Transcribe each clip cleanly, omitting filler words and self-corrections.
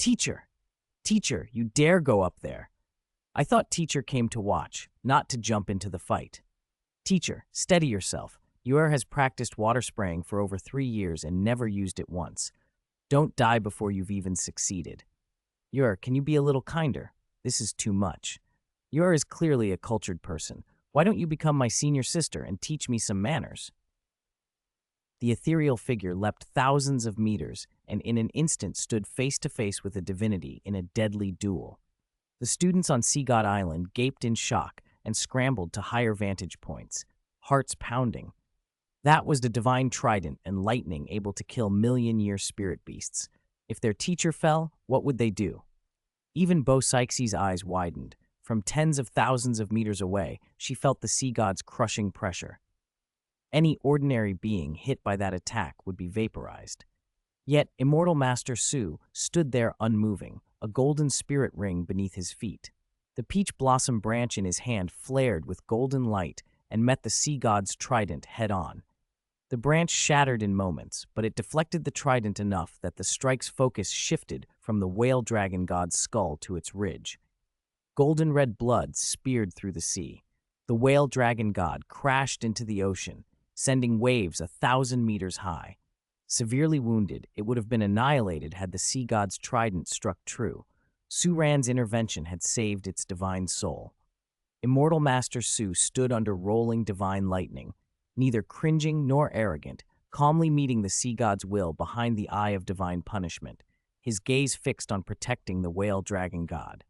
Teacher! Teacher, you dare go up there! I thought teacher came to watch, not to jump into the fight. Teacher, steady yourself. Yuer has practiced water spraying for over 3 years and never used it once. Don't die before you've even succeeded. Yuer, can you be a little kinder? This is too much. Yuer is clearly a cultured person. Why don't you become my senior sister and teach me some manners? The ethereal figure leapt thousands of meters and in an instant stood face to face with a divinity in a deadly duel. The students on Sea God Island gaped in shock and scrambled to higher vantage points, hearts pounding. That was the divine trident and lightning able to kill million-year spirit beasts. If their teacher fell, what would they do? Even Bo Sykes's eyes widened. From tens of thousands of meters away, she felt the sea god's crushing pressure. Any ordinary being hit by that attack would be vaporized. Yet Immortal Master Su stood there unmoving, a golden spirit ring beneath his feet. The peach blossom branch in his hand flared with golden light and met the sea god's trident head-on. The branch shattered in moments, but it deflected the trident enough that the strike's focus shifted from the whale dragon god's skull to its ridge. Golden red blood speared through the sea. The whale dragon god crashed into the ocean, sending waves 1,000 meters high. Severely wounded, it would have been annihilated had the sea god's trident struck true. Su Ran's intervention had saved its divine soul. Immortal Master Su stood under rolling divine lightning, neither cringing nor arrogant, calmly meeting the sea god's will behind the eye of divine punishment, his gaze fixed on protecting the whale dragon god.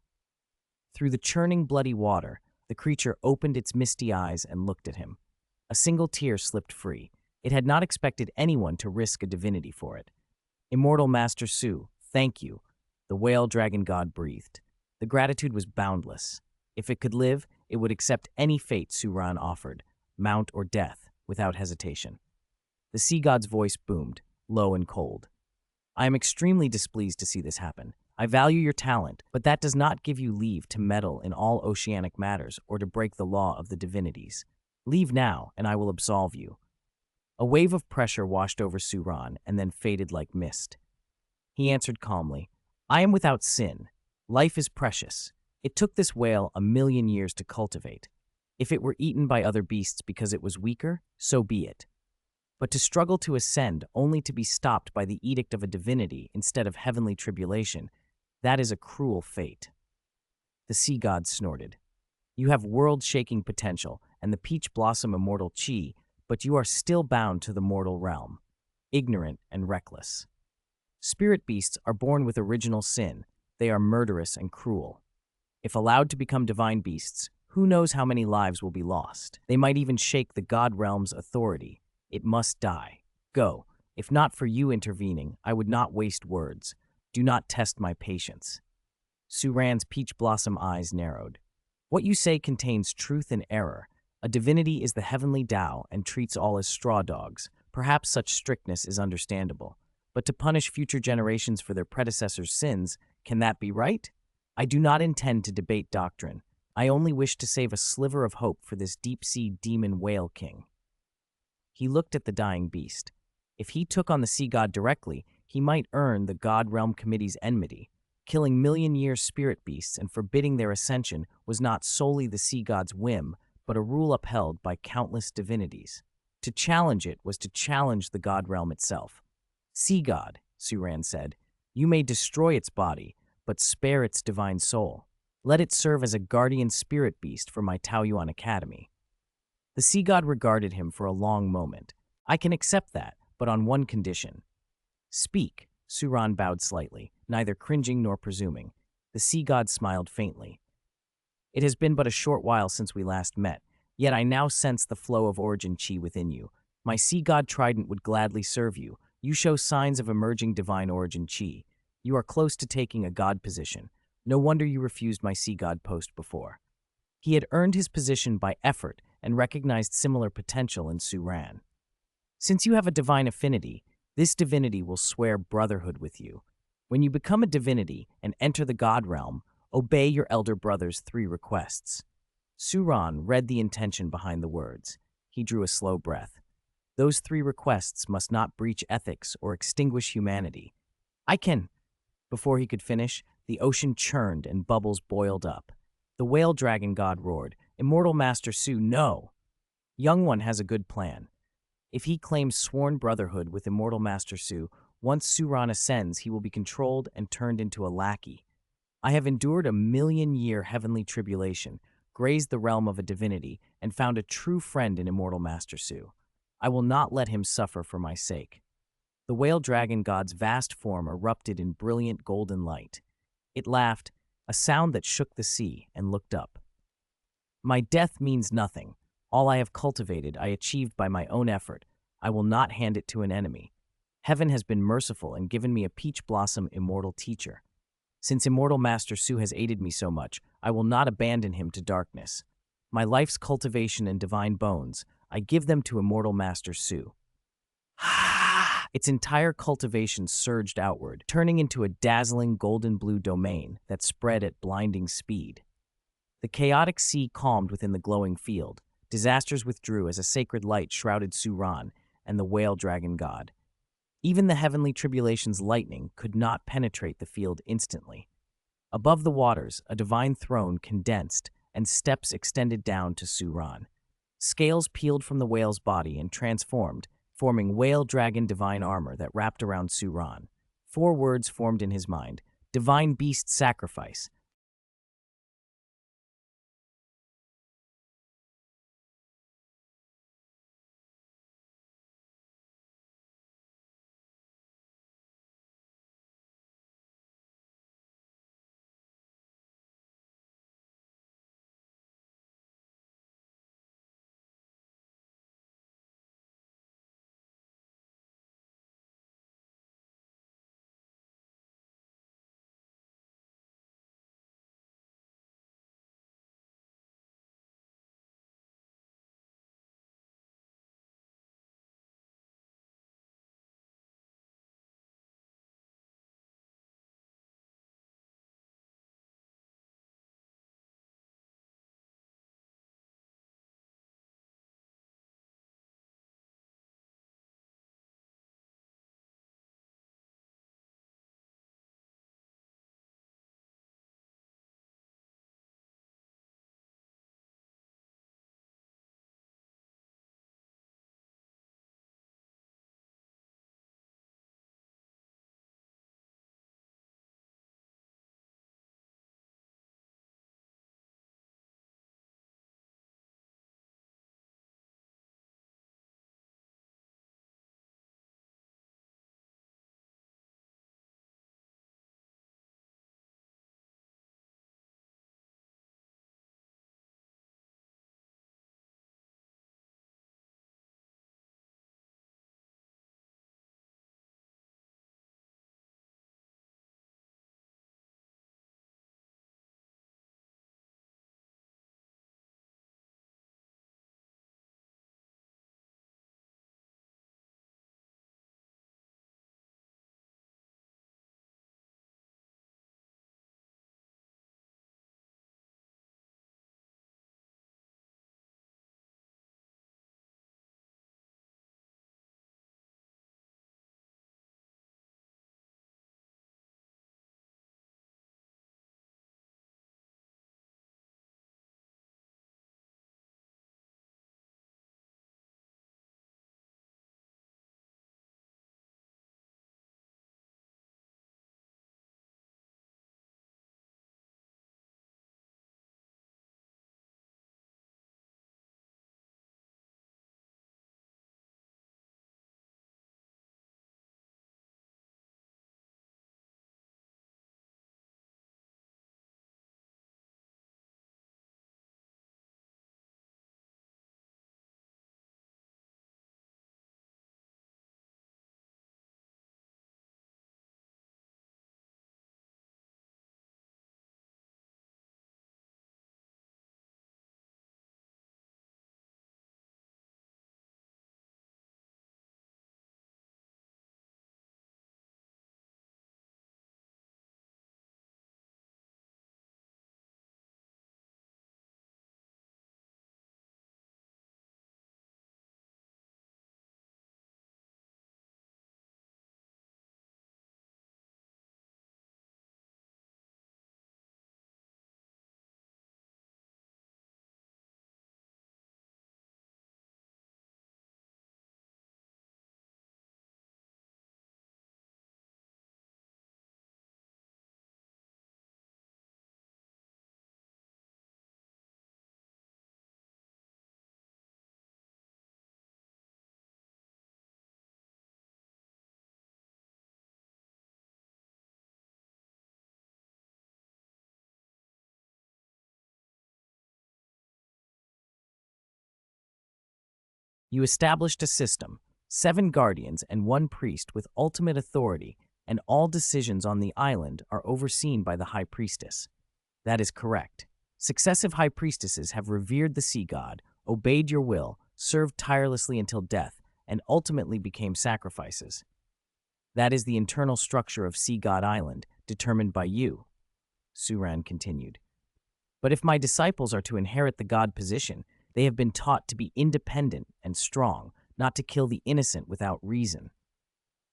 Through the churning bloody water, the creature opened its misty eyes and looked at him. A single tear slipped free. It had not expected anyone to risk a divinity for it. Immortal Master Su, thank you, the whale dragon god breathed. The gratitude was boundless. If it could live, it would accept any fate Su Ran offered, mount or death, without hesitation. The sea god's voice boomed, low and cold. I am extremely displeased to see this happen. I value your talent, but that does not give you leave to meddle in all oceanic matters or to break the law of the divinities. Leave now, and I will absolve you. A wave of pressure washed over Su Ran and then faded like mist. He answered calmly, I am without sin. Life is precious. It took this whale 1,000,000 years to cultivate. If it were eaten by other beasts because it was weaker, so be it. But to struggle to ascend only to be stopped by the edict of a divinity instead of heavenly tribulation, that is a cruel fate. The sea god snorted. You have world-shaking potential and the peach blossom immortal chi, but you are still bound to the mortal realm, ignorant and reckless. Spirit beasts are born with original sin. They are murderous and cruel. If allowed to become divine beasts, who knows how many lives will be lost? They might even shake the god realm's authority. It must die. Go. If not for you intervening, I would not waste words. Do not test my patience. Su Ran's peach blossom eyes narrowed. What you say contains truth and error. A divinity is the heavenly Tao and treats all as straw dogs. Perhaps such strictness is understandable. But to punish future generations for their predecessors' sins, can that be right? I do not intend to debate doctrine. I only wish to save a sliver of hope for this deep-sea demon whale king. He looked at the dying beast. If he took on the sea god directly, he might earn the God Realm Committee's enmity. Killing million-year spirit beasts and forbidding their ascension was not solely the sea god's whim, but a rule upheld by countless divinities. To challenge it was to challenge the God Realm itself. Sea god, Su Ran said, you may destroy its body, but spare its divine soul. Let it serve as a guardian spirit beast for my Taoyuan Academy. The sea god regarded him for a long moment. I can accept that, but on one condition. Speak, Su Ran bowed slightly, neither cringing nor presuming. The sea god smiled faintly. It has been but a short while since we last met, yet I now sense the flow of origin chi within you. My sea god trident would gladly serve you. You show signs of emerging divine origin chi. You are close to taking a god position. No wonder you refused my sea god post before. He had earned his position by effort and recognized similar potential in Su Ran. Since you have a divine affinity, this divinity will swear brotherhood with you. When you become a divinity and enter the God realm, obey your elder brother's 3 requests. Su Ran read the intention behind the words. He drew a slow breath. Those 3 requests must not breach ethics or extinguish humanity. I can... Before he could finish, the ocean churned and bubbles boiled up. The whale dragon god roared, "Immortal Master Su, no! Young One has a good plan. If he claims sworn brotherhood with Immortal Master Su, once Suran ascends, he will be controlled and turned into a lackey. I have endured a million-year heavenly tribulation, grazed the realm of a divinity, and found a true friend in Immortal Master Su. I will not let him suffer for my sake." The whale dragon god's vast form erupted in brilliant golden light. It laughed, a sound that shook the sea, and looked up. "My death means nothing. All I have cultivated, I achieved by my own effort. I will not hand it to an enemy. Heaven has been merciful and given me a peach blossom immortal teacher. Since Immortal Master Su has aided me so much, I will not abandon him to darkness. My life's cultivation and divine bones, I give them to Immortal Master Su." Its entire cultivation surged outward, turning into a dazzling golden blue domain that spread at blinding speed. The chaotic sea calmed within the glowing field. Disasters withdrew as a sacred light shrouded Suran and the whale dragon god. Even the heavenly tribulation's lightning could not penetrate the field instantly. Above the waters, a divine throne condensed, and steps extended down to Suran. Scales peeled from the whale's body and transformed, forming whale-dragon divine armor that wrapped around Suran. 4 words formed in his mind: divine beast sacrifice. You established a system, 7 guardians and 1 priest with ultimate authority, and all decisions on the island are overseen by the high priestess. That is correct. Successive high priestesses have revered the sea god, obeyed your will, served tirelessly until death, and ultimately became sacrifices. That is the internal structure of Sea God Island, determined by you, Suran continued. But if my disciples are to inherit the god position, they have been taught to be independent and strong, not to kill the innocent without reason.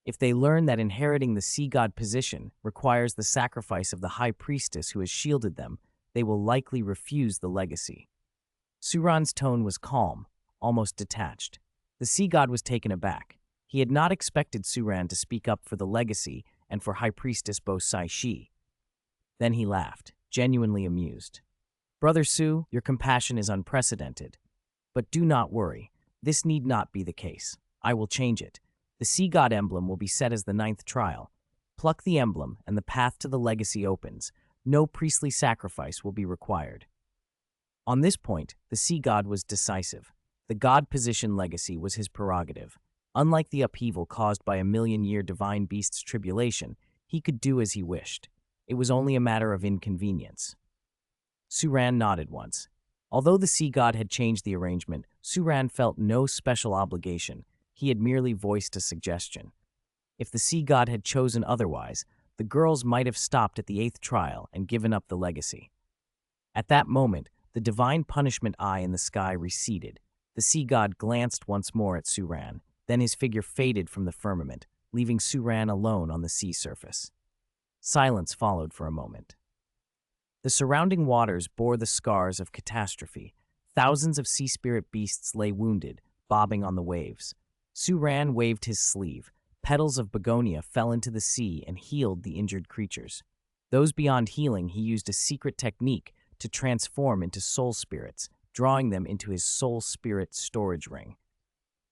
If they learn that inheriting the sea god position requires the sacrifice of the high priestess who has shielded them, they will likely refuse the legacy. Suran's tone was calm, almost detached. The sea god was taken aback. He had not expected Suran to speak up for the legacy and for High Priestess Bo Sai Shi. Then he laughed, genuinely amused. Brother Su, your compassion is unprecedented. But do not worry. This need not be the case. I will change it. The sea god emblem will be set as the 9th trial. Pluck the emblem, and the path to the legacy opens. No priestly sacrifice will be required. On this point, the sea god was decisive. The god position legacy was his prerogative. Unlike the upheaval caused by a million-year divine beast's tribulation, he could do as he wished. It was only a matter of inconvenience. Suran nodded once. Although the sea god had changed the arrangement, Suran felt no special obligation. He had merely voiced a suggestion. If the sea god had chosen otherwise, the girls might have stopped at the 8th trial and given up the legacy. At that moment, the divine punishment eye in the sky receded. The sea god glanced once more at Suran. Then his figure faded from the firmament, leaving Suran alone on the sea surface. Silence followed for a moment. The surrounding waters bore the scars of catastrophe. Thousands of sea spirit beasts lay wounded, bobbing on the waves. Suran waved his sleeve. Petals of begonia fell into the sea and healed the injured creatures. Those beyond healing, he used a secret technique to transform into soul spirits, drawing them into his soul spirit storage ring.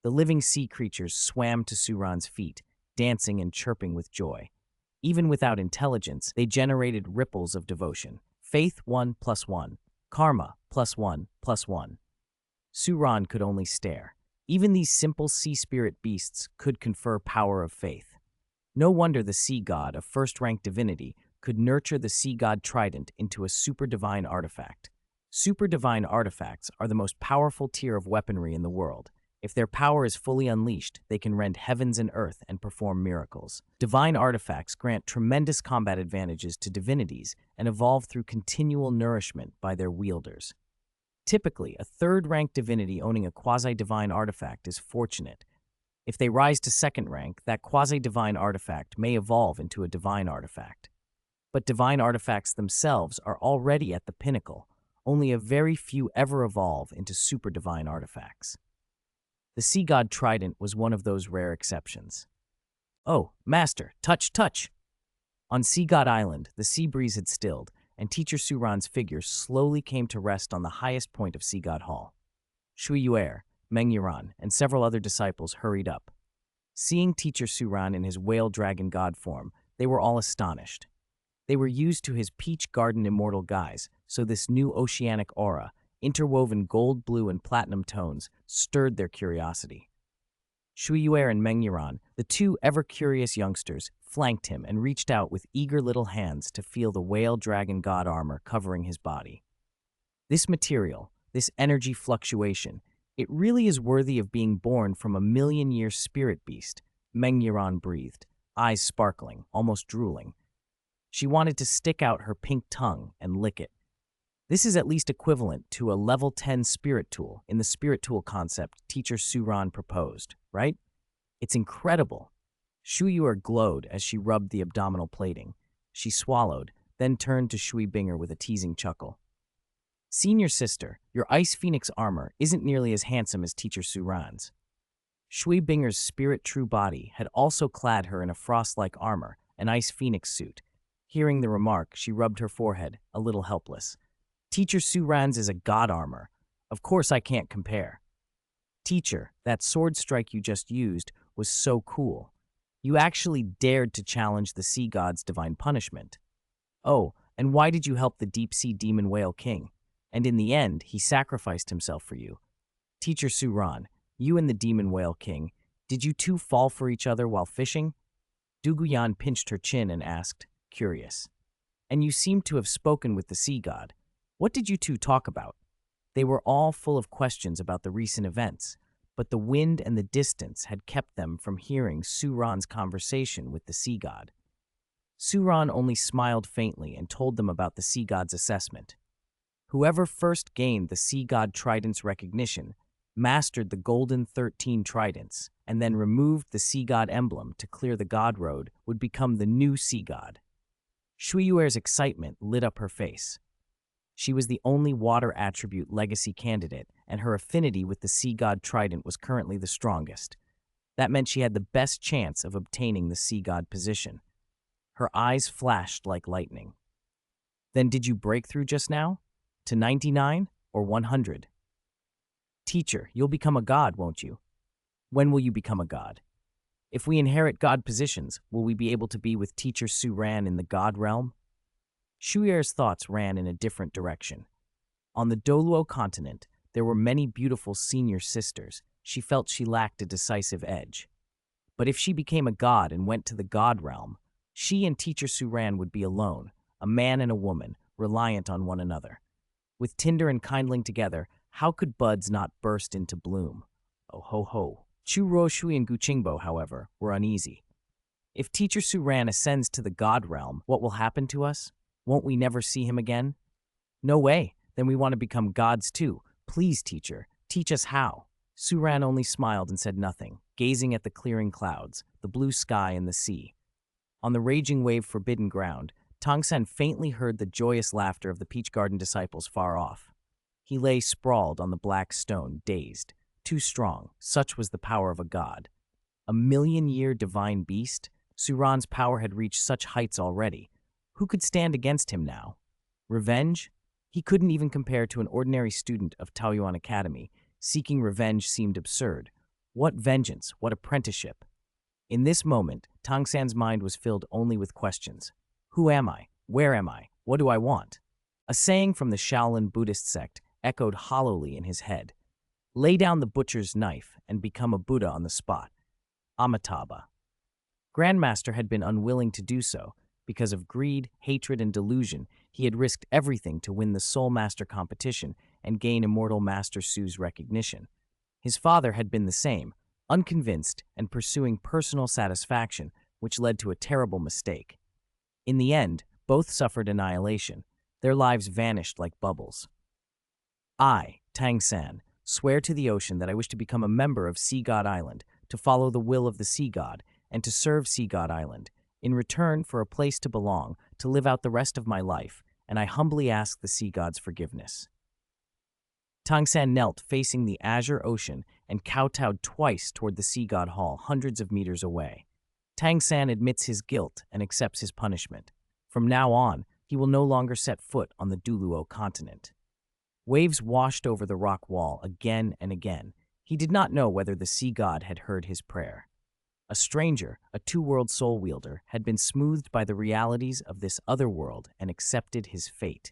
The living sea creatures swam to Suran's feet, dancing and chirping with joy. Even without intelligence, they generated ripples of devotion. Faith 1 + 1, karma +1 + 1. Suran could only stare. Even these simple sea spirit beasts could confer power of faith. No wonder the sea god, a first-rank divinity, could nurture the sea god trident into a super-divine artifact. Super-divine artifacts are the most powerful tier of weaponry in the world. If their power is fully unleashed, they can rend heavens and earth and perform miracles. Divine artifacts grant tremendous combat advantages to divinities and evolve through continual nourishment by their wielders. Typically, a 3rd-rank divinity owning a quasi-divine artifact is fortunate. If they rise to 2nd rank, that quasi-divine artifact may evolve into a divine artifact. But divine artifacts themselves are already at the pinnacle. Only a very few ever evolve into super-divine artifacts. The sea god trident was one of those rare exceptions. Oh, master, touch, touch! On Sea God Island, the sea breeze had stilled, and Teacher Suran's figure slowly came to rest on the highest point of Sea God Hall. Shui Yuer, Meng Yuran, and several other disciples hurried up. Seeing Teacher Suran in his whale dragon god form, they were all astonished. They were used to his peach garden immortal guise, so this new oceanic aura, interwoven gold, blue, and platinum tones, stirred their curiosity. Shui Yuer and Meng Yuran, the 2 ever-curious youngsters, flanked him and reached out with eager little hands to feel the whale dragon god armor covering his body. This material, this energy fluctuation, it really is worthy of being born from a million-year spirit beast, Meng Yuran breathed, eyes sparkling, almost drooling. She wanted to stick out her pink tongue and lick it. This is at least equivalent to a level 10 spirit tool in the spirit tool concept Teacher Suran proposed, right? It's incredible. Shui Yuer glowed as she rubbed the abdominal plating. She swallowed, then turned to Shui Binger with a teasing chuckle. Senior sister, your ice phoenix armor isn't nearly as handsome as Teacher Suran's. Shui Binger's spirit true body had also clad her in a frost-like armor, an ice phoenix suit. Hearing the remark, she rubbed her forehead, a little helpless. Teacher Suran's is a god armor. Of course I can't compare. Teacher, that sword strike you just used was so cool. You actually dared to challenge the sea god's divine punishment. Oh, and why did you help the deep-sea demon whale king? And in the end, he sacrificed himself for you. Teacher Suran, You and the demon whale king, did you two fall for each other while fishing? Duguyan pinched her chin and asked, curious. And you seem to have spoken with the sea god. What did you two talk about? They were all full of questions about the recent events, but the wind and the distance had kept them from hearing Suran's conversation with the sea god. Suran only smiled faintly and told them about the sea god's assessment. Whoever first gained the sea god trident's recognition mastered the golden 13 tridents, and then removed the sea god emblem to clear the god road would become the new sea god. Shuyuer's excitement lit up her face. She was the only water attribute legacy candidate, and her affinity with the sea god trident was currently the strongest. That meant she had the best chance of obtaining the sea god position. Her eyes flashed like lightning. Then did you break through just now? To 99 or 100? Teacher, you'll become a god, won't you? When will you become a god? If we inherit god positions, will we be able to be with Teacher Suran in the god realm? Shuyer's thoughts ran in a different direction. On the Douluo Continent, there were many beautiful senior sisters. She felt she lacked a decisive edge. But if she became a god and went to the god realm, she and Teacher Suran would be alone, a man and a woman, reliant on one another. With tinder and kindling together, how could buds not burst into bloom? Oh ho ho. Chu Roshui and Guqingbo, however, were uneasy. If Teacher Suran ascends to the god realm, what will happen to us? Won't we never see him again? No way. Then we want to become gods too. Please, teacher, teach us how. Suran only smiled and said nothing, gazing at the clearing clouds, the blue sky and the sea. On the raging wave forbidden ground, Tongsan faintly heard the joyous laughter of the Peach Garden disciples far off. He lay sprawled on the black stone, dazed. Too strong, such was the power of a god. A million-year divine beast? Suran's power had reached such heights already. Who could stand against him now? Revenge? He couldn't even compare to an ordinary student of Taoyuan Academy. Seeking revenge seemed absurd. What vengeance? What apprenticeship? In this moment, Tongsan's mind was filled only with questions. Who am I? Where am I? What do I want? A saying from the Shaolin Buddhist sect echoed hollowly in his head. Lay down the butcher's knife and become a Buddha on the spot. Amitabha. Grandmaster had been unwilling to do so. Because of greed, hatred, and delusion, he had risked everything to win the Soul Master competition and gain Immortal Master Su's recognition. His father had been the same, unconvinced and pursuing personal satisfaction, which led to a terrible mistake. In the end, both suffered annihilation. Their lives vanished like bubbles. I, Tangsan, swear to the ocean that I wish to become a member of Sea God Island, to follow the will of the Sea God, and to serve Sea God Island, in return for a place to belong, to live out the rest of my life, and I humbly ask the Sea God's forgiveness. Tongsan knelt facing the azure ocean and kowtowed twice toward the Sea God Hall, hundreds of meters away. Tangsan admits his guilt and accepts his punishment. From now on, he will no longer set foot on the Douluo Continent. Waves washed over the rock wall again and again. He did not know whether the Sea God had heard his prayer. A stranger, a two-world soul wielder, had been smoothed by the realities of this other world and accepted his fate.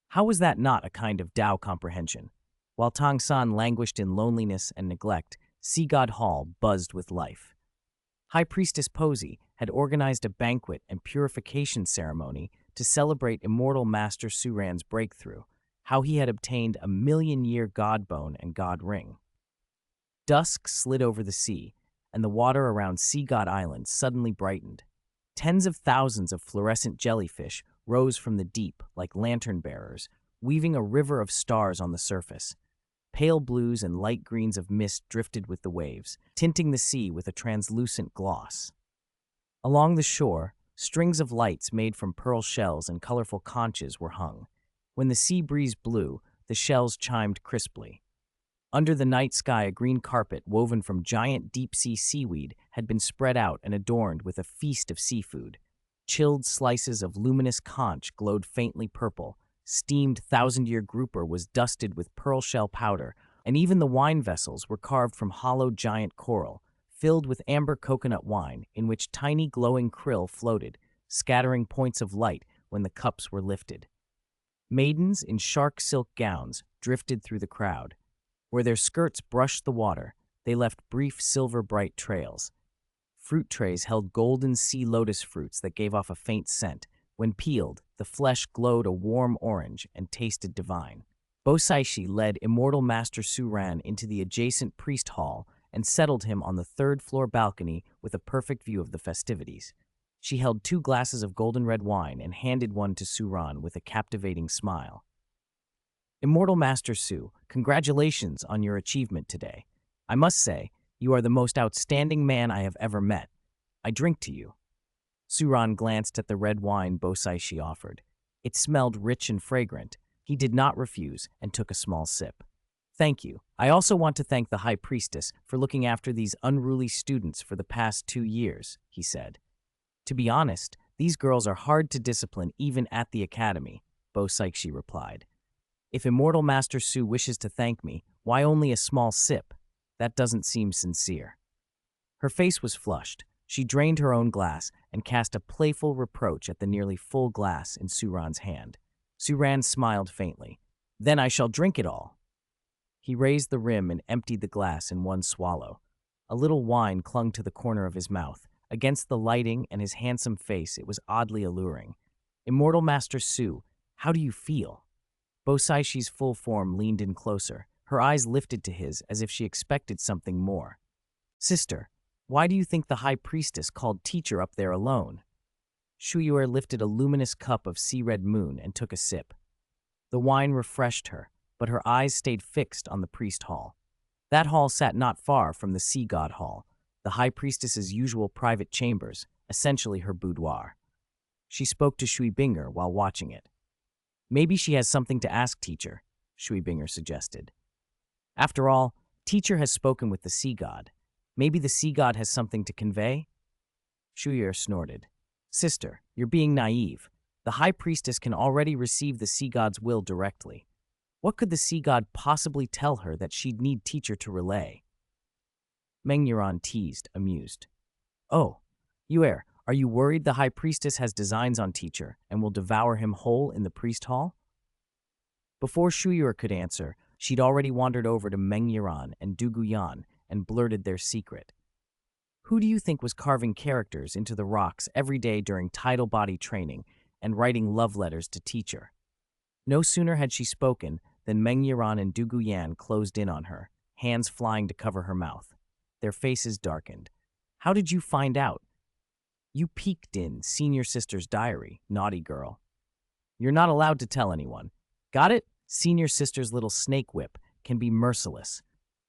How was that not a kind of Tao comprehension? While Tongsan languished in loneliness and neglect, Sea God Hall buzzed with life. High Priestess Posey had organized a banquet and purification ceremony to celebrate Immortal Master Suran's breakthrough, how he had obtained a million-year god bone and god ring. Dusk slid over the sea, and the water around Sea God Island suddenly brightened. Tens of thousands of fluorescent jellyfish rose from the deep like lantern bearers, weaving a river of stars on the surface. Pale blues and light greens of mist drifted with the waves, tinting the sea with a translucent gloss. Along the shore, strings of lights made from pearl shells and colorful conches were hung. When the sea breeze blew, the shells chimed crisply. Under the night sky, a green carpet woven from giant deep-sea seaweed had been spread out and adorned with a feast of seafood. Chilled slices of luminous conch glowed faintly purple, steamed thousand-year grouper was dusted with pearl shell powder, and even the wine vessels were carved from hollow giant coral, filled with amber coconut wine in which tiny glowing krill floated, scattering points of light when the cups were lifted. Maidens in shark silk gowns drifted through the crowd. Where their skirts brushed the water, They left brief silver-bright trails. Fruit trays held golden sea lotus fruits that gave off a faint scent. When peeled, the flesh glowed a warm orange and tasted divine. Bosaishi led Immortal Master Suran into the adjacent priest hall and settled him on the third-floor balcony with a perfect view of the festivities. She held 2 glasses of golden red wine and handed one to Suran with a captivating smile. Immortal Master Su, congratulations on your achievement today. I must say, you are the most outstanding man I have ever met. I drink to you. Suran glanced at the red wine Bosaishi offered. It smelled rich and fragrant. He did not refuse and took a small sip. Thank you. I also want to thank the High Priestess for looking after these unruly students for the past 2 years, he said. To be honest, these girls are hard to discipline even at the academy, Bosaishi replied. If Immortal Master Su wishes to thank me, why only a small sip? That doesn't seem sincere. Her face was flushed. She drained her own glass and cast a playful reproach at the nearly full glass in Suran's hand. Suran smiled faintly. Then I shall drink it all. He raised the rim and emptied the glass in one swallow. A little wine clung to the corner of his mouth. Against the lighting and his handsome face, it was oddly alluring. Immortal Master Su, how do you feel? Bosaishi's full form leaned in closer. Her eyes lifted to his as if she expected something more. Sister, why do you think the High Priestess called teacher up there alone? Shuyuer lifted a luminous cup of sea-red moon and took a sip. The wine refreshed her, but her eyes stayed fixed on the priest hall. That hall sat not far from the Sea God Hall, the High Priestess's usual private chambers, essentially her boudoir. She spoke to Shui Binger while watching it. Maybe she has something to ask teacher, Shui Binger suggested. After all, teacher has spoken with the sea god. Maybe the sea god has something to convey? Shuyuer snorted. Sister, you're being naive. The High Priestess can already receive the sea god's will directly. What could the sea god possibly tell her that she'd need teacher to relay? Mengyuran teased, amused. Oh, Yuer, are you worried the High Priestess has designs on teacher and will devour him whole in the priest hall? Before Shuyuer could answer, she'd already wandered over to Mengyuran and Duguyan and blurted their secret. Who do you think was carving characters into the rocks every day during tidal body training and writing love letters to teacher? No sooner had she spoken than Mengyuran and Duguyan closed in on her, hands flying to cover her mouth. Their faces darkened. How did you find out? You peeked in Senior Sister's diary, naughty girl. You're not allowed to tell anyone. Got it? Senior Sister's little snake whip can be merciless.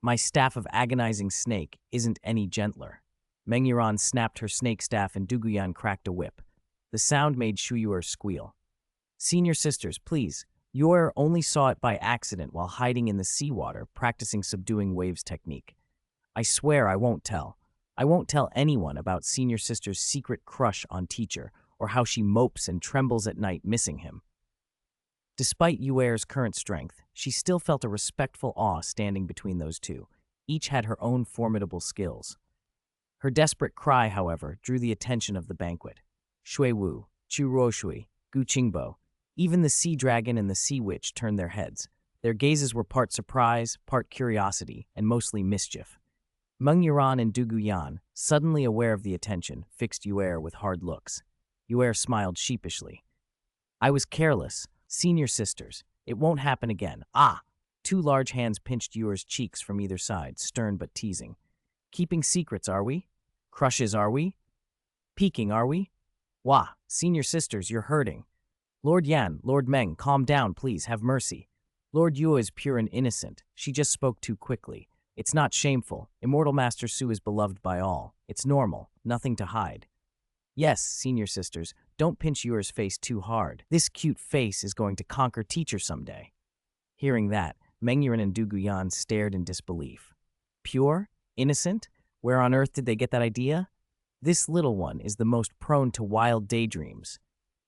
My staff of agonizing snake isn't any gentler. Mengyuran snapped her snake staff and Duguyan cracked a whip. The sound made Shuyuer squeal. Senior Sisters, please. Yuer only saw it by accident while hiding in the seawater, practicing subduing waves technique. I swear I won't tell. I won't tell anyone about Senior Sister's secret crush on teacher or how she mopes and trembles at night missing him. Despite Yuer's current strength, she still felt a respectful awe standing between those two. Each had her own formidable skills. Her desperate cry, however, drew the attention of the banquet. Shui Wu, Chu Ruoshui, Gu Qingbo, even the sea dragon and the sea witch turned their heads. Their gazes were part surprise, part curiosity, and mostly mischief. Mengyuran and Duguyan, suddenly aware of the attention, fixed Yuer with hard looks. Yuer smiled sheepishly. I was careless. Senior Sisters, it won't happen again. Ah! 2 large hands pinched Yuer's cheeks from either side, stern but teasing. Keeping secrets, are we? Crushes, are we? Peeking, are we? Wah, Senior Sisters, you're hurting. Lord Yan, Lord Meng, calm down, please, have mercy. Lord Yue is pure and innocent. She just spoke too quickly. It's not shameful. Immortal Master Su is beloved by all. It's normal. Nothing to hide. Yes, Senior Sisters, don't pinch Yuer's face too hard. This cute face is going to conquer teacher someday. Hearing that, Mengyuran and Duguyan stared in disbelief. Pure? Innocent? Where on earth did they get that idea? This little one is the most prone to wild daydreams.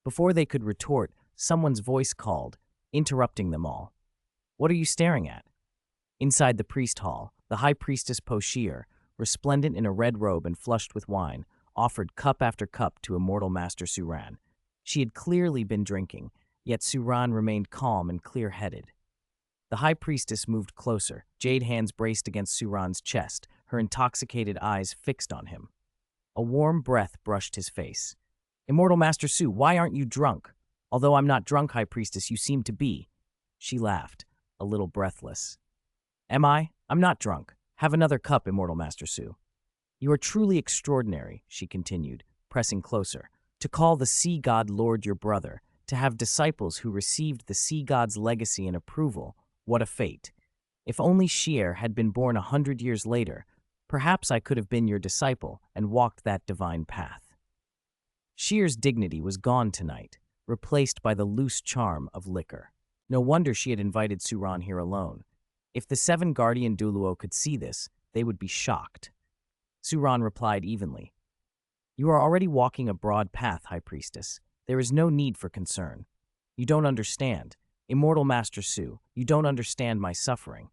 Before they could retort, someone's voice called, interrupting them all. What are you staring at? Inside the priest hall, the High Priestess Poshir, resplendent in a red robe and flushed with wine, offered cup after cup to Immortal Master Suran. She had clearly been drinking, yet Suran remained calm and clear-headed. The High Priestess moved closer, jade hands braced against Suran's chest, her intoxicated eyes fixed on him. A warm breath brushed his face. Immortal Master Su, why aren't you drunk? Although I'm not drunk, High Priestess, you seem to be. She laughed, a little breathless. Am I? I'm not drunk. Have another cup, Immortal Master Su. You are truly extraordinary, she continued, pressing closer. To call the sea god Lord your brother, to have disciples who received the sea god's legacy and approval, what a fate. If only Xier had been born 100 years later, perhaps I could have been your disciple and walked that divine path. Xier's dignity was gone tonight, replaced by the loose charm of liquor. No wonder she had invited Suran here alone. If the 7 Guardian Douluo could see this, they would be shocked. Suran replied evenly. You are already walking a broad path, High Priestess. There is no need for concern. You don't understand. Immortal Master Su, you don't understand my suffering.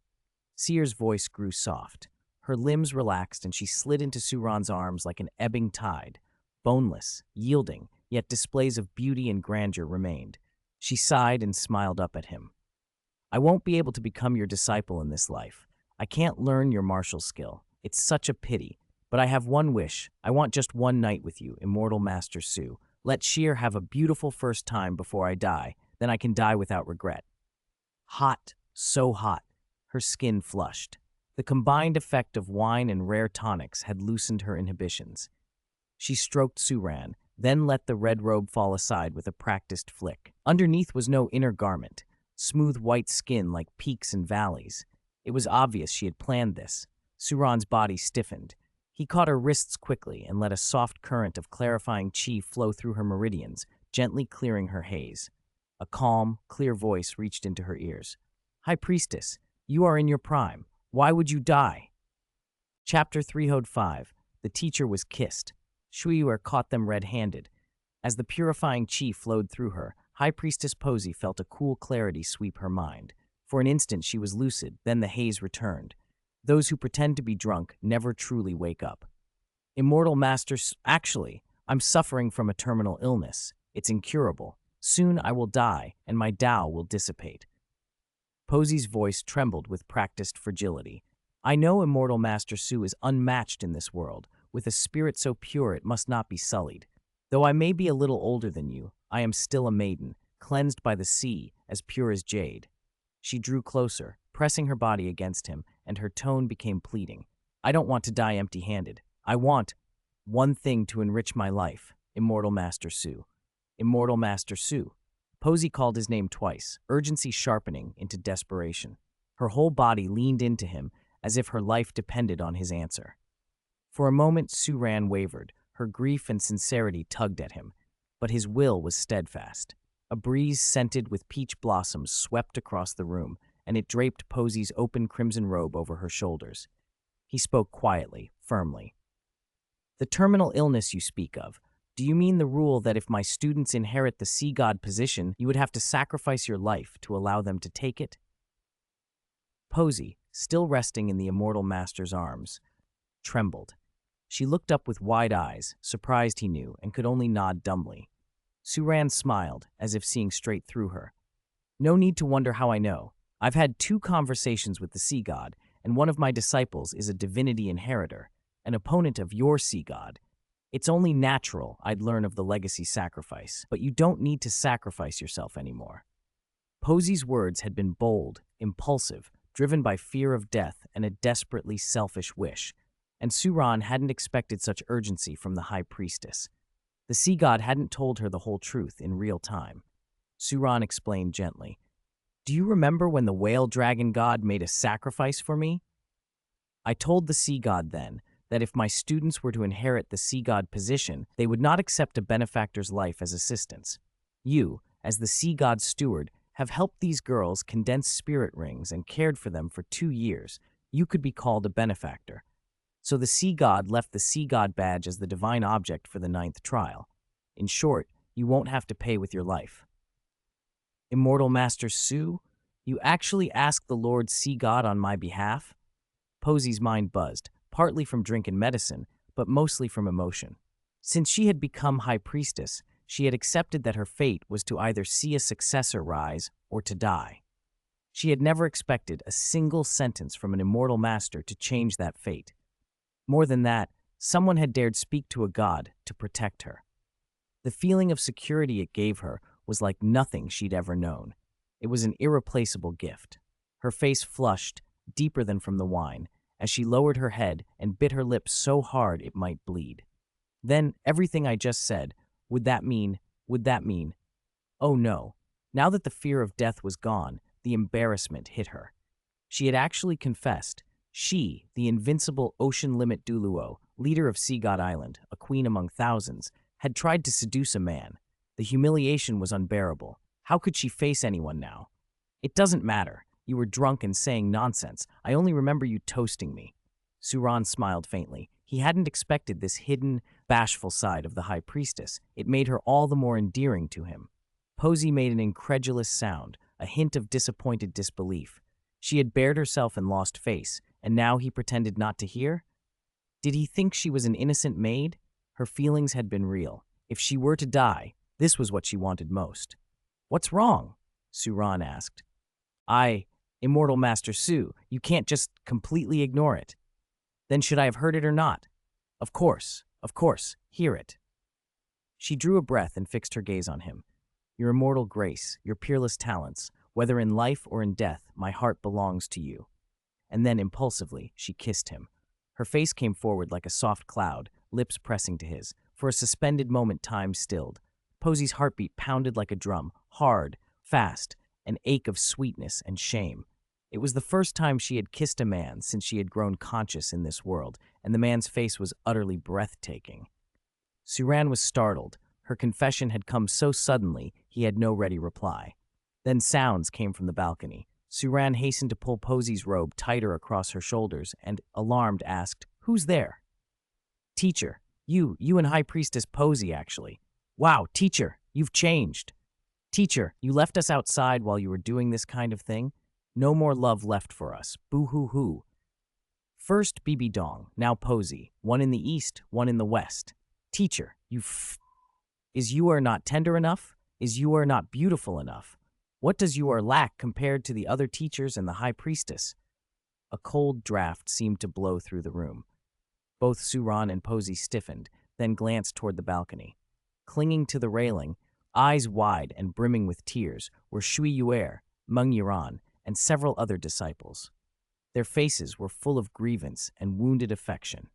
Seer's voice grew soft. Her limbs relaxed and she slid into Suran's arms like an ebbing tide. Boneless, yielding, yet displays of beauty and grandeur remained. She sighed and smiled up at him. I won't be able to become your disciple in this life. I can't learn your martial skill. It's such a pity. But I have one wish. I want just one night with you, Immortal Master Su. Let Xier have a beautiful first time before I die. Then I can die without regret. Hot, so hot. Her skin flushed. The combined effect of wine and rare tonics had loosened her inhibitions. She stroked Suran, then let the red robe fall aside with a practiced flick. Underneath was no inner garment, smooth white skin like peaks and valleys. It was obvious she had planned this. Suran's body stiffened. He caught her wrists quickly and let a soft current of clarifying qi flow through her meridians, gently clearing her haze. A calm, clear voice reached into her ears. High Priestess, you are in your prime. Why would you die? Chapter 305. The teacher was kissed. Shuiyuer caught them red-handed. As the purifying qi flowed through her, High Priestess Posey felt a cool clarity sweep her mind. For an instant she was lucid, then the haze returned. Those who pretend to be drunk never truly wake up. Immortal Master, actually, I'm suffering from a terminal illness. It's incurable. Soon I will die, and my Tao will dissipate. Posey's voice trembled with practiced fragility. I know Immortal Master Su is unmatched in this world. With a spirit so pure it must not be sullied. Though I may be a little older than you, I am still a maiden, cleansed by the sea, as pure as jade. She drew closer, pressing her body against him, and her tone became pleading. I don't want to die empty-handed. I want one thing to enrich my life, Immortal Master Su. Immortal Master Su. Posey called his name twice, urgency sharpening into desperation. Her whole body leaned into him as if her life depended on his answer. For a moment, Suran wavered. Her grief and sincerity tugged at him, but his will was steadfast. A breeze scented with peach blossoms swept across the room, and it draped Posey's open crimson robe over her shoulders. He spoke quietly, firmly. The terminal illness you speak of, do you mean the rule that if my students inherit the sea god position, you would have to sacrifice your life to allow them to take it? Posey, still resting in the immortal master's arms, trembled. She looked up with wide eyes, surprised he knew, and could only nod dumbly. Suran smiled, as if seeing straight through her. No need to wonder how I know. I've had 2 conversations with the sea god, and one of my disciples is a divinity inheritor, an opponent of your sea god. It's only natural I'd learn of the legacy sacrifice, but you don't need to sacrifice yourself anymore. Posey's words had been bold, impulsive, driven by fear of death and a desperately selfish wish, and Suran hadn't expected such urgency from the high priestess. The sea god hadn't told her the whole truth in real time. Suran explained gently, "Do you remember when the whale dragon god made a sacrifice for me? I told the sea god then that if my students were to inherit the sea god position, they would not accept a benefactor's life as assistance. You, as the sea god's steward, have helped these girls condense spirit rings and cared for them for 2 years. You could be called a benefactor. So the sea god left the sea god badge as the divine object for the 9th trial. In short, you won't have to pay with your life." Immortal Master Su, you actually asked the Lord Sea God on my behalf? Posey's mind buzzed, partly from drink and medicine, but mostly from emotion. Since she had become High Priestess, she had accepted that her fate was to either see a successor rise or to die. She had never expected a single sentence from an immortal master to change that fate. More than that, someone had dared speak to a god to protect her. The feeling of security it gave her was like nothing she'd ever known. It was an irreplaceable gift. Her face flushed, deeper than from the wine, as she lowered her head and bit her lips so hard it might bleed. Then, everything I just said, would that mean? Oh no. Now that the fear of death was gone, the embarrassment hit her. She had actually confessed. She, the invincible ocean limit Douluo, leader of Sea God Island, a queen among thousands, had tried to seduce a man. The humiliation was unbearable. How could she face anyone now? It doesn't matter. You were drunk and saying nonsense. I only remember you toasting me. Suran smiled faintly. He hadn't expected this hidden, bashful side of the high priestess. It made her all the more endearing to him. Posey made an incredulous sound, a hint of disappointed disbelief. She had bared herself and lost face, and now he pretended not to hear? Did he think she was an innocent maid? Her feelings had been real. If she were to die, this was what she wanted most. What's wrong? Suran asked. Immortal Master Su, you can't just completely ignore it. Then should I have heard it or not? Of course, hear it. She drew a breath and fixed her gaze on him. Your immortal grace, your peerless talents, whether in life or in death, my heart belongs to you. And then, impulsively, she kissed him. Her face came forward like a soft cloud, lips pressing to his. For a suspended moment, time stilled. Posey's heartbeat pounded like a drum, hard, fast, an ache of sweetness and shame. It was the first time she had kissed a man since she had grown conscious in this world, and the man's face was utterly breathtaking. Suran was startled. Her confession had come so suddenly, he had no ready reply. Then sounds came from the balcony. Suran hastened to pull Posey's robe tighter across her shoulders and, alarmed, asked, "Who's there?" "Teacher, you and High Priestess Posey, actually. Wow, teacher, you've changed. Teacher, you left us outside while you were doing this kind of thing? No more love left for us. Boo-hoo-hoo." First Bibi Dong, now Posey, one in the east, one in the west. "Teacher, is you are not tender enough? Is you are not beautiful enough? What does you are lack compared to the other teachers and the High Priestess?" A cold draft seemed to blow through the room. Both Suran and Posey stiffened, then glanced toward the balcony. Clinging to the railing, eyes wide and brimming with tears, were Shui Yuer, Meng Yiran, and several other disciples. Their faces were full of grievance and wounded affection.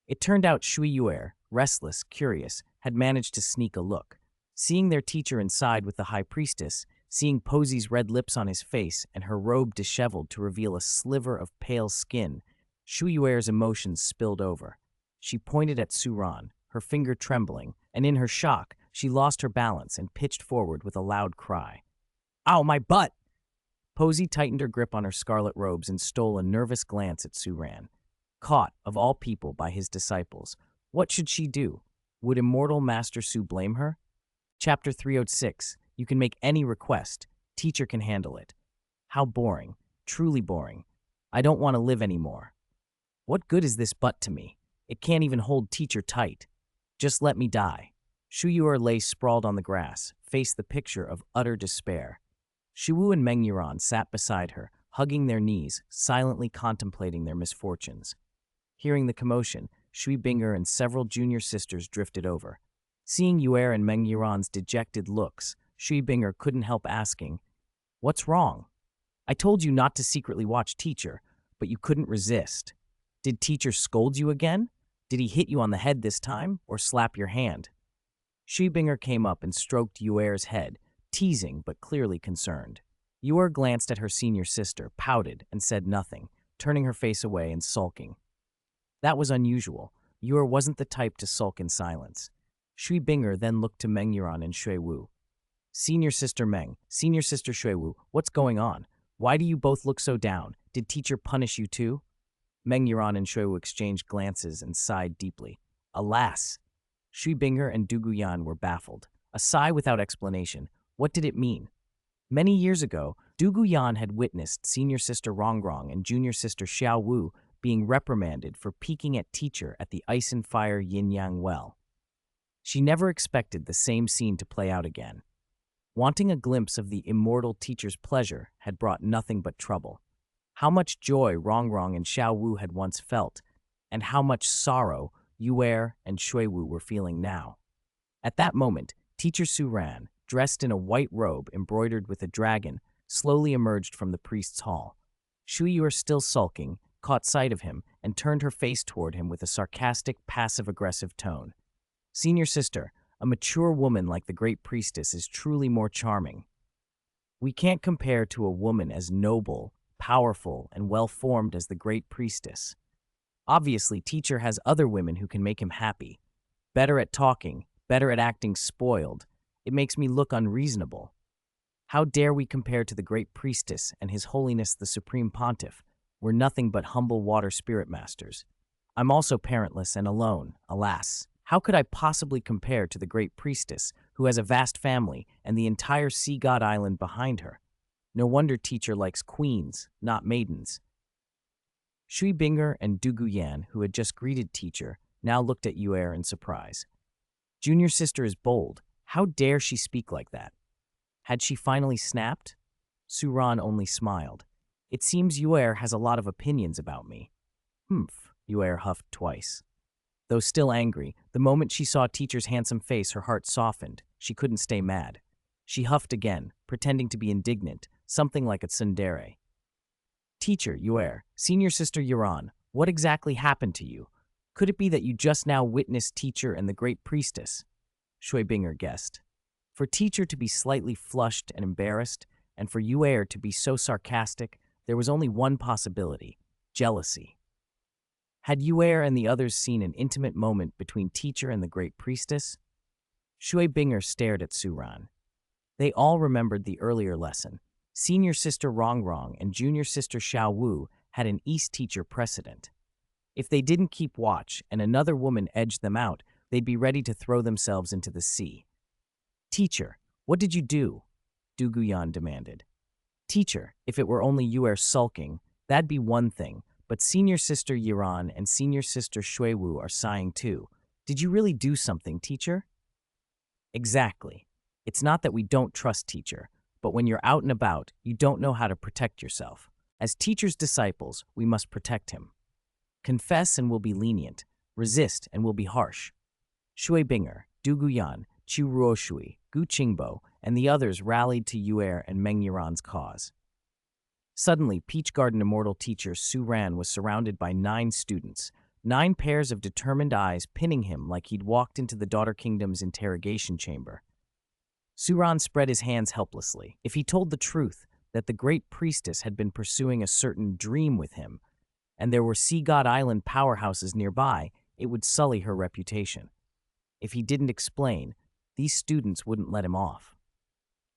It turned out Shui Yuer, restless, curious, had managed to sneak a look. Seeing their teacher inside with the High Priestess, seeing Posey's red lips on his face and her robe disheveled to reveal a sliver of pale skin, Shui Yuer's emotions spilled over. She pointed at Suran, her finger trembling, and in her shock, she lost her balance and pitched forward with a loud cry. "Ow, my butt!" Posey tightened her grip on her scarlet robes and stole a nervous glance at Suran. Caught, of all people, by his disciples, what should she do? Would immortal Master Su blame her? Chapter 306. You can make any request. Teacher can handle it. How boring. Truly boring. I don't want to live anymore. What good is this butt to me? It can't even hold teacher tight. Just let me die. Shuyuer lay sprawled on the grass, faced the picture of utter despair. Shuwu and Meng Yuran sat beside her, hugging their knees, silently contemplating their misfortunes. Hearing the commotion, Shui Binger and several junior sisters drifted over. Seeing Yuer and Meng Yuran's dejected looks, Shui Binger couldn't help asking, "What's wrong? I told you not to secretly watch teacher, but you couldn't resist. Did teacher scold you again? Did he hit you on the head this time, or slap your hand?" Shui Binger came up and stroked Yuer's head, teasing but clearly concerned. Yuer glanced at her senior sister, pouted, and said nothing, turning her face away and sulking. That was unusual. Yuer wasn't the type to sulk in silence. Shui Binger then looked to Meng Yuran and Shui Wu. "Senior sister Meng, senior sister Shui Wu, what's going on? Why do you both look so down? Did teacher punish you too?" Meng Yuran and Shui Wu exchanged glances and sighed deeply. Alas! Shui Binger and Du Guyan were baffled. A sigh without explanation. What did it mean? Many years ago, Du Guyan had witnessed senior sister Rongrong and junior sister Xiao Wu being reprimanded for peeking at teacher at the ice and fire yin-yang well. She never expected the same scene to play out again. Wanting a glimpse of the immortal teacher's pleasure had brought nothing but trouble. How much joy Rongrong and Xiao Wu had once felt, and how much sorrow Yuer and Shuiwu were feeling now. At that moment, Teacher Su Ran, dressed in a white robe embroidered with a dragon, slowly emerged from the priest's hall. Shuiyu, still sulking, caught sight of him and turned her face toward him with a sarcastic, passive-aggressive tone. Senior sister, a mature woman like the great priestess is truly more charming. We can't compare to a woman as noble, powerful, and well-formed as the great priestess. Obviously, teacher has other women who can make him happy. Better at talking, better at acting spoiled. It makes me look unreasonable. How dare we compare to the great priestess and His Holiness the Supreme Pontiff? We're nothing but humble water spirit masters. I'm also parentless and alone, alas. How could I possibly compare to the great priestess, who has a vast family and the entire sea god island behind her? No wonder teacher likes queens, not maidens. Shui Binger and Du Guyan, who had just greeted teacher, now looked at Yuer in surprise. Junior sister is bold. How dare she speak like that? Had she finally snapped? Suran only smiled. It seems Yuer has a lot of opinions about me. Humph, Yuer huffed twice. Though still angry, the moment she saw teacher's handsome face, her heart softened. She couldn't stay mad. She huffed again, pretending to be indignant, something like a tsundere. Teacher, Yuer, senior sister Yuran, what exactly happened to you? Could it be that you just now witnessed teacher and the great priestess? Shui Binger guessed. For teacher to be slightly flushed and embarrassed, and for Yuer to be so sarcastic, there was only one possibility: jealousy. Had Yuer and the others seen an intimate moment between teacher and the great priestess? Shui Binger stared at Suran. They all remembered the earlier lesson. Senior sister Rongrong and junior sister Xiao Wu had an East teacher precedent. If they didn't keep watch and another woman edged them out, they'd be ready to throw themselves into the sea. Teacher, what did you do? Du Guyan demanded. Teacher, if it were only Yuer sulking, that'd be one thing, but senior sister Yiran and senior sister Shuiwu are sighing too. Did you really do something, teacher? Exactly. It's not that we don't trust teacher, but when you're out and about, you don't know how to protect yourself. As teacher's disciples, we must protect him. Confess and we'll be lenient. Resist and we'll be harsh. Shui Binger, Du Guyan, Chu Ruoshui, Gu Qingbo, and the others rallied to Yuer and Meng Yiran's cause. Suddenly, Peach Garden Immortal teacher Su Ran was surrounded by 9 students, 9 pairs of determined eyes pinning him like he'd walked into the Daughter Kingdom's interrogation chamber. Su Ran spread his hands helplessly. If he told the truth, that the great priestess had been pursuing a certain dream with him, and there were Sea God Island powerhouses nearby, it would sully her reputation. If he didn't explain, these students wouldn't let him off.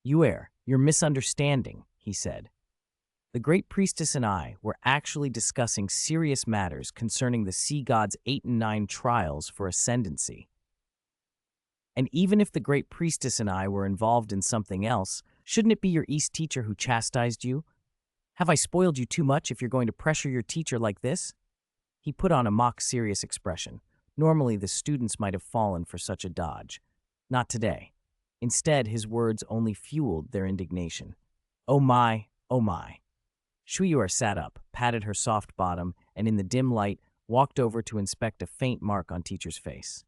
Yuer, you're misunderstanding, he said. The great priestess and I were actually discussing serious matters concerning the sea god's 8 and 9 trials for ascendancy. And even if the great priestess and I were involved in something else, shouldn't it be your East teacher who chastised you? Have I spoiled you too much if you're going to pressure your teacher like this? He put on a mock-serious expression. Normally, the students might have fallen for such a dodge. Not today. Instead, his words only fueled their indignation. Oh my, oh my. Shuyuer sat up, patted her soft bottom, and in the dim light, walked over to inspect a faint mark on teacher's face.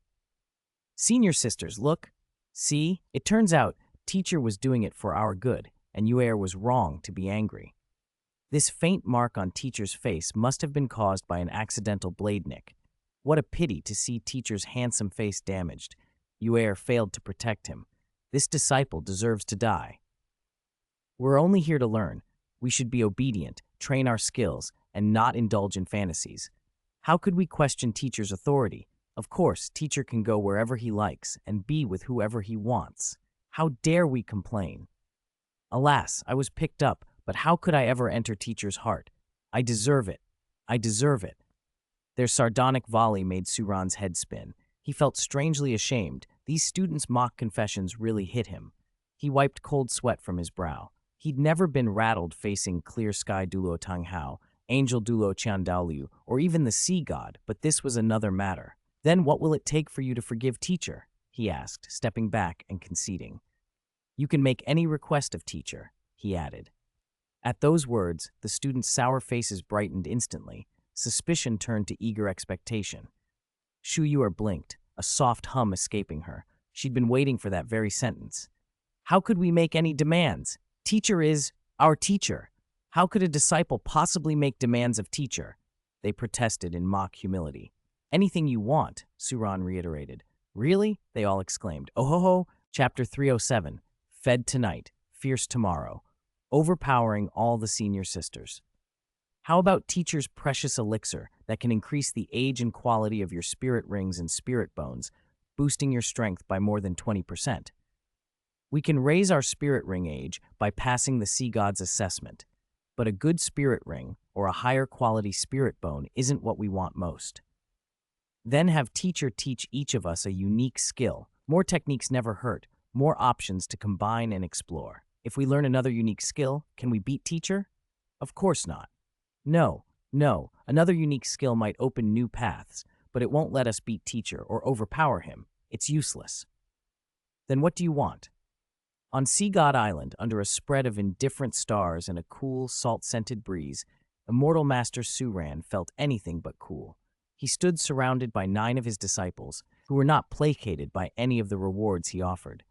Senior sisters, look. See? It turns out teacher was doing it for our good, and Yuer was wrong to be angry. This faint mark on teacher's face must have been caused by an accidental blade nick. What a pity to see teacher's handsome face damaged. Yuer failed to protect him. This disciple deserves to die. We're only here to learn. We should be obedient, train our skills, and not indulge in fantasies. How could we question teacher's authority? Of course, teacher can go wherever he likes and be with whoever he wants. How dare we complain? Alas, I was picked up, but how could I ever enter teacher's heart? I deserve it. I deserve it. Their sardonic volley made Suran's head spin. He felt strangely ashamed. These students' mock confessions really hit him. He wiped cold sweat from his brow. He'd never been rattled facing Clear Sky Douluo Tanghao, Angel Douluo Qiandaoliu, or even the Sea God, but this was another matter. Then what will it take for you to forgive teacher? He asked, stepping back and conceding. You can make any request of teacher, he added. At those words, the students' sour faces brightened instantly. Suspicion turned to eager expectation. Shu Yuer blinked, a soft hum escaping her. She'd been waiting for that very sentence. How could we make any demands? Teacher is our teacher. How could a disciple possibly make demands of teacher? They protested in mock humility. Anything you want, Suran reiterated. Really? They all exclaimed. Oh ho ho! Chapter 307. Fed tonight, fierce tomorrow. Overpowering all the senior sisters. How about teacher's precious elixir that can increase the age and quality of your spirit rings and spirit bones, boosting your strength by more than 20%? We can raise our spirit ring age by passing the sea god's assessment, but a good spirit ring or a higher quality spirit bone isn't what we want most. Then have teacher teach each of us a unique skill. More techniques never hurt, more options to combine and explore. If we learn another unique skill, can we beat teacher? Of course not. No, another unique skill might open new paths, but it won't let us beat teacher or overpower him. It's useless. Then what do you want? On Sea God Island, under a spread of indifferent stars and a cool, salt-scented breeze, Immortal Master Suran felt anything but cool. He stood surrounded by 9 of his disciples, who were not placated by any of the rewards he offered.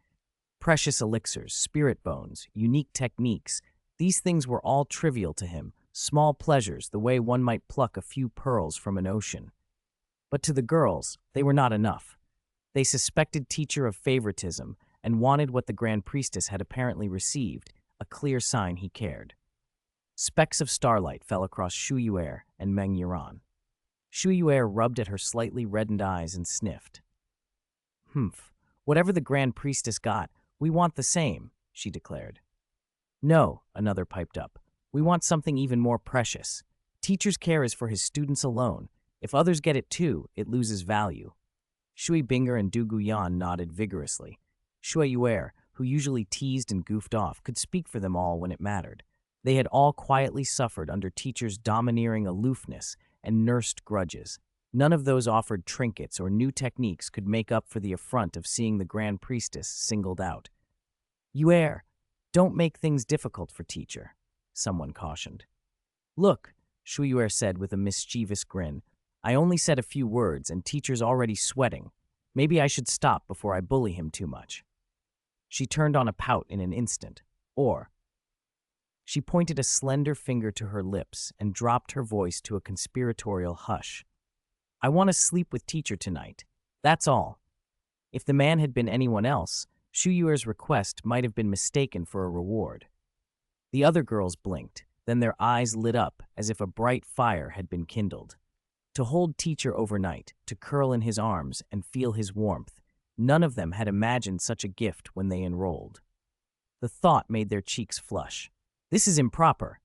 Precious elixirs, spirit bones, unique techniques, these things were all trivial to him, small pleasures the way one might pluck a few pearls from an ocean. But to the girls, they were not enough. They suspected teacher of favoritism and wanted what the Grand Priestess had apparently received, a clear sign he cared. Specks of starlight fell across Shu Yuer and Meng Yuran. Shu Yuer rubbed at her slightly reddened eyes and sniffed. Whatever the Grand Priestess got, we want the same, she declared. No, another piped up. We want something even more precious. Teacher's care is for his students alone. If others get it too, it loses value. Shui Binger and Du Guyan nodded vigorously. Shui Yuer, who usually teased and goofed off, could speak for them all when it mattered. They had all quietly suffered under teacher's domineering aloofness and nursed grudges. None of those offered trinkets or new techniques could make up for the affront of seeing the Grand Priestess singled out. Yuer, don't make things difficult for teacher, someone cautioned. Look, Shui Yuer said with a mischievous grin, I only said a few words and teacher's already sweating. Maybe I should stop before I bully him too much. She turned on a pout in an instant. She pointed a slender finger to her lips and dropped her voice to a conspiratorial hush. I want to sleep with teacher tonight. That's all. If the man had been anyone else, Shu Yuer's request might have been mistaken for a reward. The other girls blinked, then their eyes lit up as if a bright fire had been kindled. To hold teacher overnight, to curl in his arms and feel his warmth, none of them had imagined such a gift when they enrolled. The thought made their cheeks flush. This is improper,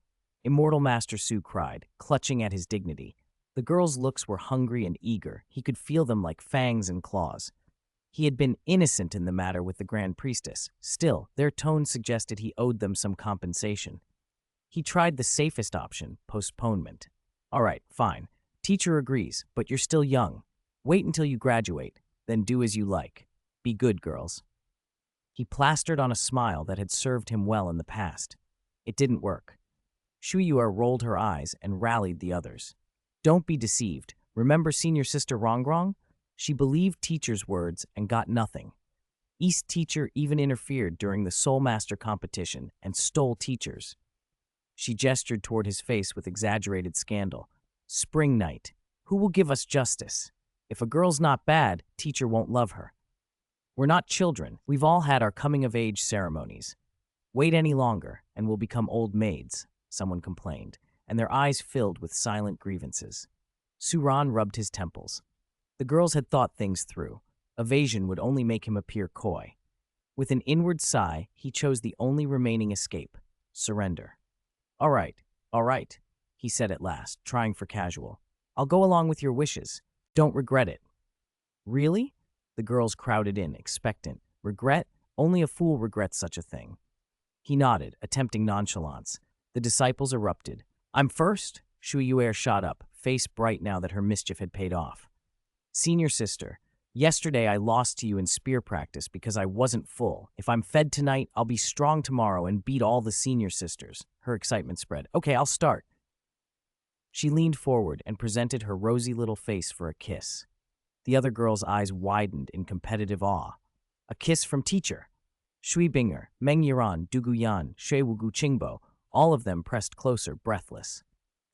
Immortal Master Su cried, clutching at his dignity. The girls' looks were hungry and eager. He could feel them like fangs and claws. He had been innocent in the matter with the Grand Priestess. Still, their tone suggested he owed them some compensation. He tried the safest option, postponement. All right, fine. Teacher agrees, but you're still young. Wait until you graduate, then do as you like. Be good, girls. He plastered on a smile that had served him well in the past. It didn't work. Shu Yuer rolled her eyes and rallied the others. Don't be deceived. Remember senior sister Rongrong? She believed teacher's words and got nothing. East teacher even interfered during the Soul Master competition and stole teachers. She gestured toward his face with exaggerated scandal. Spring night. Who will give us justice? If a girl's not bad, teacher won't love her. We're not children. We've all had our coming-of-age ceremonies. Wait any longer, and we'll become old maids, someone complained, and their eyes filled with silent grievances. Suran rubbed his temples. The girls had thought things through. Evasion would only make him appear coy. With an inward sigh, he chose the only remaining escape, surrender. All right, he said at last, trying for casual. I'll go along with your wishes. Don't regret it. Really? The girls crowded in, expectant. Regret? Only a fool regrets such a thing. He nodded, attempting nonchalance. The disciples erupted. I'm first? Shu Yuer shot up, face bright now that her mischief had paid off. Senior sister, yesterday I lost to you in spear practice because I wasn't full. If I'm fed tonight, I'll be strong tomorrow and beat all the senior sisters. Her excitement spread. Okay, I'll start. She leaned forward and presented her rosy little face for a kiss. The other girl's eyes widened in competitive awe. A kiss from teacher. Shui Binger, Meng Yiran, Dugu Yan, Shui Wugu Qingbo, all of them pressed closer, breathless.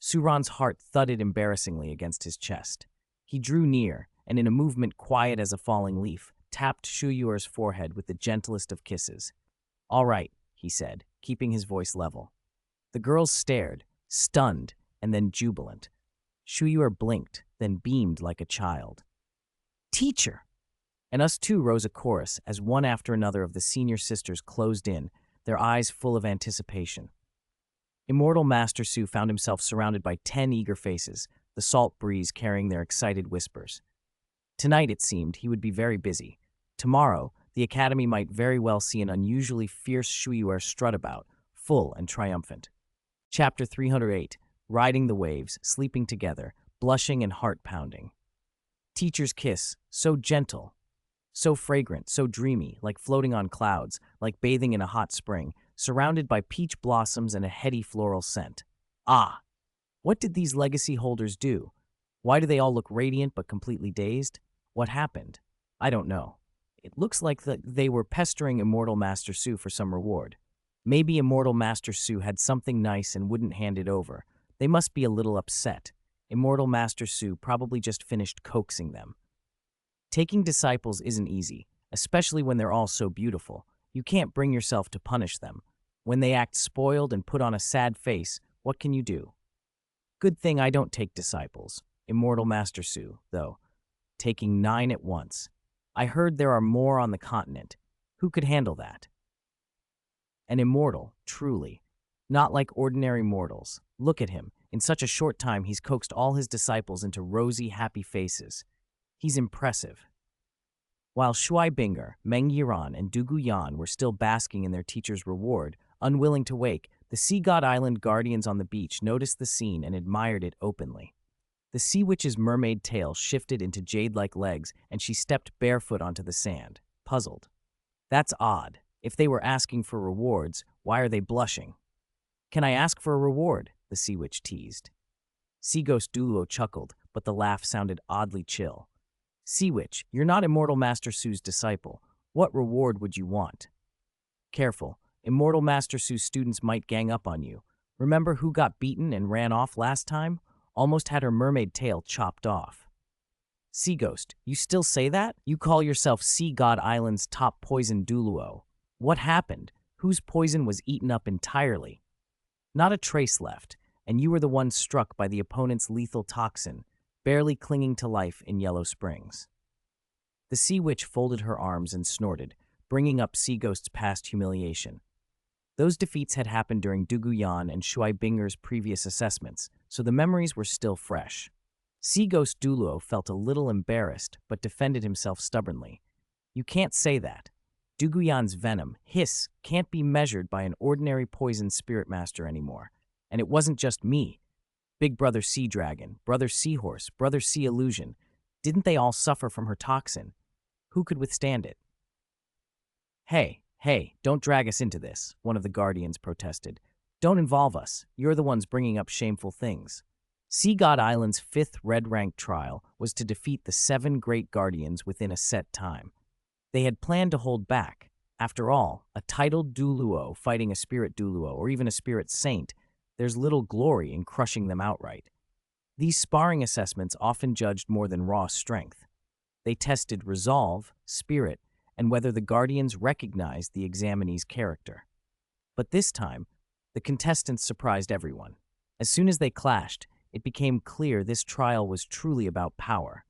Suran's heart thudded embarrassingly against his chest. He drew near, and in a movement quiet as a falling leaf, tapped Shu Yuer's forehead with the gentlest of kisses. "All right," he said, keeping his voice level. The girls stared, stunned, and then jubilant. Shu Yuer blinked, then beamed like a child. "Teacher!" And us too rose a chorus as one after another of the senior sisters closed in, their eyes full of anticipation. Immortal Master Su found himself surrounded by 10 eager faces, the salt breeze carrying their excited whispers. Tonight, it seemed, he would be very busy. Tomorrow, the Academy might very well see an unusually fierce Shu Yuer strut about, full and triumphant. Chapter 308, Riding the Waves, Sleeping Together, Blushing and Heart-Pounding. Teacher's kiss, so gentle, so fragrant, so dreamy, like floating on clouds, like bathing in a hot spring, surrounded by peach blossoms and a heady floral scent. Ah! What did these legacy holders do? Why do they all look radiant but completely dazed? What happened? I don't know. It looks like they were pestering Immortal Master Su for some reward. Maybe Immortal Master Su had something nice and wouldn't hand it over. They must be a little upset. Immortal Master Su probably just finished coaxing them. Taking disciples isn't easy, especially when they're all so beautiful. You can't bring yourself to punish them. When they act spoiled and put on a sad face, what can you do? Good thing I don't take disciples. Immortal Master Su, though, taking 9 at once. I heard there are more on the continent. Who could handle that? An immortal, truly. Not like ordinary mortals. Look at him. In such a short time, he's coaxed all his disciples into rosy, happy faces. He's impressive. While Shui Binger, Meng Yiran, and Dugu Yan were still basking in their teacher's reward, unwilling to wake, the Sea God Island guardians on the beach noticed the scene and admired it openly. The sea witch's mermaid tail shifted into jade-like legs, and she stepped barefoot onto the sand, puzzled. That's odd. If they were asking for rewards, why are they blushing? Can I ask for a reward? The sea witch teased. Sea ghost Douluo chuckled, but the laugh sounded oddly chill. Sea witch, you're not Immortal Master Su's disciple. What reward would you want? Careful. Immortal Master Su's students might gang up on you. Remember who got beaten and ran off last time? Almost had her mermaid tail chopped off. Sea Ghost, you still say that? You call yourself Sea God Island's top poison Douluo. What happened? Whose poison was eaten up entirely? Not a trace left, and you were the one struck by the opponent's lethal toxin, barely clinging to life in Yellow Springs. The Sea Witch folded her arms and snorted, bringing up Sea Ghost's past humiliation. Those defeats had happened during Dugu Yan and Shui Binger's previous assessments, so the memories were still fresh. Sea Ghost Douluo felt a little embarrassed, but defended himself stubbornly. You can't say that. Dugu Yan's venom, hiss, can't be measured by an ordinary poison spirit master anymore. And it wasn't just me. Big Brother Sea Dragon, Brother Seahorse, Brother Sea Illusion. Didn't they all suffer from her toxin? Who could withstand it? Hey, don't drag us into this, one of the guardians protested. Don't involve us. You're the ones bringing up shameful things. Sea God Island's 5th red rank trial was to defeat the 7 great guardians within a set time. They had planned to hold back. After all, a titled Douluo fighting a spirit Douluo or even a spirit saint, there's little glory in crushing them outright. These sparring assessments often judged more than raw strength. They tested resolve, spirit, and whether the guardians recognized the examinee's character. But this time, the contestants surprised everyone. As soon as they clashed, it became clear this trial was truly about power.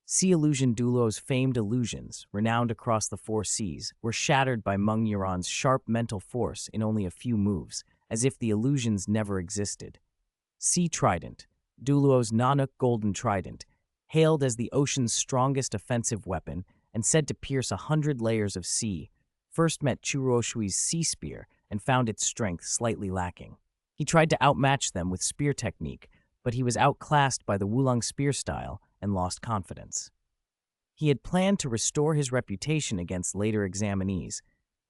Sea Illusion Douluo's famed illusions, renowned across the 4 seas, were shattered by Meng Yiran's sharp mental force in only a few moves, as if the illusions never existed. Sea Trident, Douluo's Nanook Golden Trident, hailed as the ocean's strongest offensive weapon and said to pierce 100 layers of sea, first met Churuoshui's Sea Spear and found its strength slightly lacking. He tried to outmatch them with spear technique, but he was outclassed by the Wulong spear style and lost confidence. He had planned to restore his reputation against later examinees,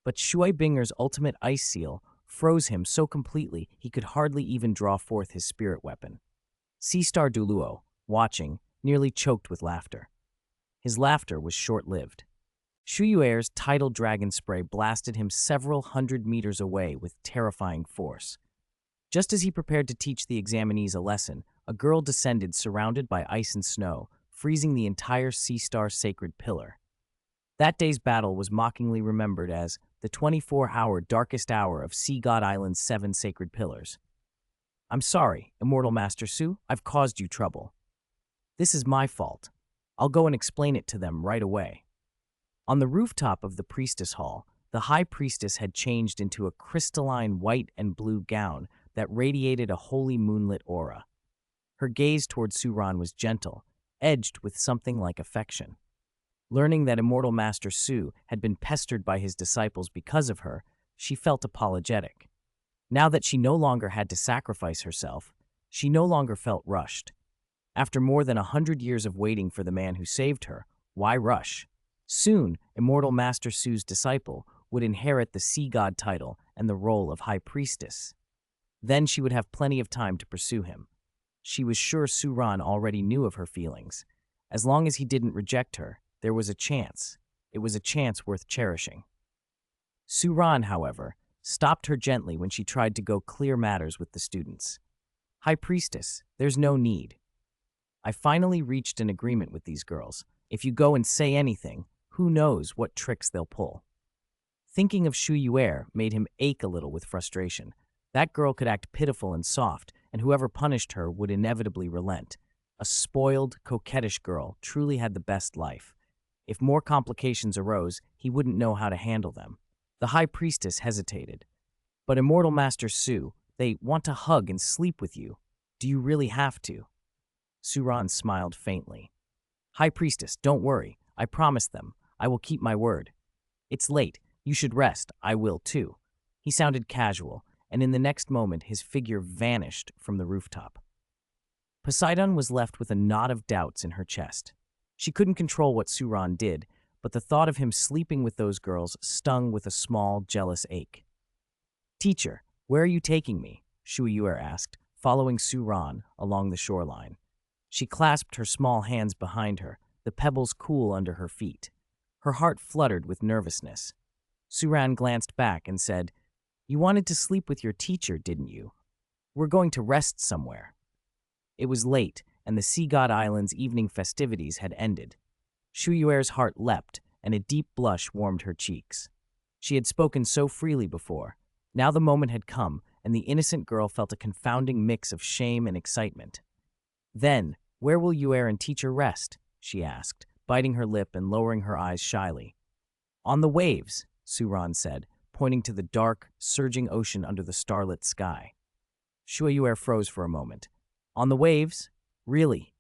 but Shui Binger's ultimate ice seal froze him so completely he could hardly even draw forth his spirit weapon. Sea Star Douluo, watching, nearly choked with laughter. His laughter was short-lived. Shu Yuer's tidal dragon spray blasted him several hundred meters away with terrifying force. Just as he prepared to teach the examinees a lesson, a girl descended surrounded by ice and snow, freezing the entire Sea Star sacred pillar. That day's battle was mockingly remembered as the 24-hour darkest hour of Sea God Island's 7 sacred pillars. I'm sorry, Immortal Master Su, I've caused you trouble. This is my fault. I'll go and explain it to them right away. On the rooftop of the priestess hall, the high priestess had changed into a crystalline white and blue gown that radiated a holy moonlit aura. Her gaze toward Suran was gentle, edged with something like affection. Learning that Immortal Master Su had been pestered by his disciples because of her, she felt apologetic. Now that she no longer had to sacrifice herself, she no longer felt rushed. After more than 100 years of waiting for the man who saved her, why rush? Soon, Immortal Master Su's disciple would inherit the Sea God title and the role of High Priestess. Then she would have plenty of time to pursue him. She was sure Suran already knew of her feelings. As long as he didn't reject her, there was a chance. It was a chance worth cherishing. Suran, however, stopped her gently when she tried to go clear matters with the students. High Priestess, there's no need. I finally reached an agreement with these girls. If you go and say anything, who knows what tricks they'll pull. Thinking of Shu Yuer made him ache a little with frustration. That girl could act pitiful and soft, and whoever punished her would inevitably relent. A spoiled, coquettish girl truly had the best life. If more complications arose, he wouldn't know how to handle them. The High Priestess hesitated. But Immortal Master Su, they want to hug and sleep with you. Do you really have to? Suran smiled faintly. High Priestess, don't worry. I promised them. I will keep my word. It's late. You should rest. I will too. He sounded casual, and in the next moment his figure vanished from the rooftop. Poseidon was left with a knot of doubts in her chest. She couldn't control what Suran did, but the thought of him sleeping with those girls stung with a small, jealous ache. Teacher, where are you taking me? Shu Yuer asked, following Suran along the shoreline. She clasped her small hands behind her, the pebbles cool under her feet. Her heart fluttered with nervousness. Suran glanced back and said, You wanted to sleep with your teacher, didn't you? We're going to rest somewhere. It was late, and the Sea God Island's evening festivities had ended. Shu Yuer's heart leapt, and a deep blush warmed her cheeks. She had spoken so freely before. Now the moment had come, and the innocent girl felt a confounding mix of shame and excitement. Then, where will Yuer and teacher rest? She asked, biting her lip and lowering her eyes shyly. On the waves, Suran said, pointing to the dark, surging ocean under the starlit sky. Shu Yuer froze for a moment. On the waves? Really?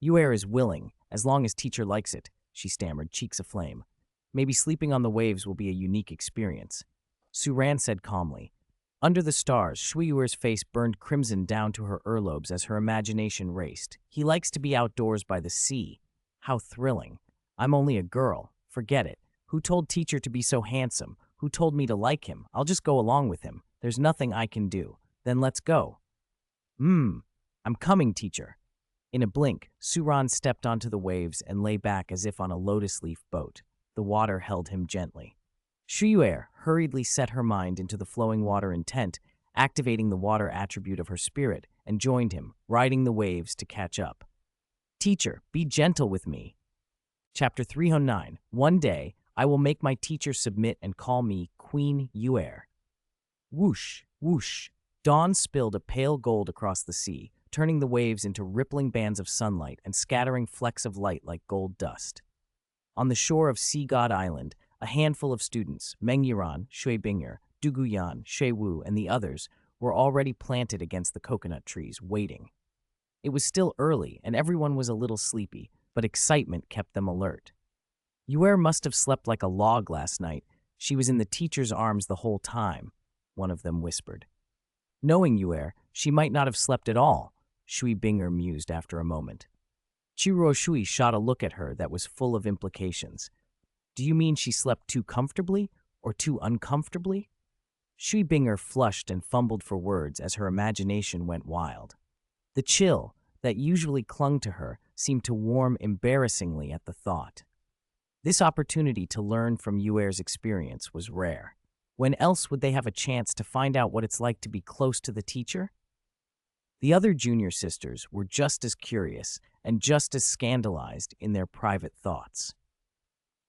Yuer is willing, as long as teacher likes it, she stammered, cheeks aflame. Maybe sleeping on the waves will be a unique experience. Suran said calmly. Under the stars, Shu Yuer's face burned crimson down to her earlobes as her imagination raced. He likes to be outdoors by the sea. How thrilling. I'm only a girl. Forget it. Who told teacher to be so handsome? Who told me to like him? I'll just go along with him. There's nothing I can do. Then let's go. I'm coming, teacher. In a blink, Suran stepped onto the waves and lay back as if on a lotus leaf boat. The water held him gently. Shu Yuer hurriedly set her mind into the flowing water intent, activating the water attribute of her spirit, and joined him, riding the waves to catch up. Teacher, be gentle with me. Chapter 309. One day, I will make my teacher submit and call me Queen Yuer. Whoosh, whoosh. Dawn spilled a pale gold across the sea, turning the waves into rippling bands of sunlight and scattering flecks of light like gold dust. On the shore of Sea God Island, a handful of students, Meng Yiran, Shui Bing'er, Du Guyan, Shui Wu, and the others, were already planted against the coconut trees, waiting. It was still early, and everyone was a little sleepy, but excitement kept them alert. Yuer must have slept like a log last night. She was in the teacher's arms the whole time, one of them whispered. Knowing Yuer, she might not have slept at all, Shui Bing'er mused after a moment. Chiruo Shui shot a look at her that was full of implications. Do you mean she slept too comfortably or too uncomfortably? Shui Bing'er flushed and fumbled for words as her imagination went wild. The chill, that usually clung to her seemed to warm embarrassingly at the thought. This opportunity to learn from Yuer's experience was rare. When else would they have a chance to find out what it's like to be close to the teacher? The other junior sisters were just as curious and just as scandalized in their private thoughts.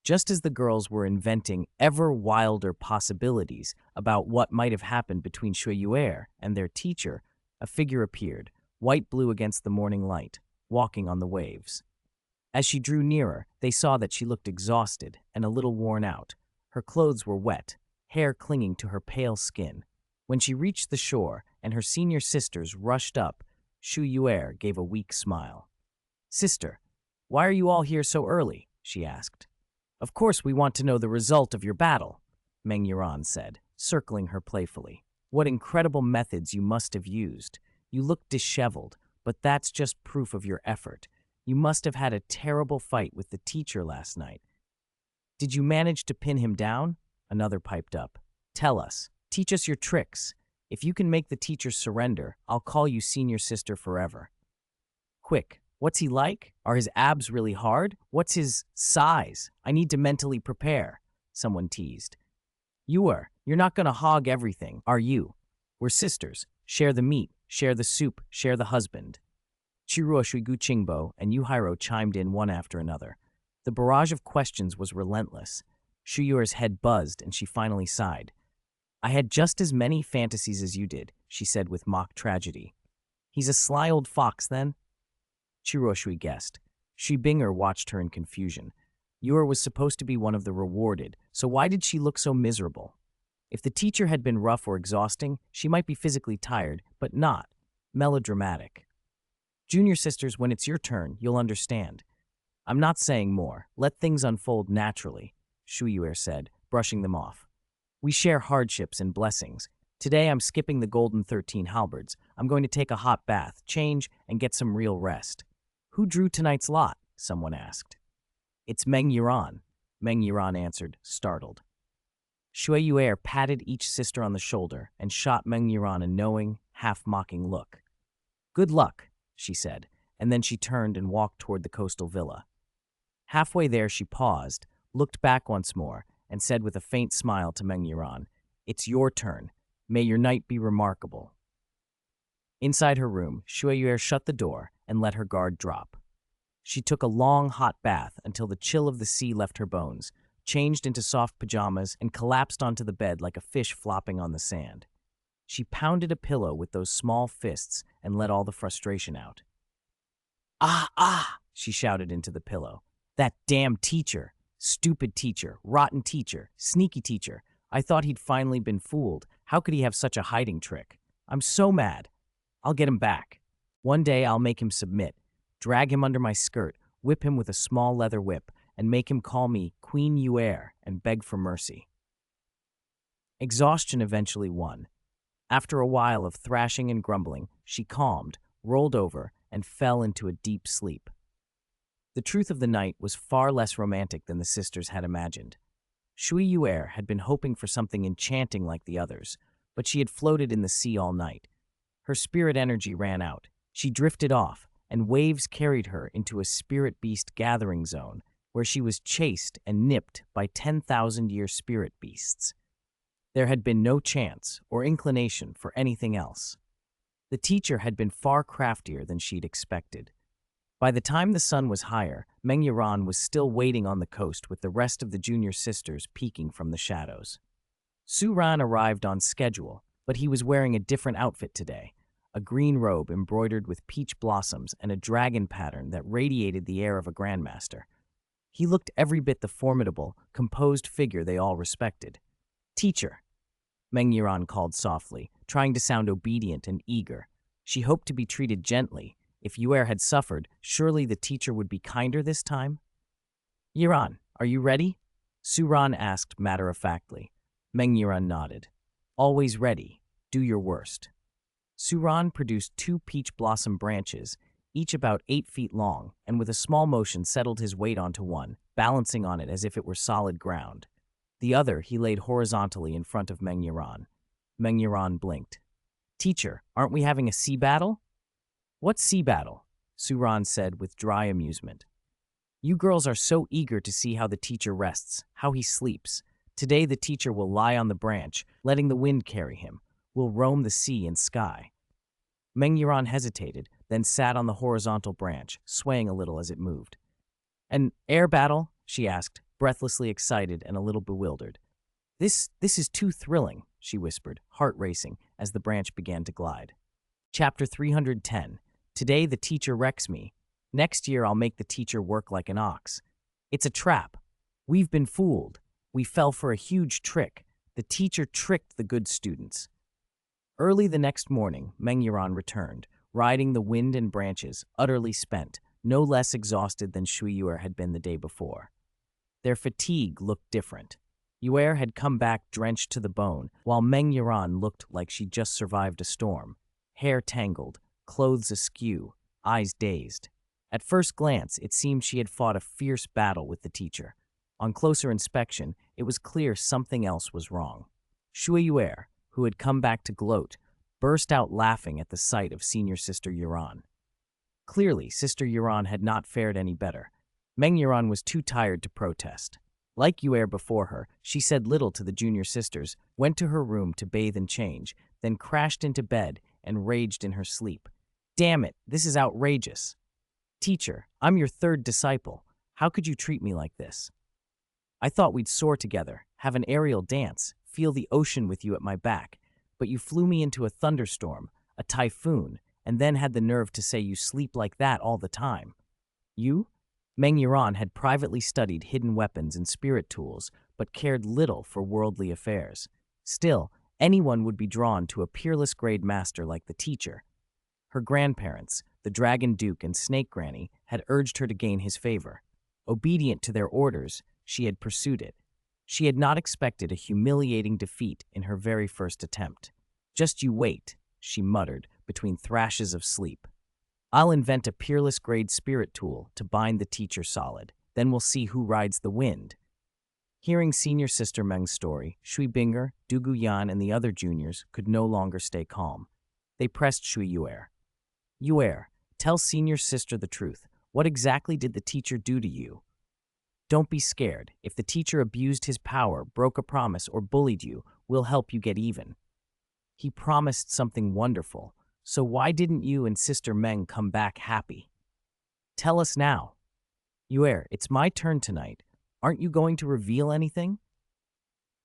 Just as the girls were inventing ever wilder possibilities about what might have happened between Shui Yuer and their teacher, a figure appeared, white-blue against the morning light, walking on the waves. As she drew nearer, they saw that she looked exhausted and a little worn out. Her clothes were wet, hair clinging to her pale skin. When she reached the shore and her senior sisters rushed up, Shu Yuer gave a weak smile. "Sister, why are you all here so early?" she asked. "Of course we want to know the result of your battle," Meng Yuran said, circling her playfully. "What incredible methods you must have used. You look disheveled, but that's just proof of your effort. You must have had a terrible fight with the teacher last night." "Did you manage to pin him down?" Another piped up. "Tell us. Teach us your tricks. If you can make the teacher surrender, I'll call you senior sister forever." "Quick, what's he like? Are his abs really hard? What's his size? I need to mentally prepare," someone teased. You're not gonna hog everything, are you? We're sisters. Share the meat, share the soup, share the husband." Chiruo Shuigu Qingbo and Yuhiro chimed in one after another. The barrage of questions was relentless. Shuyuer's head buzzed and she finally sighed. "I had just as many fantasies as you did," she said with mock tragedy. "He's a sly old fox, then?" Chiruo Shui guessed. Shi Binger watched her in confusion. Yuer was supposed to be one of the rewarded, so why did she look so miserable? If the teacher had been rough or exhausting, she might be physically tired, but not melodramatic. "Junior sisters, when it's your turn, you'll understand. I'm not saying more. Let things unfold naturally," Shui Yuer said, brushing them off. "We share hardships and blessings. Today I'm skipping the golden 13 halberds. I'm going to take a hot bath, change, and get some real rest." "Who drew tonight's lot?" someone asked. "It's Meng Yuran," Meng Yuran answered, startled. Shui Yuer patted each sister on the shoulder and shot Meng Yuran a knowing, half-mocking look. "Good luck," she said, and then she turned and walked toward the coastal villa. Halfway there she paused, looked back once more, and said with a faint smile to Meng Yuran, "It's your turn. May your night be remarkable." Inside her room, Shui Yuer shut the door and let her guard drop. She took a long, hot bath until the chill of the sea left her bones, changed into soft pajamas, and collapsed onto the bed like a fish flopping on the sand. She pounded a pillow with those small fists and let all the frustration out. "Ah, ah," she shouted into the pillow. "That damn teacher. Stupid teacher, rotten teacher, sneaky teacher. I thought he'd finally been fooled. How could he have such a hiding trick? I'm so mad. I'll get him back. One day I'll make him submit, drag him under my skirt, whip him with a small leather whip, and make him call me Queen Yuer and beg for mercy." Exhaustion eventually won. After a while of thrashing and grumbling, she calmed, rolled over, and fell into a deep sleep. The truth of the night was far less romantic than the sisters had imagined. Shui Yuer had been hoping for something enchanting like the others, but she had floated in the sea all night. Her spirit energy ran out. She drifted off, and waves carried her into a spirit beast gathering zone where she was chased and nipped by 10,000-year spirit beasts. There had been no chance or inclination for anything else. The teacher had been far craftier than she'd expected. By the time the sun was higher, Meng Yuran was still waiting on the coast with the rest of the junior sisters peeking from the shadows. Su Ran arrived on schedule, but he was wearing a different outfit today, a green robe embroidered with peach blossoms and a dragon pattern that radiated the air of a grandmaster. He looked every bit the formidable, composed figure they all respected. "Teacher," Meng Yuran called softly, trying to sound obedient and eager. She hoped to be treated gently. If Yuer had suffered, surely the teacher would be kinder this time? "Yuran, are you ready?" Su Ran asked matter-of-factly. Meng Yuran nodded. "Always ready. Do your worst." Su Ran produced 2 peach blossom branches, each about 8 feet long, and with a small motion settled his weight onto one, balancing on it as if it were solid ground. The other he laid horizontally in front of Meng Yuran. Meng Yuran blinked. "Teacher, aren't we having a sea battle?" "What sea battle?" Suran said with dry amusement. You girls are so eager to see how the teacher rests, how he sleeps. Today the teacher will lie on the branch, letting the wind carry him, will roam the sea and sky. Meng Yuan hesitated, then sat on the horizontal branch, swaying a little as it moved. An air battle? She asked, breathlessly excited and a little bewildered. This is too thrilling, she whispered, heart racing, as the branch began to glide. Chapter 310. Today the teacher wrecks me. Next year I'll make the teacher work like an ox. It's a trap. We've been fooled. We fell for a huge trick. The teacher tricked the good students. Early the next morning, Meng Yuan returned, riding the wind and branches, utterly spent, no less exhausted than Shui Yuer had been the day before. Their fatigue looked different. Yuer had come back drenched to the bone, while Meng Yuan looked like she'd just survived a storm. Hair tangled, clothes askew, eyes dazed. At first glance, it seemed she had fought a fierce battle with the teacher. On closer inspection, it was clear something else was wrong. Shui Yuer, who had come back to gloat, burst out laughing at the sight of senior sister Yuan. Clearly, sister Yuan had not fared any better. Meng Yuan was too tired to protest. Like Yuer before her, she said little to the junior sisters, went to her room to bathe and change, then crashed into bed and raged in her sleep. Damn it, this is outrageous. Teacher, I'm your third disciple. How could you treat me like this? I thought we'd soar together, have an aerial dance, feel the ocean with you at my back, but you flew me into a thunderstorm, a typhoon, and then had the nerve to say you sleep like that all the time. You? Meng Yuan had privately studied hidden weapons and spirit tools, but cared little for worldly affairs. Still, anyone would be drawn to a peerless grade master like the teacher. Her grandparents, the Dragon Duke and Snake Granny, had urged her to gain his favor. Obedient to their orders, she had pursued it. She had not expected a humiliating defeat in her very first attempt. Just you wait, she muttered between thrashes of sleep. I'll invent a peerless grade spirit tool to bind the teacher solid. Then we'll see who rides the wind. Hearing senior sister Meng's story, Shui Binger, Du Guyan, and the other juniors could no longer stay calm. They pressed Shui Yuer. Yuer, tell senior sister the truth. What exactly did the teacher do to you? Don't be scared. If the teacher abused his power, broke a promise, or bullied you, we'll help you get even. He promised something wonderful. So why didn't you and Sister Meng come back happy? Tell us now. Yuer, it's my turn tonight. Aren't you going to reveal anything?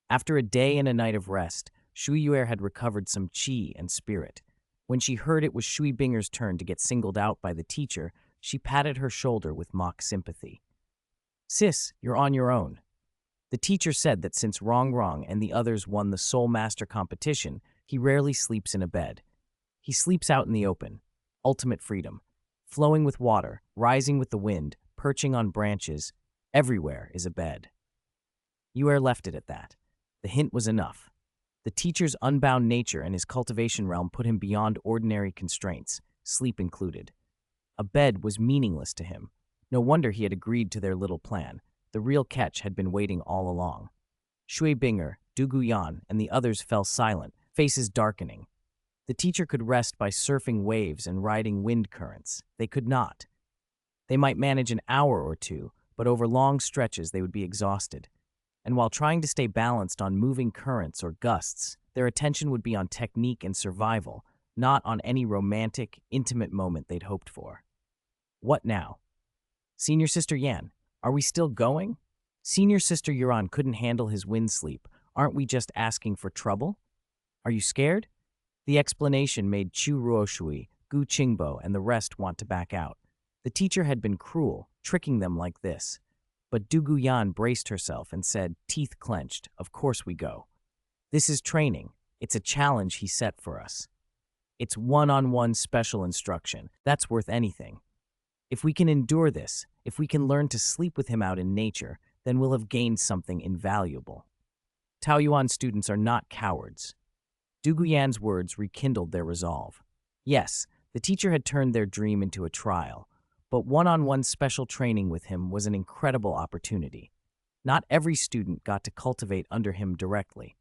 After a day and a night of rest, Shui Yuer had recovered some qi and spirit. When she heard it was Shui Binger's turn to get singled out by the teacher, she patted her shoulder with mock sympathy. Sis, you're on your own. The teacher said that since Rongrong and the others won the Soul Master competition, he rarely sleeps in a bed. He sleeps out in the open, ultimate freedom, flowing with water, rising with the wind, perching on branches. Everywhere is a bed. Yuer left it at that. The hint was enough. The teacher's unbound nature and his cultivation realm put him beyond ordinary constraints, sleep included. A bed was meaningless to him. No wonder he had agreed to their little plan. The real catch had been waiting all along. Shui Binger, Du Guyan, and the others fell silent, faces darkening. The teacher could rest by surfing waves and riding wind currents. They could not. They might manage an hour or two, but over long stretches they would be exhausted. And while trying to stay balanced on moving currents or gusts, their attention would be on technique and survival, not on any romantic, intimate moment they'd hoped for. What now? Senior Sister Yan, are we still going? Senior Sister Yuan couldn't handle his wind sleep. Aren't we just asking for trouble? Are you scared? The explanation made Chu Ruoshui, Gu Qingbo, and the rest want to back out. The teacher had been cruel, tricking them like this. But Du Guyan braced herself and said, teeth clenched, of course we go. This is training. It's a challenge he set for us. It's one-on-one special instruction. That's worth anything. If we can endure this, if we can learn to sleep with him out in nature, then we'll have gained something invaluable. Taoyuan students are not cowards. Du Guyan's words rekindled their resolve. Yes, the teacher had turned their dream into a trial, but one-on-one special training with him was an incredible opportunity. Not every student got to cultivate under him directly.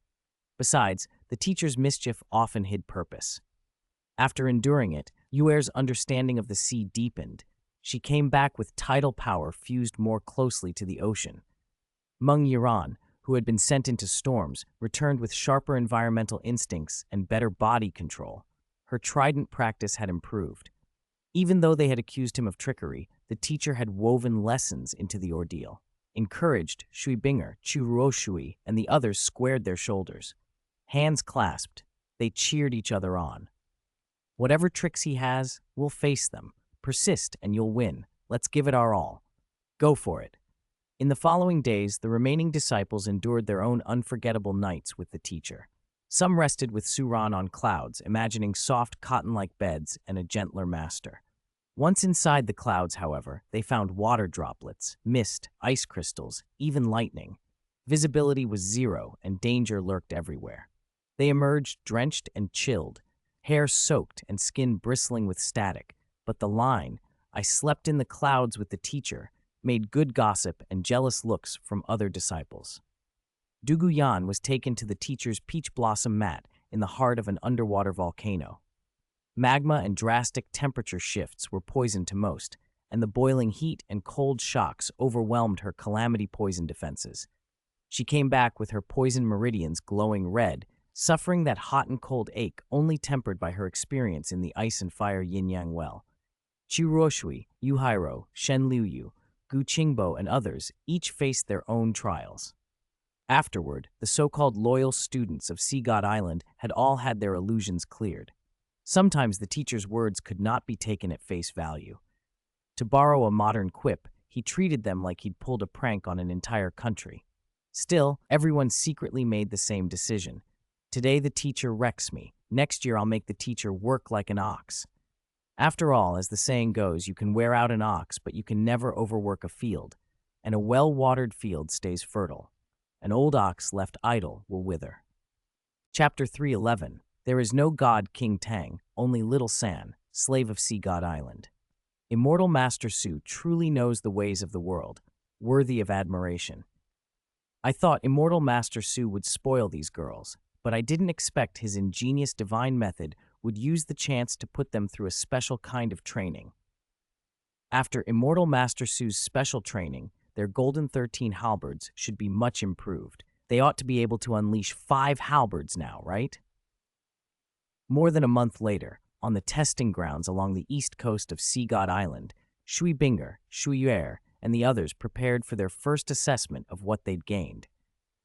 Besides, the teacher's mischief often hid purpose. After enduring it, Yuer's understanding of the sea deepened. She came back with tidal power fused more closely to the ocean. Meng Yiran, who had been sent into storms, returned with sharper environmental instincts and better body control. Her trident practice had improved. Even though they had accused him of trickery, the teacher had woven lessons into the ordeal. Encouraged, Shui Binger, Chu Ruoshui, and the others squared their shoulders. Hands clasped, they cheered each other on. Whatever tricks he has, we'll face them. Persist and you'll win. Let's give it our all. Go for it. In the following days, the remaining disciples endured their own unforgettable nights with the teacher. Some rested with Suran on clouds, imagining soft cotton-like beds and a gentler master. Once inside the clouds, however, they found water droplets, mist, ice crystals, even lightning. Visibility was zero and danger lurked everywhere. They emerged drenched and chilled, hair soaked and skin bristling with static. But the line, "I slept in the clouds with the teacher," made good gossip and jealous looks from other disciples. Dugu Yan was taken to the teacher's peach blossom mat in the heart of an underwater volcano. Magma and drastic temperature shifts were poison to most, and the boiling heat and cold shocks overwhelmed her calamity poison defenses. She came back with her poison meridians glowing red, suffering that hot and cold ache only tempered by her experience in the ice and fire yin-yang well. Chu Ruoshui, Yu Hairo, Shen Liuyu, Gu Qingbo, and others each faced their own trials. Afterward, the so-called loyal students of Sea God Island had all had their illusions cleared. Sometimes the teacher's words could not be taken at face value. To borrow a modern quip, he treated them like he'd pulled a prank on an entire country. Still, everyone secretly made the same decision. Today the teacher wrecks me. Next year I'll make the teacher work like an ox. After all, as the saying goes, you can wear out an ox, but you can never overwork a field. And a well-watered field stays fertile. An old ox left idle will wither. Chapter 3:11. There is no god King Tang, only Little San, slave of Sea God Island. Immortal Master Su truly knows the ways of the world, worthy of admiration. I thought Immortal Master Su would spoil these girls, but I didn't expect his ingenious divine method would use the chance to put them through a special kind of training. After Immortal Master Su's special training, their Golden 13 halberds should be much improved. They ought to be able to unleash 5 halberds now, right? More than a month later, on the testing grounds along the east coast of Sea God Island, Shui Binger, Shui Yuer, and the others prepared for their first assessment of what they'd gained.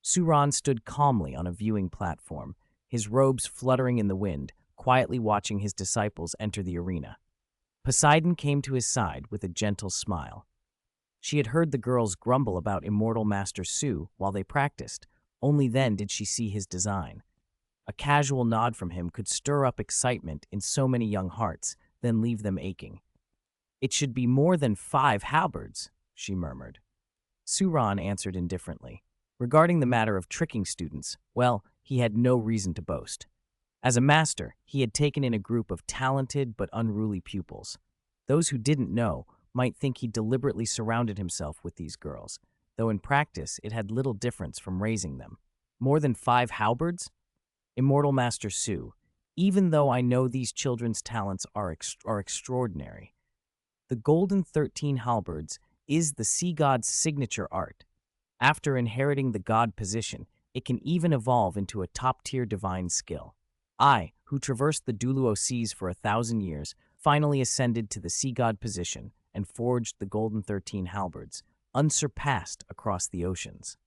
Suran stood calmly on a viewing platform, his robes fluttering in the wind, quietly watching his disciples enter the arena. Poseidon came to his side with a gentle smile. She had heard the girls grumble about Immortal Master Su while they practiced. Only then did she see his design. A casual nod from him could stir up excitement in so many young hearts, then leave them aching. "It should be more than 5 halberds," she murmured. Suran answered indifferently. Regarding the matter of tricking students, well, he had no reason to boast. As a master, he had taken in a group of talented but unruly pupils. Those who didn't know might think he deliberately surrounded himself with these girls, though in practice it had little difference from raising them. More than 5 halberds? Immortal Master Su, even though I know these children's talents are extraordinary, the Golden 13 halberds is the sea god's signature art. After inheriting the god position, it can even evolve into a top-tier divine skill. I, who traversed the Douluo seas for 1,000 years, finally ascended to the sea god position and forged the Golden 13 halberds, unsurpassed across the oceans.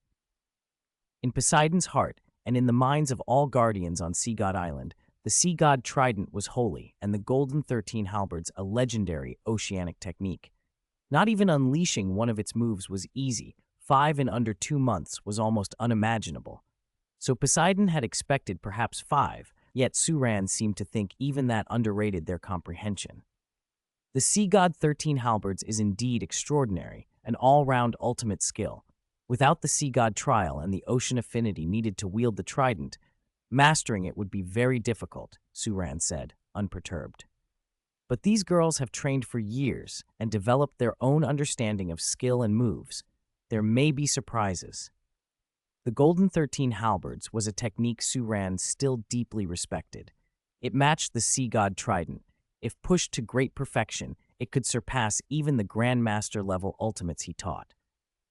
In Poseidon's heart, and in the minds of all guardians on Sea God Island, the Sea God Trident was holy and the Golden 13 halberds a legendary oceanic technique. Not even unleashing one of its moves was easy. 5 in under 2 months was almost unimaginable. So Poseidon had expected perhaps 5, yet Suran seemed to think even that underrated their comprehension. The Sea God 13 halberds is indeed extraordinary, an all-round ultimate skill. Without the Sea God trial and the ocean affinity needed to wield the trident, mastering it would be very difficult, Suran said, unperturbed. But these girls have trained for years and developed their own understanding of skill and moves. There may be surprises. The Golden 13 halberds was a technique Suran still deeply respected. It matched the Sea God trident, If pushed to great perfection, it could surpass even the Grandmaster level ultimates he taught.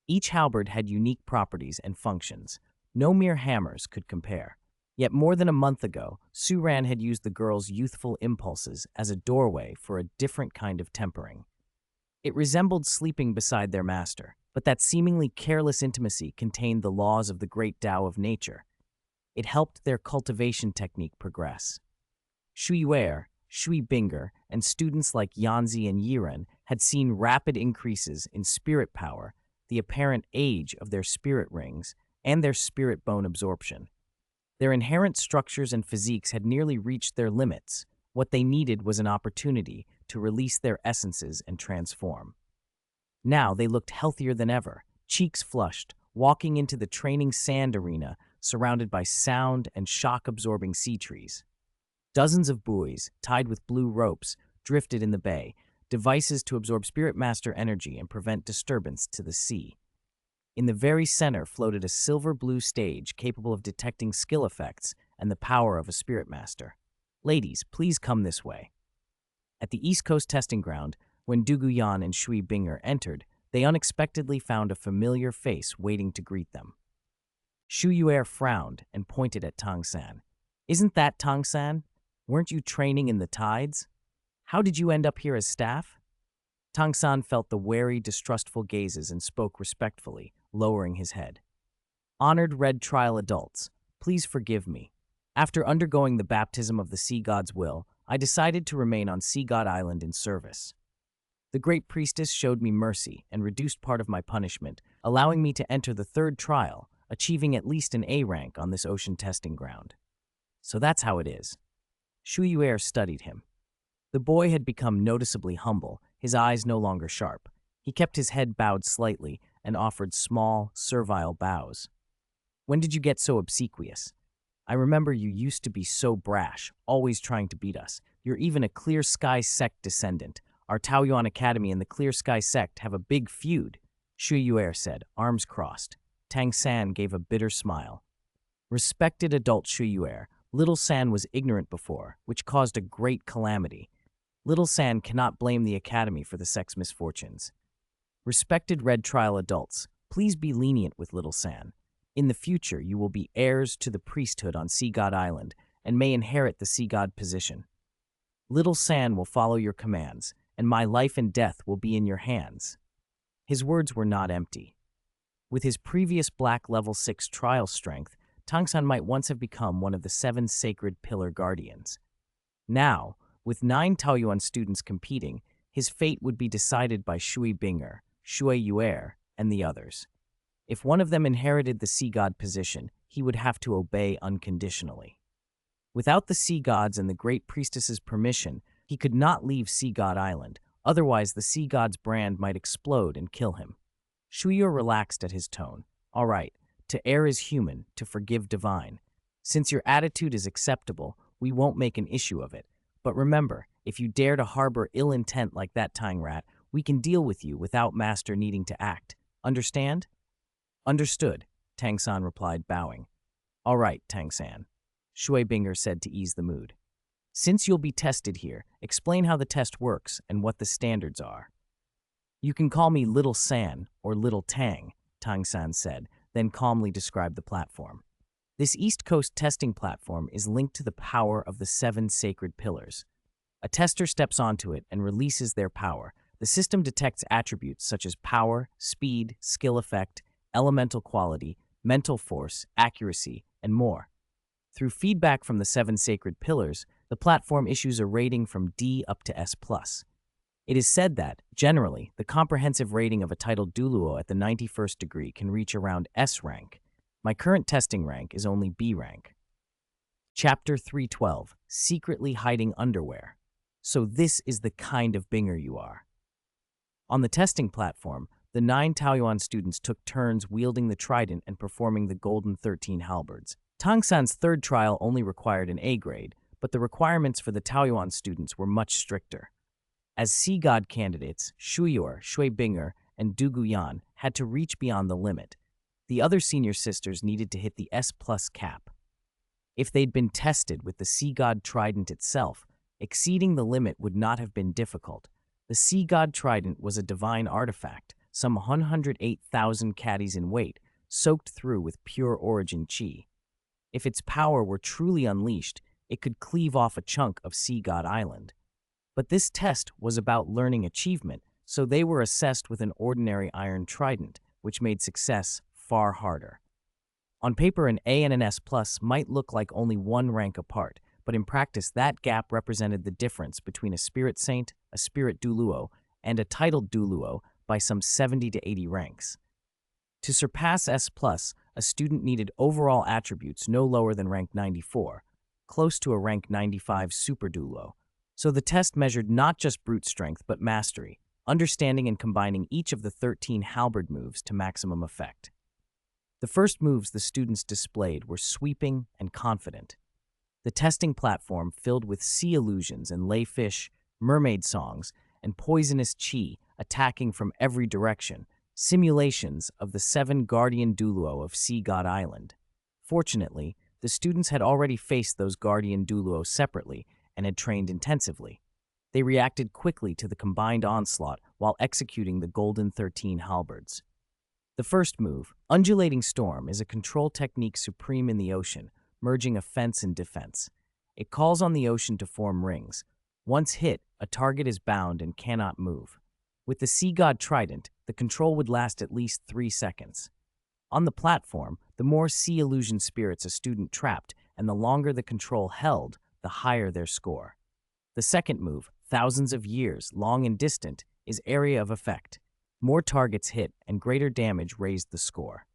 Each halberd had unique properties and functions. No mere hammers could compare. Yet more than a month ago, Su Ran had used the girl's youthful impulses as a doorway for a different kind of tempering. It resembled sleeping beside their master, but that seemingly careless intimacy contained the laws of the great Tao of nature. It helped their cultivation technique progress. Shui Yuer, Shui Binger, and students like Yanzi and Yiren had seen rapid increases in spirit power, the apparent age of their spirit rings, and their spirit bone absorption. Their inherent structures and physiques had nearly reached their limits. What they needed was an opportunity to release their essences and transform. Now they looked healthier than ever, cheeks flushed, walking into the training sand arena surrounded by sound and shock-absorbing sea trees. Dozens of buoys, tied with blue ropes, drifted in the bay, devices to absorb Spirit Master energy and prevent disturbance to the sea. In the very center floated a silver-blue stage capable of detecting skill effects and the power of a Spirit Master. Ladies, please come this way. At the East Coast testing ground, when Du Guyan and Shui Binger entered, they unexpectedly found a familiar face waiting to greet them. Shu Yuer frowned and pointed at Tang San. "Isn't that Tang San? Weren't you training in the tides? How did you end up here as staff?" Tang San felt the wary, distrustful gazes and spoke respectfully, lowering his head. "Honored Red Trial adults, please forgive me. After undergoing the baptism of the Sea God's will, I decided to remain on Sea God Island in service. The Great Priestess showed me mercy and reduced part of my punishment, allowing me to enter the third trial, achieving at least an A rank on this ocean testing ground. So that's how it is." Shu Yuer studied him. The boy had become noticeably humble, his eyes no longer sharp. He kept his head bowed slightly and offered small, servile bows. "When did you get so obsequious? I remember you used to be so brash, always trying to beat us. You're even a Clear Sky sect descendant. Our Taoyuan Academy and the Clear Sky sect have a big feud," Shu Yuer said, arms crossed. Tang San gave a bitter smile. "Respected adult Shu Yuer, Little San was ignorant before, which caused a great calamity. Little San cannot blame the Academy for the sect's misfortunes. Respected Red Trial adults, please be lenient with Little San. In the future, you will be heirs to the priesthood on Sea God Island and may inherit the Sea God position. Little San will follow your commands, and my life and death will be in your hands." His words were not empty. With his previous black level 6 trial strength, Tang San might once have become one of the 7 sacred pillar guardians. Now, with 9 Taoyuan students competing, his fate would be decided by Shui Binger, Shui Yuer, and the others. If one of them inherited the Sea God position, he would have to obey unconditionally. Without the Sea Gods and the Great Priestess's permission, he could not leave Sea God Island, otherwise the Sea God's brand might explode and kill him. Shui Yuer relaxed at his tone. "All right, to err is human, to forgive divine. Since your attitude is acceptable, we won't make an issue of it. But remember, if you dare to harbor ill intent like that Tang Rat, we can deal with you without Master needing to act. Understand?" "Understood," Tang San replied, bowing. "All right, Tang San," Shui Binger said to ease the mood. "Since you'll be tested here, explain how the test works and what the standards are." "You can call me Little San or Little Tang," Tang San said, then calmly described the platform. "This East Coast testing platform is linked to the power of the 7 sacred pillars. A tester steps onto it and releases their power. The system detects attributes such as power, speed, skill effect, elemental quality, mental force, accuracy, and more. Through feedback from the 7 sacred pillars, the platform issues a rating from D up to S+. It is said that, generally, the comprehensive rating of a titled Douluo at the 91st degree can reach around S rank. My current testing rank is only B rank. Chapter 312, Secretly Hiding Underwear. So this is the kind of Binger you are. On the testing platform, the 9 Taoyuan students took turns wielding the trident and performing the Golden 13 halberds. Tang San's third trial only required an A grade, but the requirements for the Taoyuan students were much stricter. As Sea God candidates, Shui Yuer, Shui Binger, and Du Guyan had to reach beyond the limit. The other senior sisters needed to hit the S+ cap. If they'd been tested with the Sea God trident itself, Exceeding the limit would not have been difficult. The sea god trident was a divine artifact, some 108,000 caddies in weight, soaked through with pure origin chi. If its power were truly unleashed, it could cleave off a chunk of Sea God Island. But this test was about learning achievement, so they were assessed with an ordinary iron trident, which made success far harder. On paper, an A and an S plus might look like only one rank apart, but in practice that gap represented the difference between a spirit saint, a spirit Douluo, and a titled Douluo by some 70 to 80 ranks. To surpass S plus, a student needed overall attributes no lower than rank 94, close to a rank 95 super Douluo. So the test measured not just brute strength but mastery, understanding and combining each of the 13 halberd moves to maximum effect. The first moves the students displayed were sweeping and confident. The testing platform filled with sea illusions and lay fish, mermaid songs, and poisonous chi attacking from every direction, simulations of the 7 guardian Douluo of Sea God Island. Fortunately, the students had already faced those guardian Douluo separately and had trained intensively. They reacted quickly to the combined onslaught while executing the Golden 13 halberds. The first move, Undulating Storm, is a control technique supreme in the ocean, merging offense and defense. It calls on the ocean to form rings. Once hit, a target is bound and cannot move. With the Sea God Trident, the control would last at least 3 seconds. On the platform, the more sea illusion spirits a student trapped, and the longer the control held, the higher their score. The second move, Thousands of Years, long and distant, is area of effect. More targets hit and greater damage raised the score.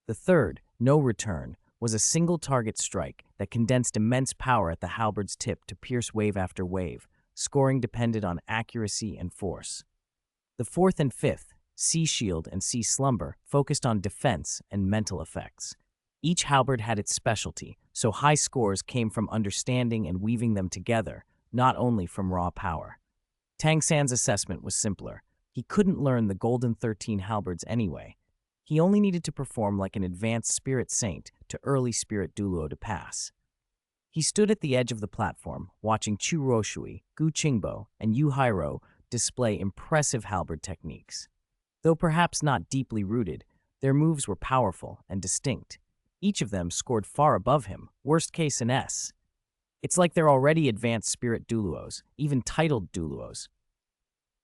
The third, No Return, was a single target strike that condensed immense power at the halberd's tip to pierce wave after wave. Scoring depended on accuracy and force. The fourth and fifth, Sea Shield and Sea Slumber, focused on defense and mental effects. Each halberd had its specialty, so high scores came from understanding and weaving them together, not only from raw power. Tang San's assessment was simpler. He couldn't learn the Golden 13 halberds anyway. He only needed to perform like an advanced spirit saint to early spirit Douluo to pass. He stood at the edge of the platform, watching Chu Roshui, Gu Qingbo, and Yu Hairo display impressive halberd techniques. Though perhaps not deeply rooted, their moves were powerful and distinct. Each of them scored far above him, worst case an S. It's like they're already advanced spirit Douluos, even titled Douluos.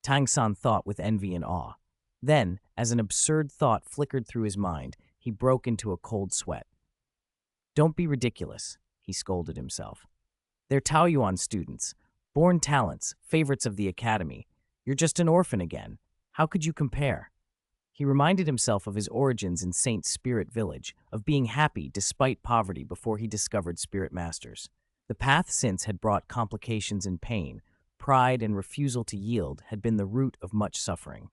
Tang San thought with envy and awe. Then, as an absurd thought flickered through his mind, he broke into a cold sweat. "Don't be ridiculous," he scolded himself. "They're Taoyuan students, born talents, favorites of the academy. You're just an orphan again. How could you compare?" He reminded himself of his origins in Saint Spirit Village, of being happy despite poverty before he discovered Spirit Masters. The path since had brought complications and pain. Pride and refusal to yield had been the root of much suffering.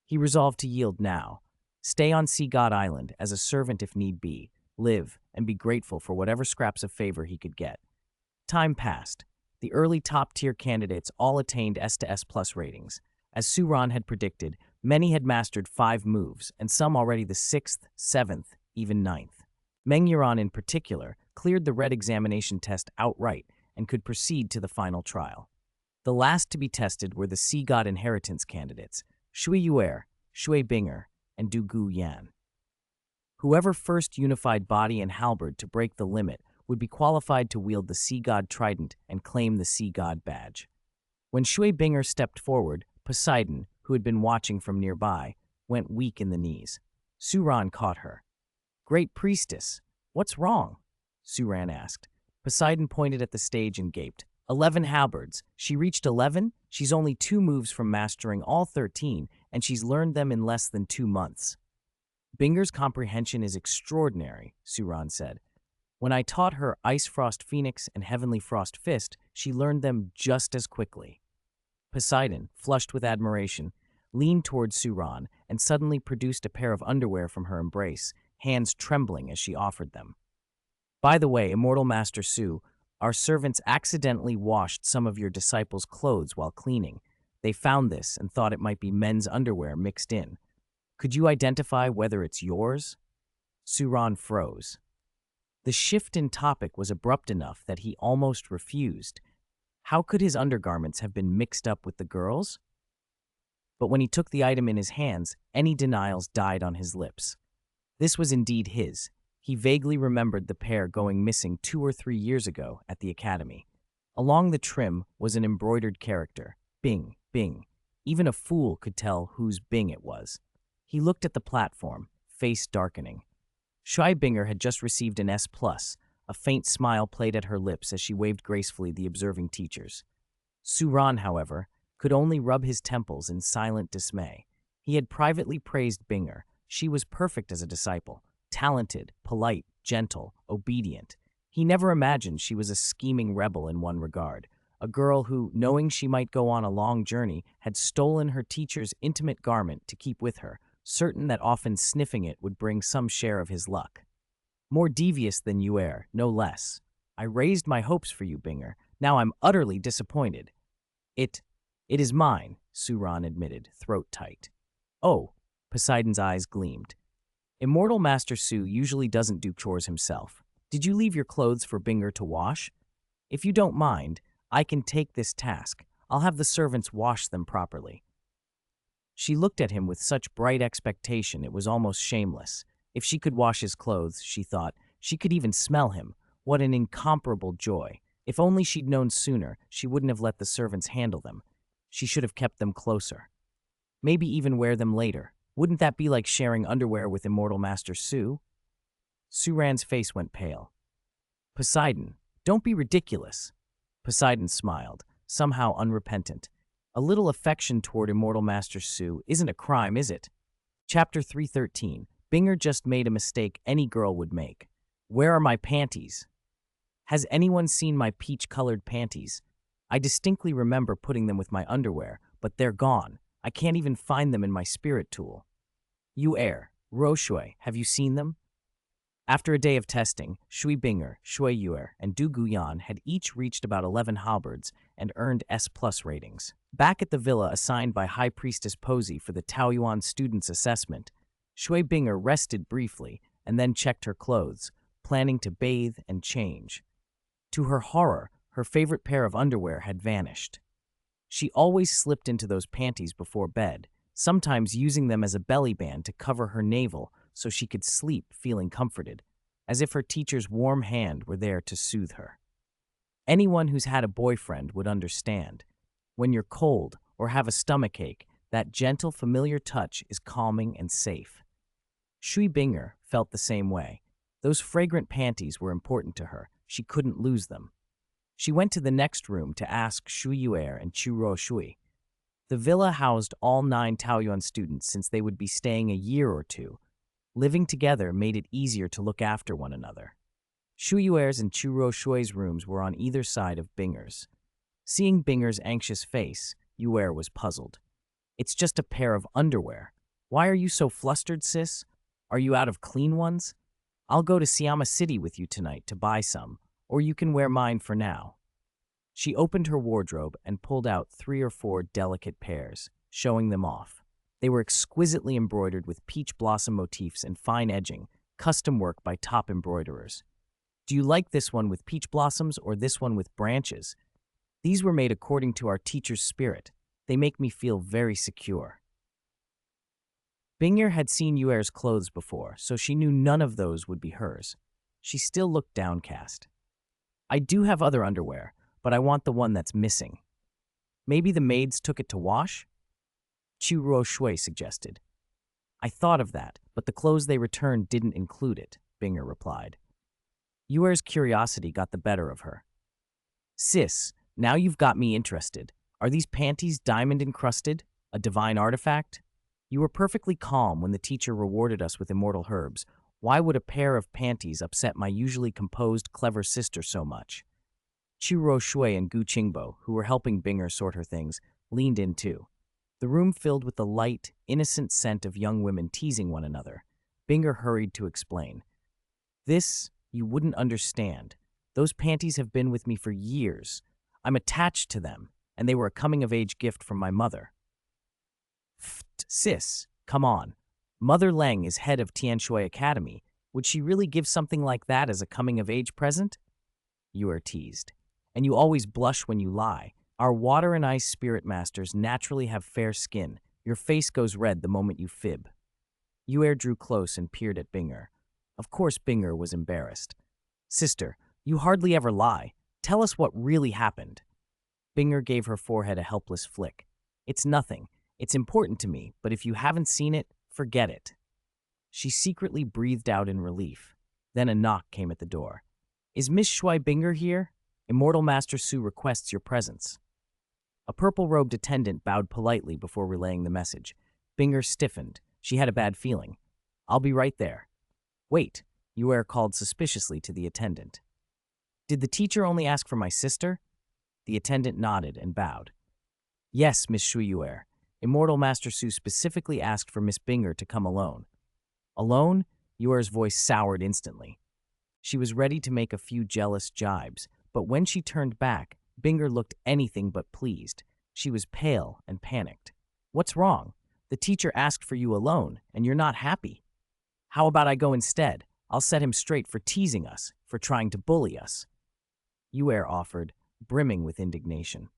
He resolved to yield now, stay on Sea God Island as a servant if need be, live, and be grateful for whatever scraps of favor he could get. Time passed. The early top-tier candidates all attained S to S plus ratings. As Suran had predicted, many had mastered 5 moves, and some already the 6th, 7th, even 9th. Meng Yuran in particular cleared the red examination test outright and could proceed to the final trial. The last to be tested were the Sea God Inheritance candidates, Shui Yuer, Shui Binger, and Du Gu Yan. Whoever first unified body and halberd to break the limit would be qualified to wield the Sea God Trident and claim the Sea God badge. When Shui Binger stepped forward, Poseidon, who had been watching from nearby, went weak in the knees. Suran caught her. "Great Priestess, what's wrong?" Suran asked. Poseidon pointed at the stage and gaped. 11 halberds. She reached 11? She's only 2 moves from mastering all 13, and she's learned them in less than 2 months. "Binger's comprehension is extraordinary," Suran said. "When I taught her Ice Frost Phoenix and Heavenly Frost Fist, she learned them just as quickly." Poseidon, flushed with admiration, leaned towards Suran and suddenly produced a pair of underwear from her embrace, hands trembling as she offered them. "By the way, Immortal Master Su, our servants accidentally washed some of your disciples' clothes while cleaning. They found this and thought it might be men's underwear mixed in. Could you identify whether it's yours?" Suran froze. The shift in topic was abrupt enough that he almost refused. How could his undergarments have been mixed up with the girls? But when he took the item in his hands, any denials died on his lips. This was indeed his. He vaguely remembered the pair going missing 2 or 3 years ago at the academy. Along the trim was an embroidered character, Bing, Bing. Even a fool could tell whose Bing it was. He looked at the platform, face darkening. Shui Binger had just received an S+. A faint smile played at her lips as she waved gracefully the observing teachers. Su Ran, however, could only rub his temples in silent dismay. He had privately praised Binger. She was perfect as a disciple, talented, polite, gentle, obedient. He never imagined she was a scheming rebel in one regard, a girl who, knowing she might go on a long journey, had stolen her teacher's intimate garment to keep with her, certain that often sniffing it would bring some share of his luck. More devious than Yuer, no less. I raised my hopes for you, Binger. Now I'm utterly disappointed. It is mine, Suran admitted, throat tight. Oh, Poseidon's eyes gleamed. Immortal Master Su usually doesn't do chores himself. Did you leave your clothes for Binger to wash? If you don't mind, I can take this task. I'll have the servants wash them properly. She looked at him with such bright expectation it was almost shameless. If she could wash his clothes, she thought, she could even smell him. What an incomparable joy. If only she'd known sooner, she wouldn't have let the servants handle them. She should have kept them closer. Maybe even wear them later. Wouldn't that be like sharing underwear with Immortal Master Su? Suran's face went pale. Poseidon, don't be ridiculous. Poseidon smiled, somehow unrepentant. A little affection toward Immortal Master Su isn't a crime, is it? Chapter 313. Binger just made a mistake any girl would make. Where are my panties? Has anyone seen my peach-colored panties? I distinctly remember putting them with my underwear, but they're gone. I can't even find them in my spirit tool. Yuer, Roshui, have you seen them? After a day of testing, Shui Binger, Shui Yuer, and Du Guyan had each reached about 11 halberds and earned S+ ratings. Back at the villa assigned by High Priestess Posey for the Taoyuan students' assessment, Shui Binger rested briefly and then checked her clothes, planning to bathe and change. To her horror, her favorite pair of underwear had vanished. She always slipped into those panties before bed, sometimes using them as a belly band to cover her navel so she could sleep feeling comforted, as if her teacher's warm hand were there to soothe her. Anyone who's had a boyfriend would understand. When you're cold or have a stomachache, that gentle, familiar touch is calming and safe. Shui Binger felt the same way. Those fragrant panties were important to her. She couldn't lose them. She went to the next room to ask Shui Yuer and Chu Ro Shui. The villa housed all 9 Taoyuan students since they would be staying a year or two. Living together made it easier to look after one another. Shui Yuer's and Chu Ro Shui's rooms were on either side of Binger's. Seeing Binger's anxious face, Yuer was puzzled. It's just a pair of underwear. Why are you so flustered, sis? Are you out of clean ones? I'll go to Siama City with you tonight to buy some, or you can wear mine for now. She opened her wardrobe and pulled out 3 or 4 delicate pairs, showing them off. They were exquisitely embroidered with peach blossom motifs and fine edging, custom work by top embroiderers. Do you like this one with peach blossoms or this one with branches? These were made according to our teacher's spirit. They make me feel very secure. Binger had seen Yuer's clothes before, so she knew none of those would be hers. She still looked downcast. I do have other underwear, but I want the one that's missing. Maybe the maids took it to wash? Chu Ro Shui suggested. I thought of that, but the clothes they returned didn't include it, Binger replied. Yuer's curiosity got the better of her. Sis, now you've got me interested. Are these panties diamond-encrusted? A divine artifact? You were perfectly calm when the teacher rewarded us with immortal herbs. Why would a pair of panties upset my usually composed, clever sister so much? Chu Ro Shui and Gu Qingbo, who were helping Binger sort her things, leaned in too. The room filled with the light, innocent scent of young women teasing one another. Binger hurried to explain. This, you wouldn't understand. Those panties have been with me for years. I'm attached to them, and they were a coming-of-age gift from my mother. Sis, come on. Mother Leng is head of Tianxue Academy. Would she really give something like that as a coming-of-age present? Yuer teased. And you always blush when you lie. Our water and ice spirit masters naturally have fair skin. Your face goes red the moment you fib. Yuer drew close and peered at Binger. Of course Binger was embarrassed. Sister, you hardly ever lie. Tell us what really happened. Binger gave her forehead a helpless flick. It's nothing. It's important to me, but if you haven't seen it, forget it. She secretly breathed out in relief. Then a knock came at the door. Is Miss Shui Binger here? Immortal Master Su requests your presence. A purple-robed attendant bowed politely before relaying the message. Binger stiffened. She had a bad feeling. I'll be right there. Wait, Yuer called suspiciously to the attendant. Did the teacher only ask for my sister? The attendant nodded and bowed. Yes, Miss Shui Yuer. Immortal Master Su specifically asked for Miss Binger to come alone. Alone? Yuer's voice soured instantly. She was ready to make a few jealous jibes, but when she turned back, Binger looked anything but pleased. She was pale and panicked. What's wrong? The teacher asked for you alone, and you're not happy. How about I go instead? I'll set him straight for teasing us, for trying to bully us. Yuer offered, brimming with indignation.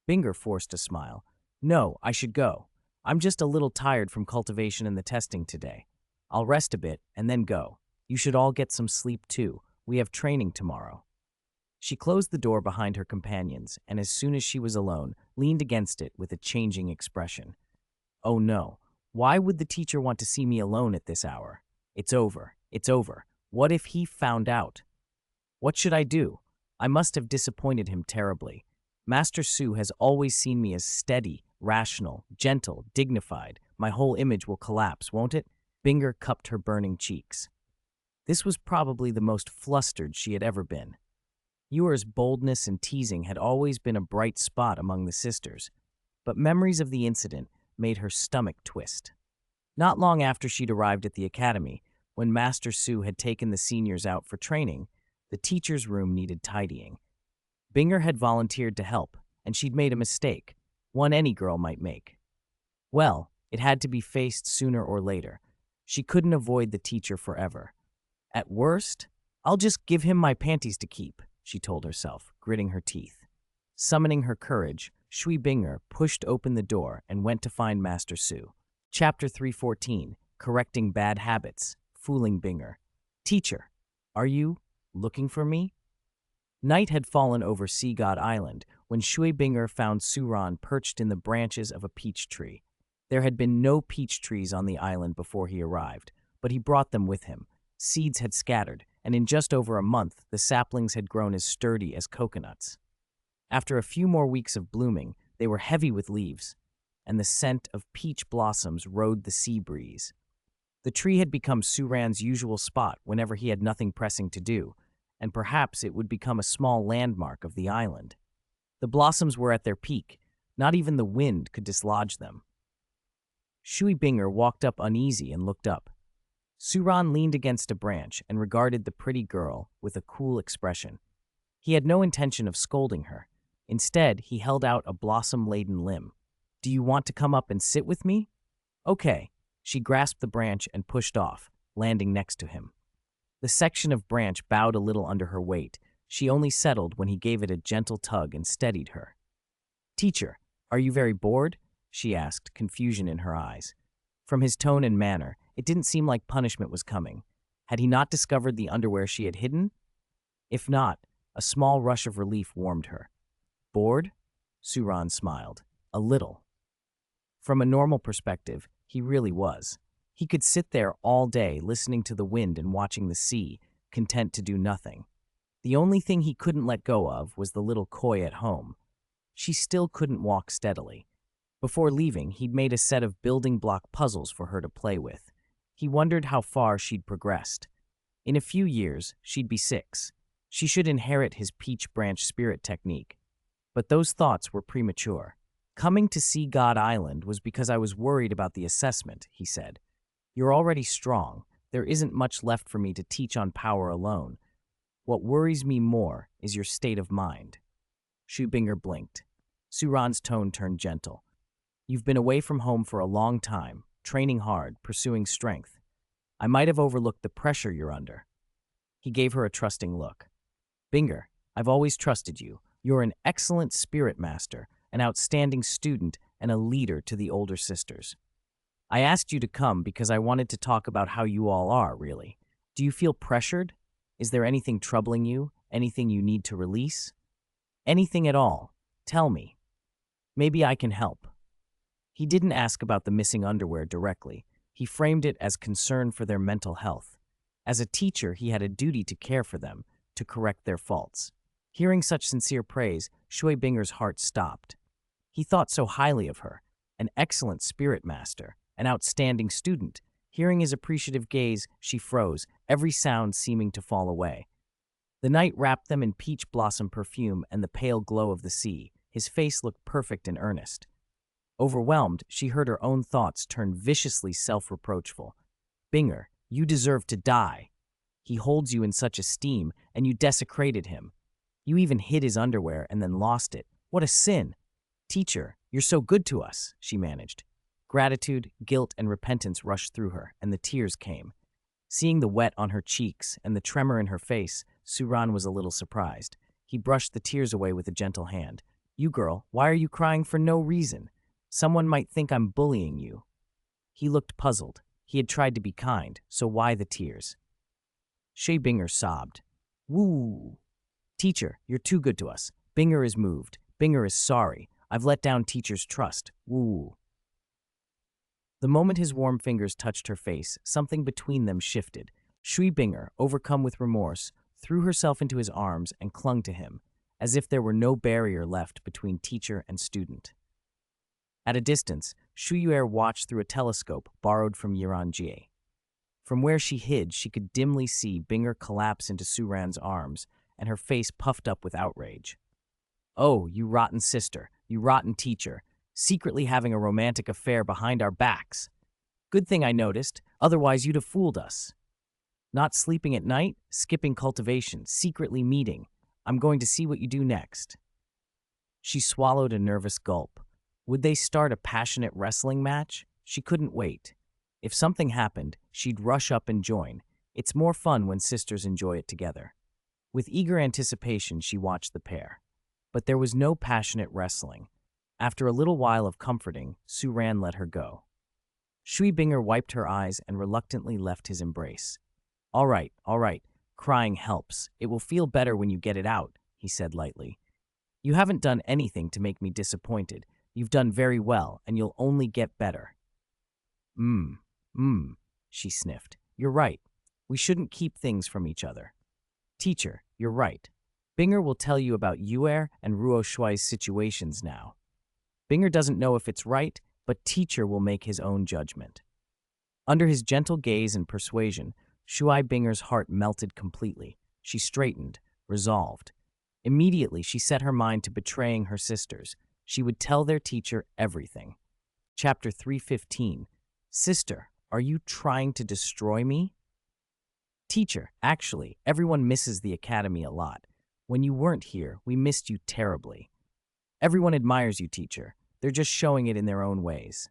Binger forced a smile. No, I should go. I'm just a little tired from cultivation and the testing today. I'll rest a bit and then go. You should all get some sleep too. We have training tomorrow. She closed the door behind her companions, and as soon as she was alone, leaned against it with a changing expression. Oh no, why would the teacher want to see me alone at this hour? It's over. It's over. What if he found out? What should I do? I must have disappointed him terribly. Master Su has always seen me as steady, rational, gentle, dignified. My whole image will collapse, won't it? Binger cupped her burning cheeks. This was probably the most flustered she had ever been. Yuer's boldness and teasing had always been a bright spot among the sisters, but memories of the incident made her stomach twist. Not long after she'd arrived at the academy, when Master Su had taken the seniors out for training, the teacher's room needed tidying. Binger had volunteered to help, and she'd made a mistake, one any girl might make. Well, it had to be faced sooner or later. She couldn't avoid the teacher forever. At worst, I'll just give him my panties to keep, she told herself, gritting her teeth. Summoning her courage, Shui Binger pushed open the door and went to find Master Su. Chapter 314, Correcting Bad Habits, Fooling Binger. Teacher, are you looking for me? Night had fallen over Sea God Island when Shui Binger found Suran perched in the branches of a peach tree. There had been no peach trees on the island before he arrived, but he brought them with him. Seeds had scattered, and in just over a month, the saplings had grown as sturdy as coconuts. After a few more weeks of blooming, they were heavy with leaves, and the scent of peach blossoms rode the sea breeze. The tree had become Suran's usual spot whenever he had nothing pressing to do, and perhaps it would become a small landmark of the island. The blossoms were at their peak. Not even the wind could dislodge them. Shui Binger walked up uneasy and looked up. Suran leaned against a branch and regarded the pretty girl with a cool expression. He had no intention of scolding her. Instead, he held out a blossom-laden limb. Do you want to come up and sit with me? Okay. She grasped the branch and pushed off, landing next to him. The section of branch bowed a little under her weight. She only settled when he gave it a gentle tug and steadied her. Teacher, are you very bored? She asked, confusion in her eyes. From his tone and manner, it didn't seem like punishment was coming. Had he not discovered the underwear she had hidden? If not, a small rush of relief warmed her. Bored? Suran smiled. A little. From a normal perspective, he really was. He could sit there all day listening to the wind and watching the sea, content to do nothing. The only thing he couldn't let go of was the little koi at home. She still couldn't walk steadily. Before leaving, he'd made a set of building block puzzles for her to play with. He wondered how far she'd progressed. In a few years, she'd be 6. She should inherit his peach branch spirit technique. But those thoughts were premature. Coming to Sea God Island was because I was worried about the assessment, he said. You're already strong. There isn't much left for me to teach on power alone. What worries me more is your state of mind. Shui Binger blinked. Suran's tone turned gentle. You've been away from home for a long time, training hard, pursuing strength. I might have overlooked the pressure you're under. He gave her a trusting look. Binger, I've always trusted you. You're an excellent spirit master, an outstanding student, and a leader to the older sisters. I asked you to come because I wanted to talk about how you all are, really. Do you feel pressured? Is there anything troubling you? Anything you need to release? Anything at all. Tell me. Maybe I can help. He didn't ask about the missing underwear directly. He framed it as concern for their mental health. As a teacher, he had a duty to care for them, to correct their faults. Hearing such sincere praise, Shui Binger's heart stopped. He thought so highly of her, an excellent spirit master, an outstanding student. Hearing his appreciative gaze, she froze, every sound seeming to fall away. The night wrapped them in peach blossom perfume and the pale glow of the sea. His face looked perfect and earnest. Overwhelmed, she heard her own thoughts turn viciously self-reproachful. Binger, you deserve to die. He holds you in such esteem, and you desecrated him. You even hid his underwear and then lost it. What a sin! Teacher, you're so good to us, she managed. Gratitude, guilt, and repentance rushed through her, and the tears came. Seeing the wet on her cheeks and the tremor in her face, Suran was a little surprised. He brushed the tears away with a gentle hand. You girl, why are you crying for no reason? Someone might think I'm bullying you. He looked puzzled. He had tried to be kind, so why the tears? Shui Binger sobbed. Woo! Teacher, you're too good to us. Binger is moved. Binger is sorry. I've let down teacher's trust. Woo! The moment his warm fingers touched her face, something between them shifted. Shui Binger, overcome with remorse, threw herself into his arms and clung to him, as if there were no barrier left between teacher and student. At a distance, Shu Yuer watched through a telescope borrowed from Yiran Jie. From where she hid, she could dimly see Binger collapse into Suran's arms, and her face puffed up with outrage. Oh, you rotten sister, you rotten teacher, secretly having a romantic affair behind our backs. Good thing I noticed, otherwise you'd have fooled us. Not sleeping at night, skipping cultivation, secretly meeting. I'm going to see what you do next. She swallowed a nervous gulp. Would they start a passionate wrestling match? She couldn't wait. If something happened, she'd rush up and join. It's more fun when sisters enjoy it together. With eager anticipation, she watched the pair. But there was no passionate wrestling. After a little while of comforting, Suran let her go. Shui Binger wiped her eyes and reluctantly left his embrace. All right, crying helps. It will feel better when you get it out, he said lightly. You haven't done anything to make me disappointed. You've done very well, and you'll only get better. She sniffed. You're right. We shouldn't keep things from each other. Teacher, you're right. Binger will tell you about Yuer and Ruo Shui's situations now. Binger doesn't know if it's right, but teacher will make his own judgment. Under his gentle gaze and persuasion, Shui Binger's heart melted completely. She straightened, resolved. Immediately, she set her mind to betraying her sisters. She would tell their teacher everything. Chapter 315. Sister, are you trying to destroy me? Teacher, actually, everyone misses the academy a lot. When you weren't here, we missed you terribly. Everyone admires you, teacher. They're just showing it in their own ways.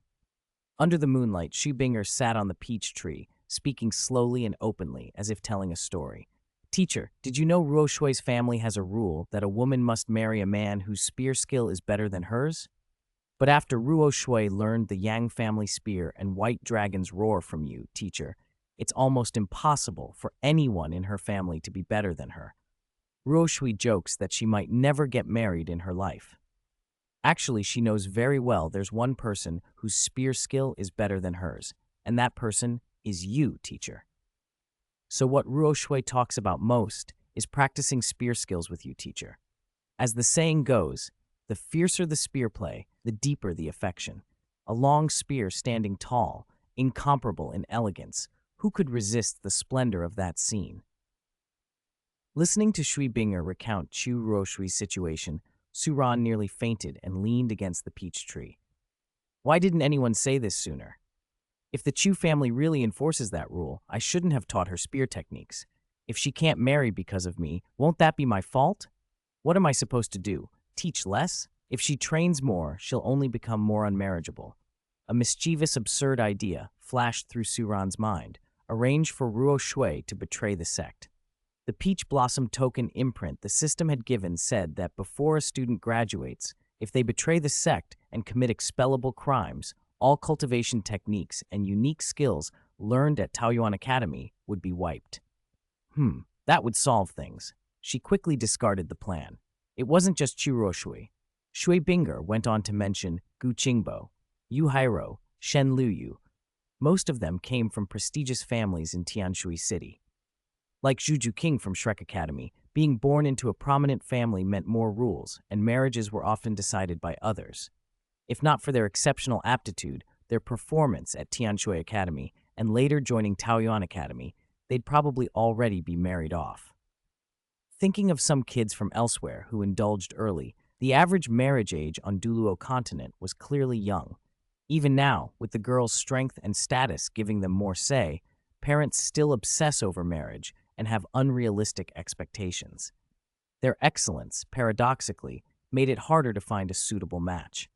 Under the moonlight, Shu Binger sat on the peach tree, speaking slowly and openly, as if telling a story. Teacher, did you know Ruo Shui's family has a rule that a woman must marry a man whose spear skill is better than hers? But after Ruo Shui learned the Yang family spear and White Dragon's roar from you, teacher, it's almost impossible for anyone in her family to be better than her. Ruo Shui jokes that she might never get married in her life. Actually, she knows very well there's one person whose spear skill is better than hers, and that person is you, teacher. So what Ruo Shui talks about most is practicing spear skills with you, teacher. As the saying goes, the fiercer the spear play, the deeper the affection. A long spear standing tall, incomparable in elegance. Who could resist the splendor of that scene? Listening to Shui Binger recount Chu Ruo Shui's situation, Suran nearly fainted and leaned against the peach tree. Why didn't anyone say this sooner? If the Chu family really enforces that rule, I shouldn't have taught her spear techniques. If she can't marry because of me, won't that be my fault? What am I supposed to do? Teach less? If she trains more, she'll only become more unmarriageable. A mischievous, absurd idea flashed through Suran's mind, arrange for Ruo Shui to betray the sect. The peach blossom token imprint the system had given said that before a student graduates, if they betray the sect and commit expellable crimes, all cultivation techniques and unique skills learned at Taoyuan Academy would be wiped. That would solve things. She quickly discarded the plan. It wasn't just Qian Shui Binger went on to mention Gu Qingbo, Yu Hairo, Shen Luyu. Most of them came from prestigious families in Tianshui City. Like Zhu Zhuqing from Shrek Academy, being born into a prominent family meant more rules, and marriages were often decided by others. If not for their exceptional aptitude, their performance at Tianshui Academy, and later joining Taoyuan Academy, they'd probably already be married off. Thinking of some kids from elsewhere who indulged early, the average marriage age on Douluo Continent was clearly young. Even now, with the girls' strength and status giving them more say, parents still obsess over marriage and have unrealistic expectations. Their excellence, paradoxically, made it harder to find a suitable match.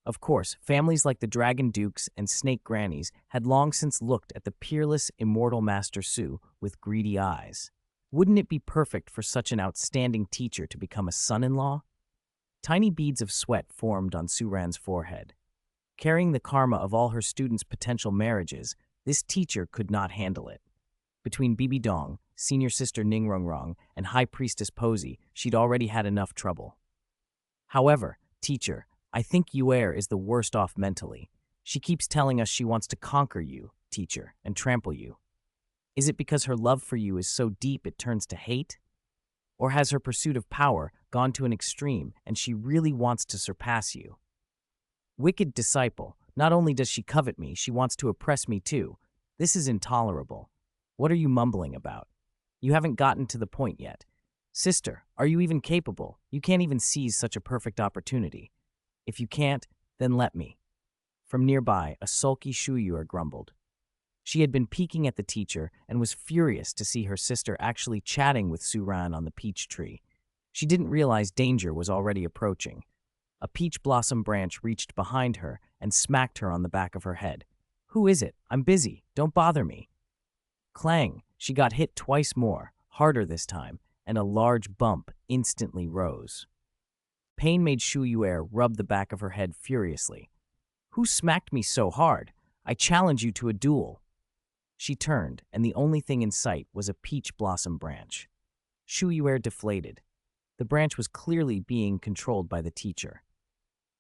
Of course, families like the Dragon Dukes and Snake Grannies had long since looked at the peerless, immortal Master Su with greedy eyes. Wouldn't it be perfect for such an outstanding teacher to become a son-in-law? Tiny beads of sweat formed on Suran's forehead. Carrying the karma of all her students' potential marriages, this teacher could not handle it. Between Bibi Dong, senior sister Ning Rongrong, and High Priestess Posey, she'd already had enough trouble. However, teacher, I think Yuer is the worst off mentally. She keeps telling us she wants to conquer you, teacher, and trample you. Is it because her love for you is so deep it turns to hate? Or has her pursuit of power gone to an extreme and she really wants to surpass you? Wicked disciple, not only does she covet me, she wants to oppress me too. This is intolerable. What are you mumbling about? You haven't gotten to the point yet. Sister, are you even capable? You can't even seize such a perfect opportunity. If you can't, then let me. From nearby, a sulky Shuyuer grumbled. She had been peeking at the teacher and was furious to see her sister actually chatting with Suran on the peach tree. She didn't realize danger was already approaching. A peach blossom branch reached behind her and smacked her on the back of her head. Who is it? I'm busy. Don't bother me. Clang! She got hit twice more, harder this time, and a large bump instantly rose. Pain made Shuyuer rub the back of her head furiously. Who smacked me so hard? I challenge you to a duel. She turned, and the only thing in sight was a peach blossom branch. Shuyuer deflated. The branch was clearly being controlled by the teacher.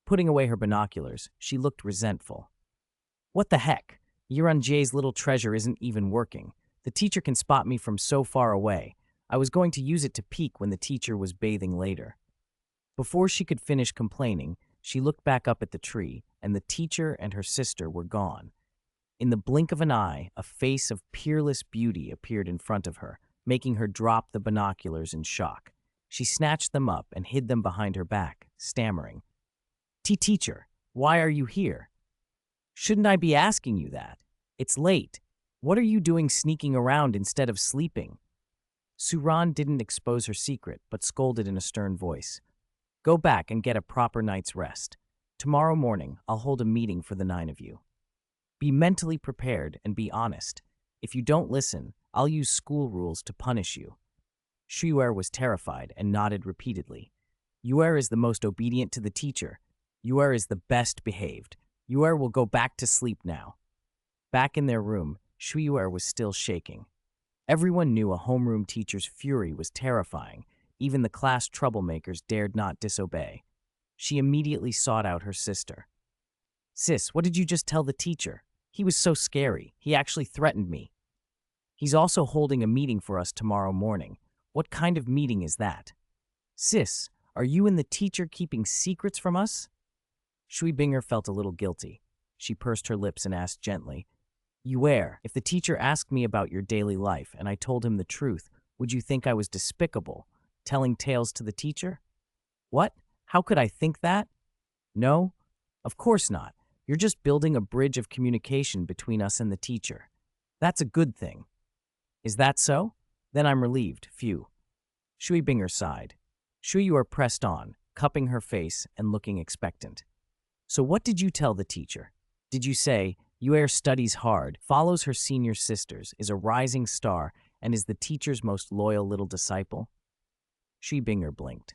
Putting away her binoculars, she looked resentful. What the heck? Yuranjie's little treasure isn't even working. The teacher can spot me from so far away. I was going to use it to peek when the teacher was bathing later. Before she could finish complaining, she looked back up at the tree, and the teacher and her sister were gone. In the blink of an eye, a face of peerless beauty appeared in front of her, making her drop the binoculars in shock. She snatched them up and hid them behind her back, stammering. Teacher, why are you here? Shouldn't I be asking you that? It's late. What are you doing sneaking around instead of sleeping? Suran didn't expose her secret, but scolded in a stern voice. Go back and get a proper night's rest. Tomorrow morning, I'll hold a meeting for the 9 of you. Be mentally prepared and be honest. If you don't listen, I'll use school rules to punish you. Shuyuer was terrified and nodded repeatedly. Yuer is the most obedient to the teacher. Yuer is the best behaved. Yuer will go back to sleep now. Back in their room, Shuyuer was still shaking. Everyone knew a homeroom teacher's fury was terrifying. Even the class troublemakers dared not disobey. She immediately sought out her sister. Sis, what did you just tell the teacher? He was so scary. He actually threatened me. He's also holding a meeting for us tomorrow morning. What kind of meeting is that? Sis, are you and the teacher keeping secrets from us? Shui Binger felt a little guilty. She pursed her lips and asked gently, Yuer, if the teacher asked me about your daily life and I told him the truth, would you think I was despicable, telling tales to the teacher? What? How could I think that? No, of course not. You're just building a bridge of communication between us and the teacher. That's a good thing. Is that so? Then I'm relieved, phew. Shui Binger sighed. Shuyuer pressed on, cupping her face and looking expectant. So what did you tell the teacher? Did you say, Yuer studies hard, follows her senior sisters, is a rising star, and is the teacher's most loyal little disciple. Shi Binger blinked.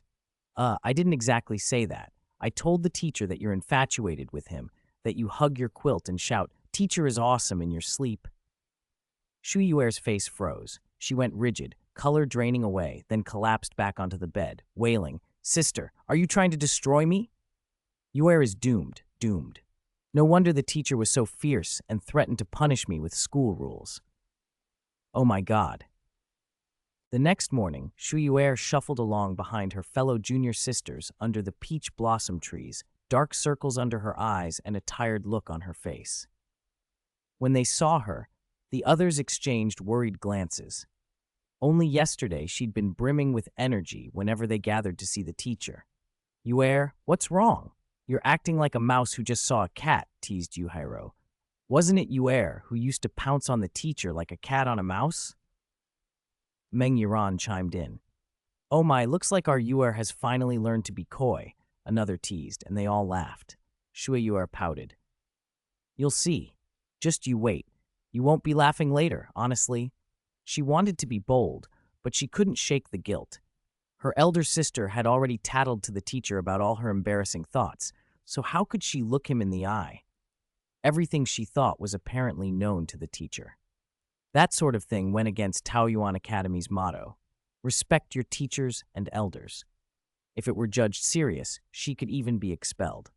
I didn't exactly say that. I told the teacher that you're infatuated with him, that you hug your quilt and shout, 'Teacher is awesome' in your sleep." Shu Yuer's face froze. She went rigid, color draining away, then collapsed back onto the bed, wailing, "Sister, are you trying to destroy me?" "Yuer is doomed, doomed. No wonder the teacher was so fierce and threatened to punish me with school rules. Oh my God." The next morning, Shu Yuer shuffled along behind her fellow junior sisters under the peach blossom trees, dark circles under her eyes and a tired look on her face. When they saw her, the others exchanged worried glances. Only yesterday she'd been brimming with energy whenever they gathered to see the teacher. "Yuer, what's wrong? You're acting like a mouse who just saw a cat," teased Yuhairo. "Wasn't it Yuer who used to pounce on the teacher like a cat on a mouse?" Meng Yiran chimed in. "Oh my, looks like our Yuer has finally learned to be coy," another teased, and they all laughed. Shui Yuer pouted. "You'll see. Just you wait. You won't be laughing later, honestly." She wanted to be bold, but she couldn't shake the guilt. Her elder sister had already tattled to the teacher about all her embarrassing thoughts, so how could she look him in the eye? Everything she thought was apparently known to the teacher. That sort of thing went against Taoyuan Academy's motto, "Respect your teachers and elders." If it were judged serious, she could even be expelled.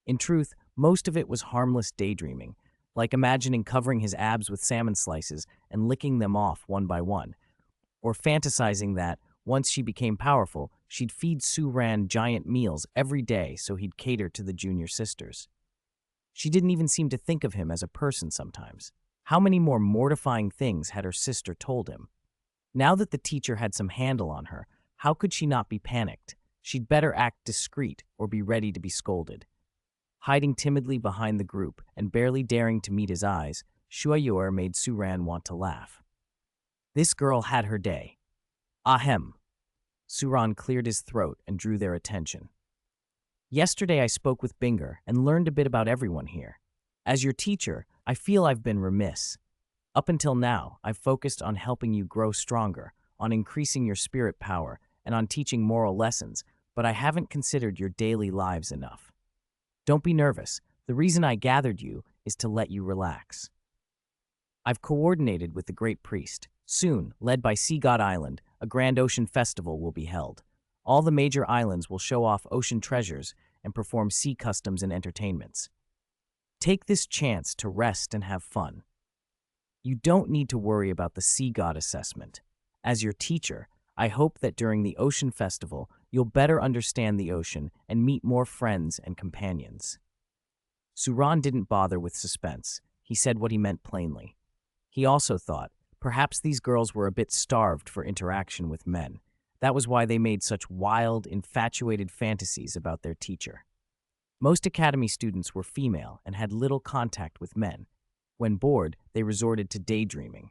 In truth, most of it was harmless daydreaming, like imagining covering his abs with salmon slices and licking them off one by one, or fantasizing that, once she became powerful, she'd feed Su Ran giant meals every day so he'd cater to the junior sisters. She didn't even seem to think of him as a person sometimes. How many more mortifying things had her sister told him? Now that the teacher had some handle on her, how could she not be panicked? She'd better act discreet or be ready to be scolded. Hiding timidly behind the group and barely daring to meet his eyes, Shuayuer made Suran want to laugh. This girl had her day. Ahem. Suran cleared his throat and drew their attention. "Yesterday I spoke with Binger and learned a bit about everyone here. As your teacher, I feel I've been remiss. Up until now, I've focused on helping you grow stronger, on increasing your spirit power, and on teaching moral lessons, but I haven't considered your daily lives enough. Don't be nervous. The reason I gathered you is to let you relax. I've coordinated with the Great Priest. Soon, led by Sea God Island, a grand ocean festival will be held. All the major islands will show off ocean treasures and perform sea customs and entertainments. Take this chance to rest and have fun. You don't need to worry about the Sea God assessment. As your teacher, I hope that during the ocean festival, you'll better understand the ocean and meet more friends and companions." Suran didn't bother with suspense. He said what he meant plainly. He also thought, perhaps these girls were a bit starved for interaction with men. That was why they made such wild, infatuated fantasies about their teacher. Most academy students were female and had little contact with men. When bored, they resorted to daydreaming.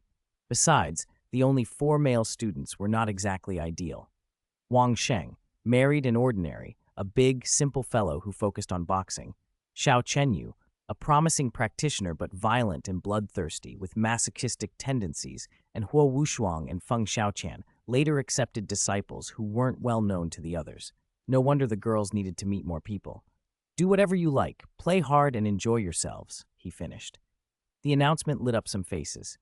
Besides, the only 4 male students were not exactly ideal. Wang Sheng, married and ordinary, a big, simple fellow who focused on boxing. Xiao Chenyu, a promising practitioner but violent and bloodthirsty with masochistic tendencies, and Huo Wushuang and Feng Xiaoqian, later accepted disciples who weren't well known to the others. No wonder the girls needed to meet more people. "Do whatever you like, play hard and enjoy yourselves," he finished. The announcement lit up some faces.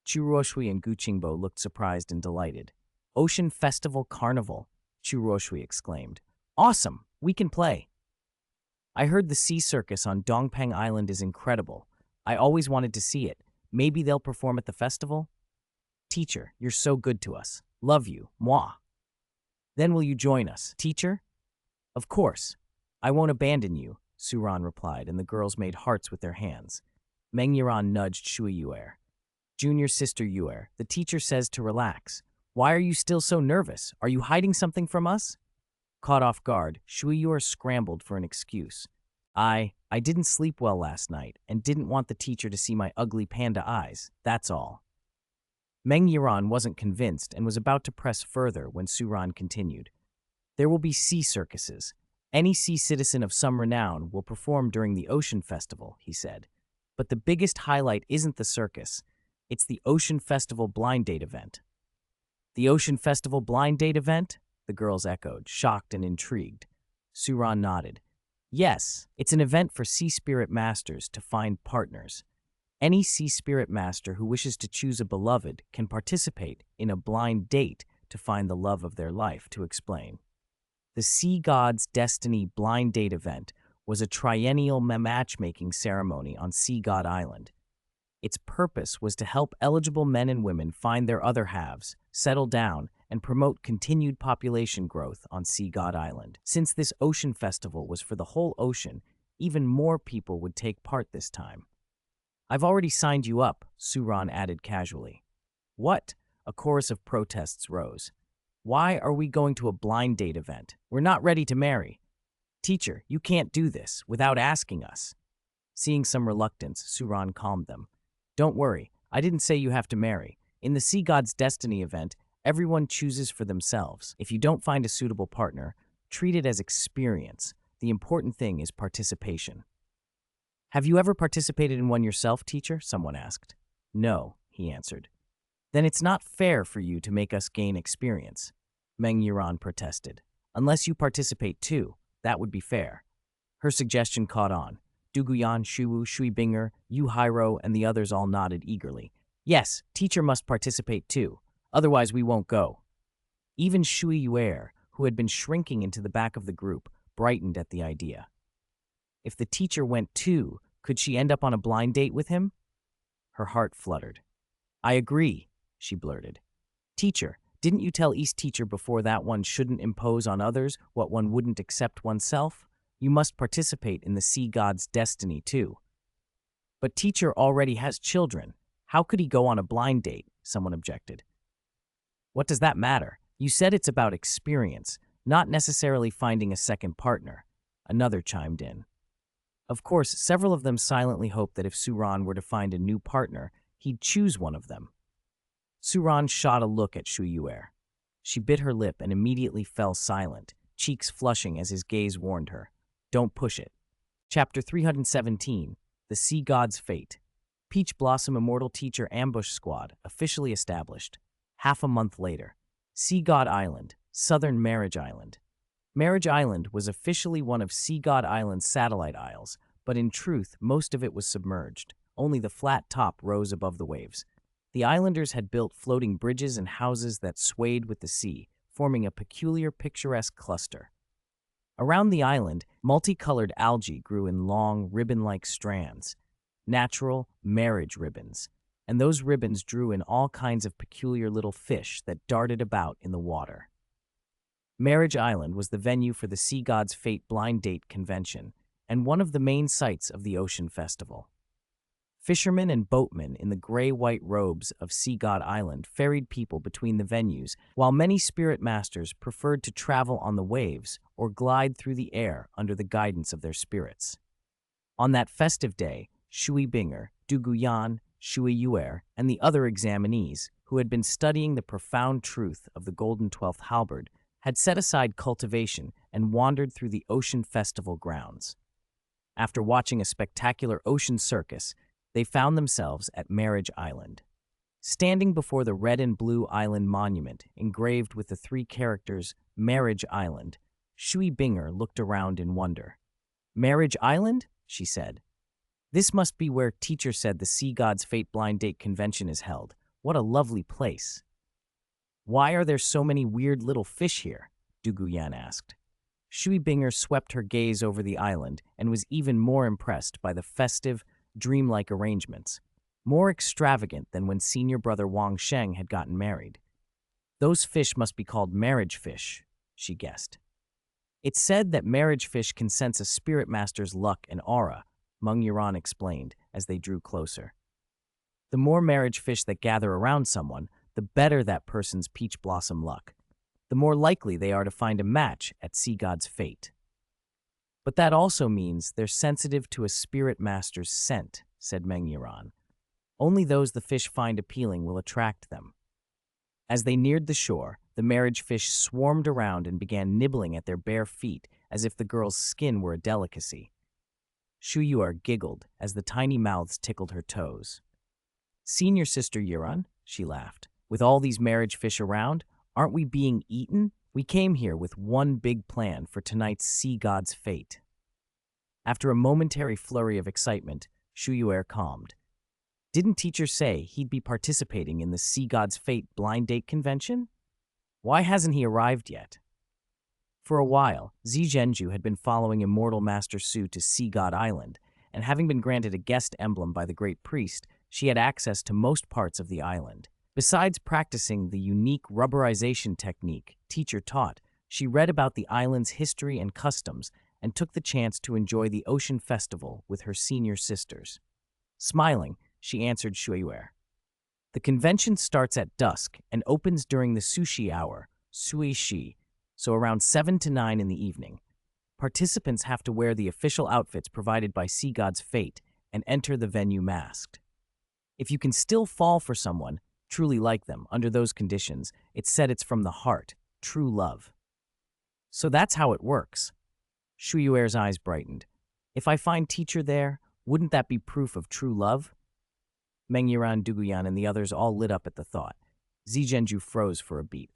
Chu Ruoshui and Gu Qingbo looked surprised and delighted. "Ocean Festival Carnival," Chu Ruoshui exclaimed. "Awesome! We can play." "I heard the sea circus on Dongpeng Island is incredible. I always wanted to see it. Maybe they'll perform at the festival?" "Teacher, you're so good to us. Love you. Moi." "Then will you join us, teacher?" "Of course. I won't abandon you," Suran replied, and the girls made hearts with their hands. Meng Yiran nudged Shui Yuer. "Junior sister Yuer, the teacher says to relax. Why are you still so nervous? Are you hiding something from us?" Caught off guard, Shui Yuer scrambled for an excuse. I didn't sleep well last night and didn't want the teacher to see my ugly panda eyes, that's all." Meng Yiran wasn't convinced and was about to press further when Suran continued. "There will be sea circuses. Any sea citizen of some renown will perform during the ocean festival," he said. "But the biggest highlight isn't the circus. It's the Ocean Festival blind date event. The Ocean Festival blind date event? The girls echoed, shocked and intrigued. Suran nodded. Yes, it's an event for sea spirit masters to find partners. Any sea spirit master who wishes to choose a beloved can participate in a blind date to find the love of their life, to explain. The Sea God's Destiny blind date event was a triennial matchmaking ceremony on Sea God Island. Its purpose was to help eligible men and women find their other halves, settle down, and promote continued population growth on Sea God Island. Since this ocean festival was for the whole ocean, even more people would take part this time. I've already signed you up, Suran added casually. What? A chorus of protests rose. Why are we going to a blind date event? We're not ready to marry. Teacher, you can't do this without asking us. Seeing some reluctance, Suran calmed them. Don't worry, I didn't say you have to marry. In the Sea God's Destiny event, everyone chooses for themselves. If you don't find a suitable partner, treat it as experience. The important thing is participation. Have you ever participated in one yourself, teacher? Someone asked. No, he answered. Then it's not fair for you to make us gain experience, Meng Yuran protested. Unless you participate too, that would be fair. Her suggestion caught on. Duguyan, Shuwu, Shui Binger, Yu Hairo, and the others all nodded eagerly. Yes, teacher must participate too, otherwise we won't go. Even Shui Yuer, who had been shrinking into the back of the group, brightened at the idea. If the teacher went too, could she end up on a blind date with him? Her heart fluttered. I agree, she blurted. Teacher, didn't you tell East teacher before that one shouldn't impose on others what one wouldn't accept oneself? You must participate in the Sea God's Destiny too. But teacher already has children. How could he go on a blind date? Someone objected. What does that matter? You said it's about experience, not necessarily finding a second partner. Another chimed in. Of course, several of them silently hoped that if Suran were to find a new partner, he'd choose one of them. Suran shot a look at Shu Yuer. She bit her lip and immediately fell silent, cheeks flushing as his gaze warned her. Don't push it. Chapter 317, The Sea God's Fate. Peach Blossom Immortal Teacher Ambush Squad, officially established. Half a month later. Sea God Island, Southern Marriage Island. Marriage Island was officially one of Sea God Island's satellite isles, but in truth, most of it was submerged. Only the flat top rose above the waves. The islanders had built floating bridges and houses that swayed with the sea, forming a peculiar picturesque cluster. Around the island, multicolored algae grew in long, ribbon-like strands, natural marriage ribbons, and those ribbons drew in all kinds of peculiar little fish that darted about in the water. Marriage Island was the venue for the Sea God's Fate Blind Date Convention and one of the main sites of the Ocean Festival. Fishermen and boatmen in the gray-white robes of Sea God Island ferried people between the venues, while many spirit masters preferred to travel on the waves or glide through the air under the guidance of their spirits. On that festive day, Shui Binger, Du Guyan, Shui Yuer, and the other examinees, who had been studying the profound truth of the Golden 12th Halberd, had set aside cultivation and wandered through the Ocean Festival grounds. After watching a spectacular ocean circus, they found themselves at Marriage Island. Standing before the red and blue island monument engraved with the three characters Marriage Island, Shui Binger looked around in wonder. Marriage Island? She said. This must be where teacher said the Sea God's Fate Blind Date Convention is held. What a lovely place. Why are there so many weird little fish here? Du Guyan asked. Shui Binger swept her gaze over the island and was even more impressed by the festive, dreamlike arrangements, more extravagant than when senior brother Wang Sheng had gotten married. Those fish must be called marriage fish, she guessed. It's said that marriage fish can sense a spirit master's luck and aura, Meng Yuran explained as they drew closer. The more marriage fish that gather around someone, the better that person's peach blossom luck. The more likely they are to find a match at Sea God's Fate. But that also means they're sensitive to a spirit master's scent, said Meng Yuran. Only those the fish find appealing will attract them. As they neared the shore, the marriage fish swarmed around and began nibbling at their bare feet as if the girl's skin were a delicacy. Shu Yuer giggled as the tiny mouths tickled her toes. Senior sister Yuran, she laughed. With all these marriage fish around, aren't we being eaten? We came here with one big plan for tonight's sea god's fate. After a momentary flurry of excitement, Shuyuer calmed. Didn't teacher say he'd be participating in the sea god's fate blind date convention? Why hasn't he arrived yet? For a while, Zhenju had been following Immortal Master Su to Sea God Island, and having been granted a guest emblem by the Great Priest, she had access to most parts of the island. Besides practicing the unique rubberization technique teacher taught, she read about the island's history and customs and took the chance to enjoy the Ocean Festival with her senior sisters. Smiling, she answered Shuyuer. The convention starts at dusk and opens during the sushi hour, sui shi, so around 7 to 9 in the evening. Participants have to wear the official outfits provided by Sea God's Fate and enter the venue masked. If you can still fall for someone, truly like them, under those conditions, it's said it's from the heart, true love. So that's how it works. Shuyuer's eyes brightened. If I find teacher there, wouldn't that be proof of true love? Mengyiran, Duguyan, and the others all lit up at the thought. Zhenju froze for a beat.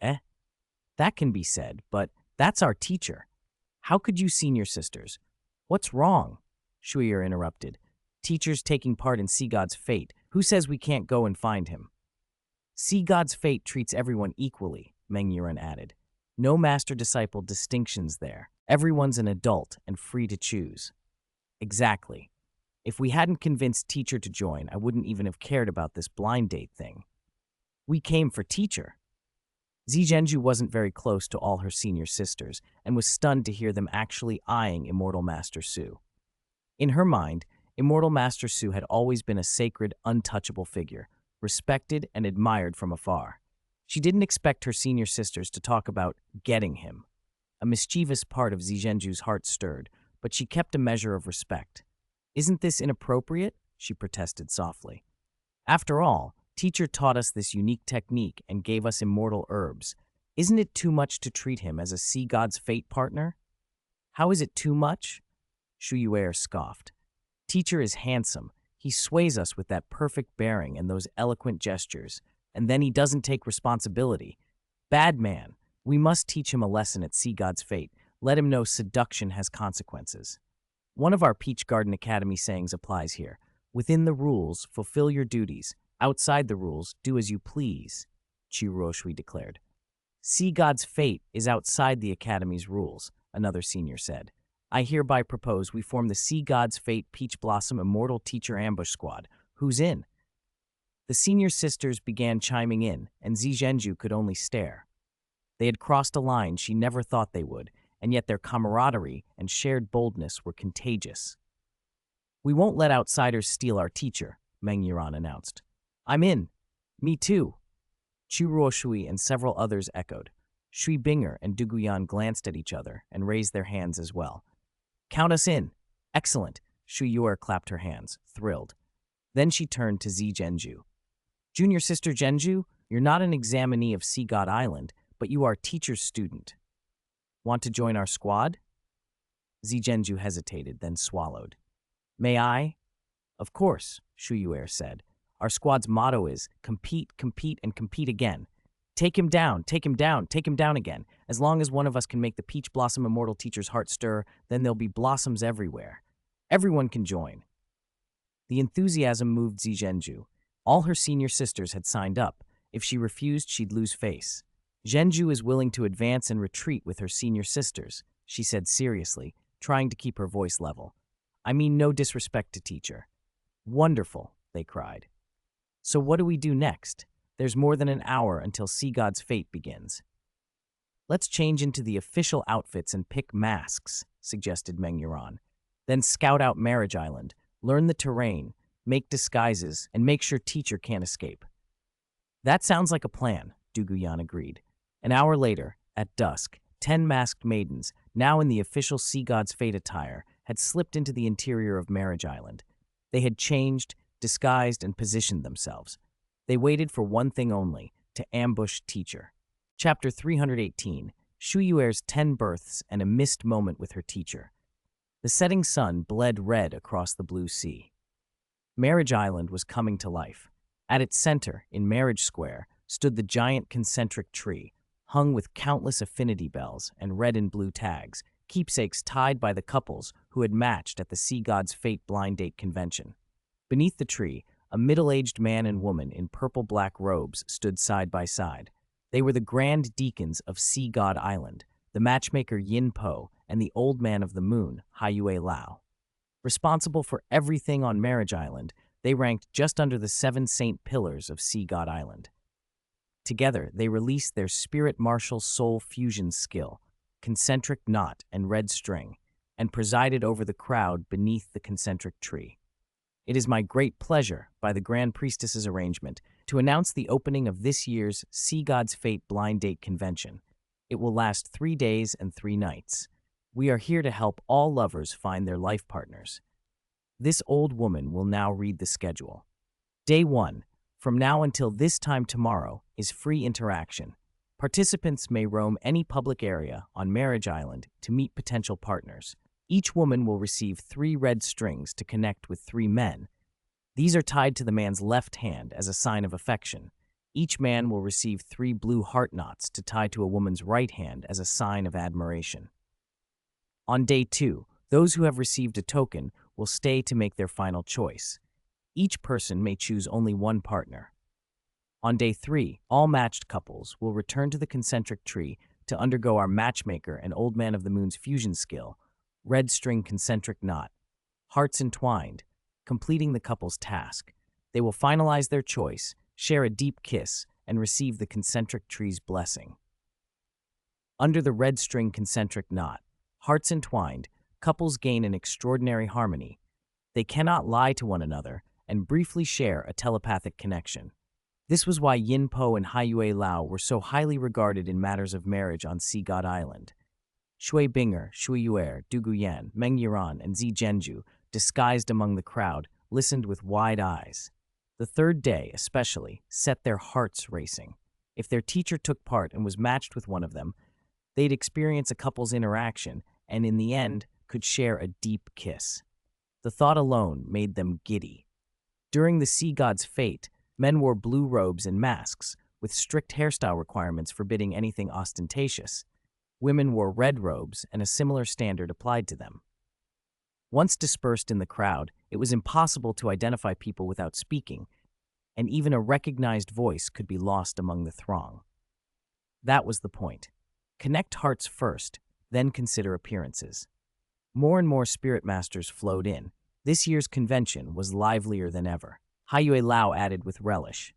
That can be said, but that's our teacher. How could you senior sisters? What's wrong? Shuyuer interrupted. Teachers taking part in Sea God's fate. Who says we can't go and find him? Sea God's fate treats everyone equally, Mengyiran added. No master-disciple distinctions there. Everyone's an adult and free to choose. Exactly. If we hadn't convinced teacher to join, I wouldn't even have cared about this blind date thing. We came for teacher. Zhenju wasn't very close to all her senior sisters and was stunned to hear them actually eyeing Immortal Master Su. In her mind, Immortal Master Su had always been a sacred, untouchable figure, respected and admired from afar. She didn't expect her senior sisters to talk about getting him. A mischievous part of Zhenju's heart stirred, but she kept a measure of respect. Isn't this inappropriate? She protested softly. After all, teacher taught us this unique technique and gave us immortal herbs. Isn't it too much to treat him as a sea god's fate partner? How is it too much? Shuyuer scoffed. Teacher is handsome. He sways us with that perfect bearing and those eloquent gestures, and then he doesn't take responsibility. Bad man. We must teach him a lesson at Sea God's fate. Let him know seduction has consequences. One of our Peach Garden Academy sayings applies here. Within the rules, fulfill your duties. Outside the rules, do as you please, Qian declared. Sea God's fate is outside the Academy's rules, another senior said. I hereby propose we form the Sea God's Fate Peach Blossom Immortal Teacher Ambush Squad. Who's in? The senior sisters began chiming in, and Zhenju could only stare. They had crossed a line she never thought they would, and yet their camaraderie and shared boldness were contagious. We won't let outsiders steal our teacher, Mengyiran announced. I'm in. Me too. Qian and several others echoed. Shui Binger and Duguyan glanced at each other and raised their hands as well. Count us in. Excellent. Shuyuer clapped her hands, thrilled. Then she turned to Zhenju. Junior sister Zhenju, you're not an examinee of Sea God Island, but you are teacher's student. Want to join our squad? Zhenju hesitated, then swallowed. May I? Of course, Shuyuer said. Our squad's motto is compete, compete, and compete again. Take him down, take him down, take him down again. As long as one of us can make the Peach Blossom Immortal Teacher's heart stir, then there'll be blossoms everywhere. Everyone can join. The enthusiasm moved Zhenju. All her senior sisters had signed up. If she refused, she'd lose face. Zhenju is willing to advance and retreat with her senior sisters, she said seriously, trying to keep her voice level. I mean no disrespect to teacher. Wonderful, they cried. So what do we do next? There's more than an hour until Sea God's fate begins. Let's change into the official outfits and pick masks, suggested Mengyiran. Then scout out Marriage Island, learn the terrain, make disguises, and make sure teacher can't escape. That sounds like a plan, Duguyan agreed. An hour later, at dusk, 10 masked maidens, now in the official Sea God's fate attire, had slipped into the interior of Marriage Island. They had changed, disguised, and positioned themselves. They waited for one thing only, to ambush teacher. Chapter 318, Shuyuer's 10 births and a missed moment with her teacher. The setting sun bled red across the blue sea. Marriage Island was coming to life. At its center, in Marriage Square, stood the giant concentric tree, hung with countless affinity bells and red and blue tags, keepsakes tied by the couples who had matched at the Sea God's Fate blind date convention. Beneath the tree, a middle-aged man and woman in purple-black robes stood side by side. They were the Grand Deacons of Sea God Island, the matchmaker Yin Po and the Old Man of the Moon, Haiyue Lao. Responsible for everything on Marriage Island, they ranked just under the 7 saint pillars of Sea God Island. Together, they released their spirit martial soul fusion skill, concentric knot and red string, and presided over the crowd beneath the concentric tree. It is my great pleasure, by the Grand Priestess's arrangement, to announce the opening of this year's Sea God's Fate Blind Date Convention. It will last 3 days and 3 nights. We are here to help all lovers find their life partners. This old woman will now read the schedule. Day 1. From now until this time tomorrow is free interaction. Participants may roam any public area on Marriage Island to meet potential partners. Each woman will receive 3 red strings to connect with 3 men. These are tied to the man's left hand as a sign of affection. Each man will receive 3 blue heart knots to tie to a woman's right hand as a sign of admiration. On day 2, those who have received a token will stay to make their final choice. Each person may choose only one partner. On day 3, all matched couples will return to the concentric tree to undergo our matchmaker and Old Man of the Moon's fusion skill, red string concentric knot, hearts entwined, completing the couple's task. They will finalize their choice, share a deep kiss, and receive the concentric tree's blessing. Under the red string concentric knot, hearts entwined, couples gain an extraordinary harmony. They cannot lie to one another and briefly share a telepathic connection. This was why Yin Po and Haiyue Lao were so highly regarded in matters of marriage on Sea God Island. Shui Binger, Shui Yuer, Du Guyan, Meng Yiran, and Zi Zhenju, disguised among the crowd, listened with wide eyes. The 3rd day, especially, set their hearts racing. If their teacher took part and was matched with one of them, they'd experience a couple's interaction and, in the end, could share a deep kiss. The thought alone made them giddy. During the Sea God's Fate, men wore blue robes and masks, with strict hairstyle requirements forbidding anything ostentatious. Women wore red robes, and a similar standard applied to them. Once dispersed in the crowd, it was impossible to identify people without speaking, and even a recognized voice could be lost among the throng. That was the point. Connect hearts first, then consider appearances. More and more spirit masters flowed in. This year's convention was livelier than ever. Haiyue Lao added with relish.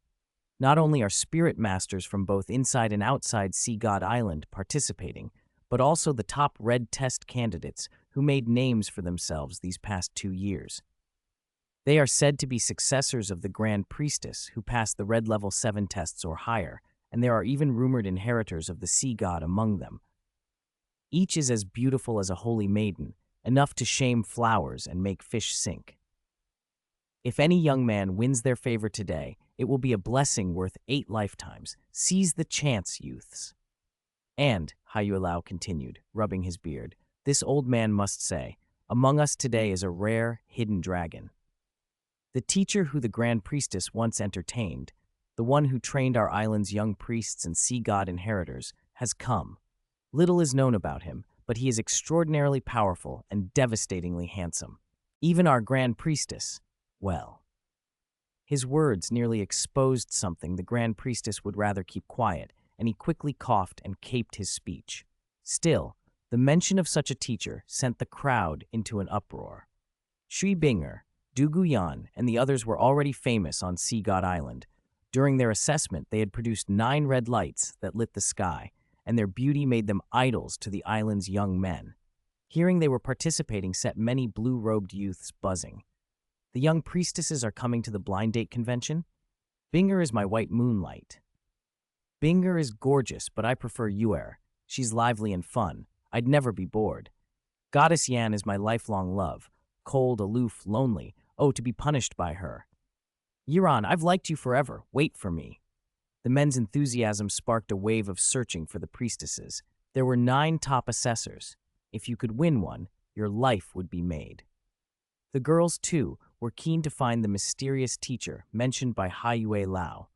Not only are spirit masters from both inside and outside Sea God Island participating, but also the top red test candidates who made names for themselves these past 2 years. They are said to be successors of the Grand Priestess who passed the red level 7 tests or higher, and there are even rumored inheritors of the Sea God among them. Each is as beautiful as a holy maiden, enough to shame flowers and make fish sink. If any young man wins their favor today, it will be a blessing worth 8 lifetimes. Seize the chance, youths. And, Haiyue Lao continued, rubbing his beard, this old man must say, among us today is a rare, hidden dragon. The teacher who the Grand Priestess once entertained, the one who trained our island's young priests and sea god inheritors, has come. Little is known about him, but he is extraordinarily powerful and devastatingly handsome. Even our Grand Priestess, well. His words nearly exposed something the Grand Priestess would rather keep quiet, and he quickly coughed and caped his speech. Still, the mention of such a teacher sent the crowd into an uproar. Shui Binger, Du Guyan, and the others were already famous on Sea God Island. During their assessment, they had produced 9 red lights that lit the sky, and their beauty made them idols to the island's young men. Hearing they were participating set many blue-robed youths buzzing. The young priestesses are coming to the blind date convention? Binger is my white moonlight. Binger is gorgeous, but I prefer Yuer. She's lively and fun. I'd never be bored. Goddess Yan is my lifelong love. Cold, aloof, lonely. Oh, to be punished by her. Yiran, I've liked you forever. Wait for me. The men's enthusiasm sparked a wave of searching for the priestesses. There were 9 top assessors. If you could win one, your life would be made. The girls, too, were keen to find the mysterious teacher mentioned by Haiyue Lao.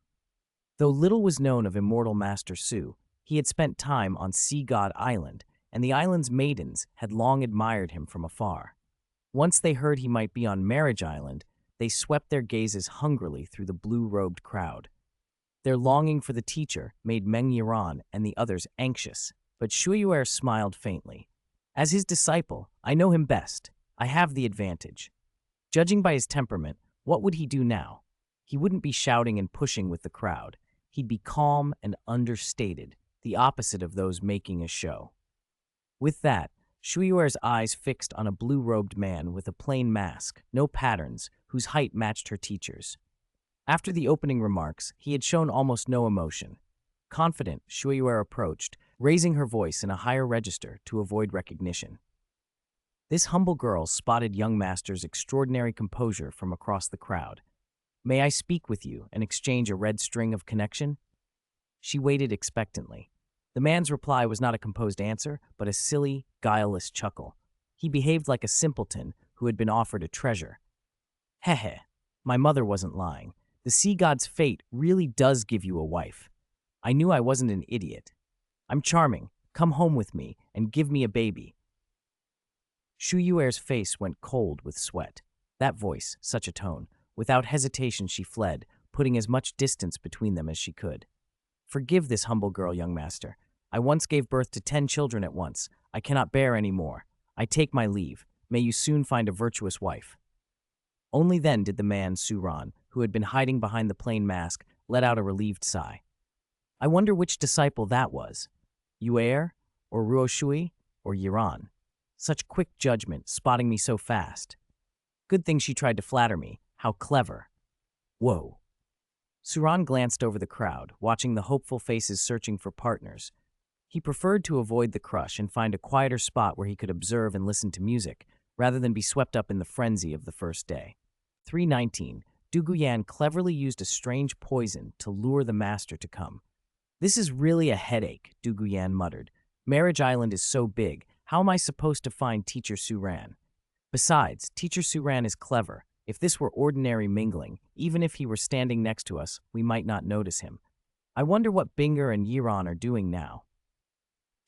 Though little was known of immortal Master Su, he had spent time on Sea God Island, and the island's maidens had long admired him from afar. Once they heard he might be on Marriage Island, they swept their gazes hungrily through the blue-robed crowd. Their longing for the teacher made Meng Yiran and the others anxious, but Shuyuer smiled faintly. As his disciple, I know him best. I have the advantage. Judging by his temperament, what would he do now? He wouldn't be shouting and pushing with the crowd. He'd be calm and understated, the opposite of those making a show. With that, Shuyuer's eyes fixed on a blue-robed man with a plain mask, no patterns, whose height matched her teacher's. After the opening remarks, he had shown almost no emotion. Confident, Shuyuer approached, raising her voice in a higher register to avoid recognition. This humble girl spotted young master's extraordinary composure from across the crowd. May I speak with you and exchange a red string of connection? She waited expectantly. The man's reply was not a composed answer, but a silly, guileless chuckle. He behaved like a simpleton who had been offered a treasure. Heh, my mother wasn't lying. The sea god's fate really does give you a wife. I knew I wasn't an idiot. I'm charming. Come home with me and give me a baby. Shuyuer's face went cold with sweat. That voice, such a tone. Without hesitation she fled, putting as much distance between them as she could. Forgive this humble girl, young master. I once gave birth to 10 children at once. I cannot bear any more. I take my leave. May you soon find a virtuous wife. Only then did the man, Suran, who had been hiding behind the plain mask, let out a relieved sigh. I wonder which disciple that was. Yuer, or Ruoshui, or Yiran. Such quick judgment, spotting me so fast. Good thing she tried to flatter me. How clever. Whoa. Suran glanced over the crowd, watching the hopeful faces searching for partners. He preferred to avoid the crush and find a quieter spot where he could observe and listen to music, rather than be swept up in the frenzy of the first day. 319. Duguyan cleverly used a strange poison to lure the master to come. This is really a headache, Duguyan muttered. Marriage Island is so big, how am I supposed to find Teacher Suran? Besides, Teacher Suran is clever. If this were ordinary mingling, even if he were standing next to us, we might not notice him. I wonder what Binger and Yiran are doing now.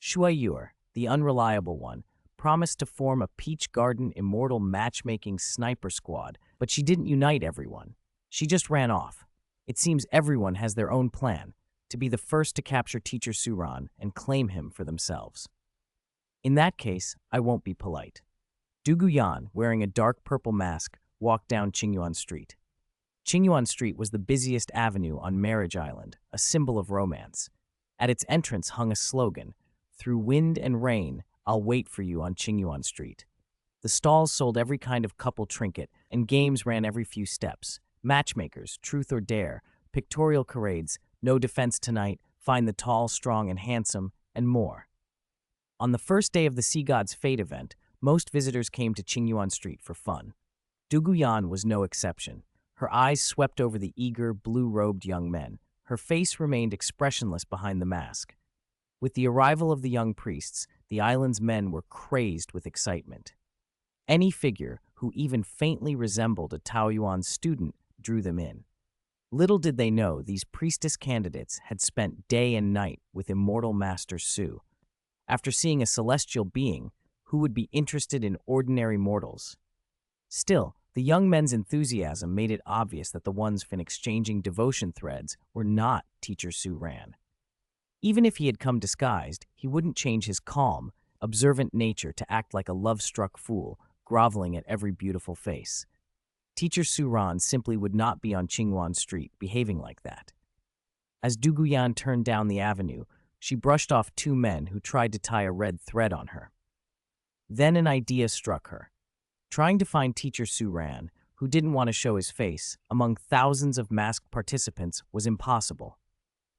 Shuayur, the unreliable one, promised to form a Peach Garden immortal matchmaking sniper squad, but she didn't unite everyone. She just ran off. It seems everyone has their own plan, to be the first to capture Teacher Suran and claim him for themselves. In that case, I won't be polite. Duguyan, wearing a dark purple mask, walked down Qingyuan Street. Qingyuan Street was the busiest avenue on Marriage Island, a symbol of romance. At its entrance hung a slogan, "Through wind and rain, I'll wait for you on Qingyuan Street." The stalls sold every kind of couple trinket, and games ran every few steps. Matchmakers, truth or dare, pictorial charades, no defense tonight, find the tall, strong, and handsome, and more. On the first day of the Sea God's Fate event, most visitors came to Qingyuan Street for fun. Duguyan was no exception. Her eyes swept over the eager, blue-robed young men. Her face remained expressionless behind the mask. With the arrival of the young priests, the island's men were crazed with excitement. Any figure who even faintly resembled a Taoyuan student drew them in. Little did they know these priestess candidates had spent day and night with immortal Master Su. After seeing a celestial being, who would be interested in ordinary mortals? Still, the young men's enthusiasm made it obvious that the ones exchanging devotion threads were not Teacher Suran. Even if he had come disguised, he wouldn't change his calm, observant nature to act like a love-struck fool, groveling at every beautiful face. Teacher Suran simply would not be on Qingyuan Street behaving like that. As Duguyan turned down the avenue, she brushed off 2 men who tried to tie a red thread on her. Then an idea struck her. Trying to find Teacher Suran, who didn't want to show his face, among thousands of masked participants was impossible.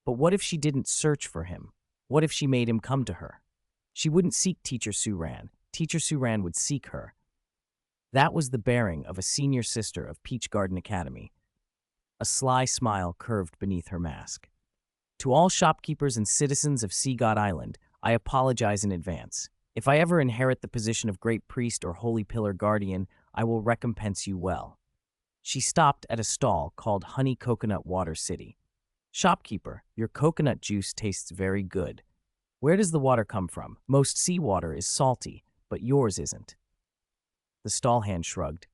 But what if she didn't search for him? What if she made him come to her? She wouldn't seek Teacher Suran. Teacher Suran would seek her. That was the bearing of a senior sister of Peach Garden Academy. A sly smile curved beneath her mask. To all shopkeepers and citizens of Sea God Island, I apologize in advance. If I ever inherit the position of Great Priest or Holy Pillar Guardian, I will recompense you well. She stopped at a stall called Honey Coconut Water City. Shopkeeper, your coconut juice tastes very good. Where does the water come from? Most seawater is salty, but yours isn't. The stall hand shrugged.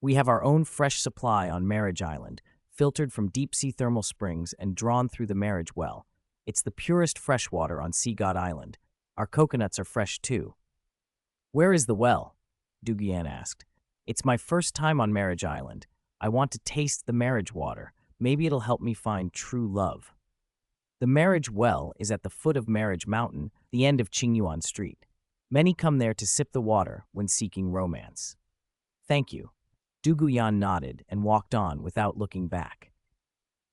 We have our own fresh supply on Marriage Island, filtered from deep-sea thermal springs and drawn through the marriage well. It's the purest fresh water on Sea God Island. Our coconuts are fresh too. Where is the well? Zhu Zhuqing asked. It's my first time on Marriage Island. I want to taste the marriage water. Maybe it'll help me find true love. The marriage well is at the foot of Marriage Mountain, the end of Qingyuan Street. Many come there to sip the water when seeking romance. Thank you. Zhu Zhuqing nodded and walked on without looking back.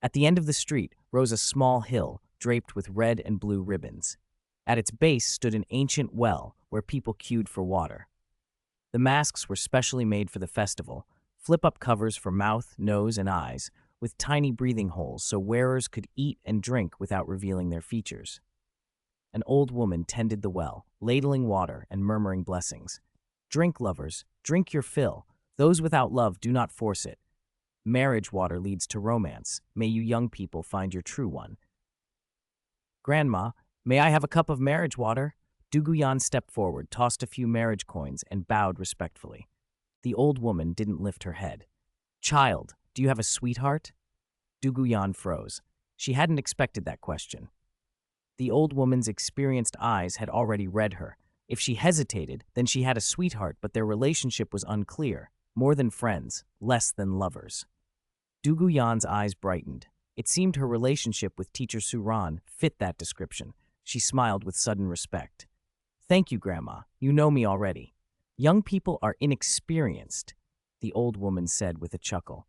At the end of the street rose a small hill draped with red and blue ribbons. At its base stood an ancient well where people queued for water. The masks were specially made for the festival, flip-up covers for mouth, nose, and eyes, with tiny breathing holes so wearers could eat and drink without revealing their features. An old woman tended the well, ladling water and murmuring blessings. Drink, lovers, drink your fill. Those without love do not force it. Marriage water leads to romance. May you young people find your true one. Grandma, may I have a cup of marriage water? Zhu Zhuqing stepped forward, tossed a few marriage coins, and bowed respectfully. The old woman didn't lift her head. Child, do you have a sweetheart? Zhu Zhuqing froze. She hadn't expected that question. The old woman's experienced eyes had already read her. If she hesitated, then she had a sweetheart, but their relationship was unclear. More than friends, less than lovers. Zhu Zhuqing's eyes brightened. It seemed her relationship with Teacher Suran fit that description. She smiled with sudden respect. Thank you, Grandma. You know me already. Young people are inexperienced, the old woman said with a chuckle.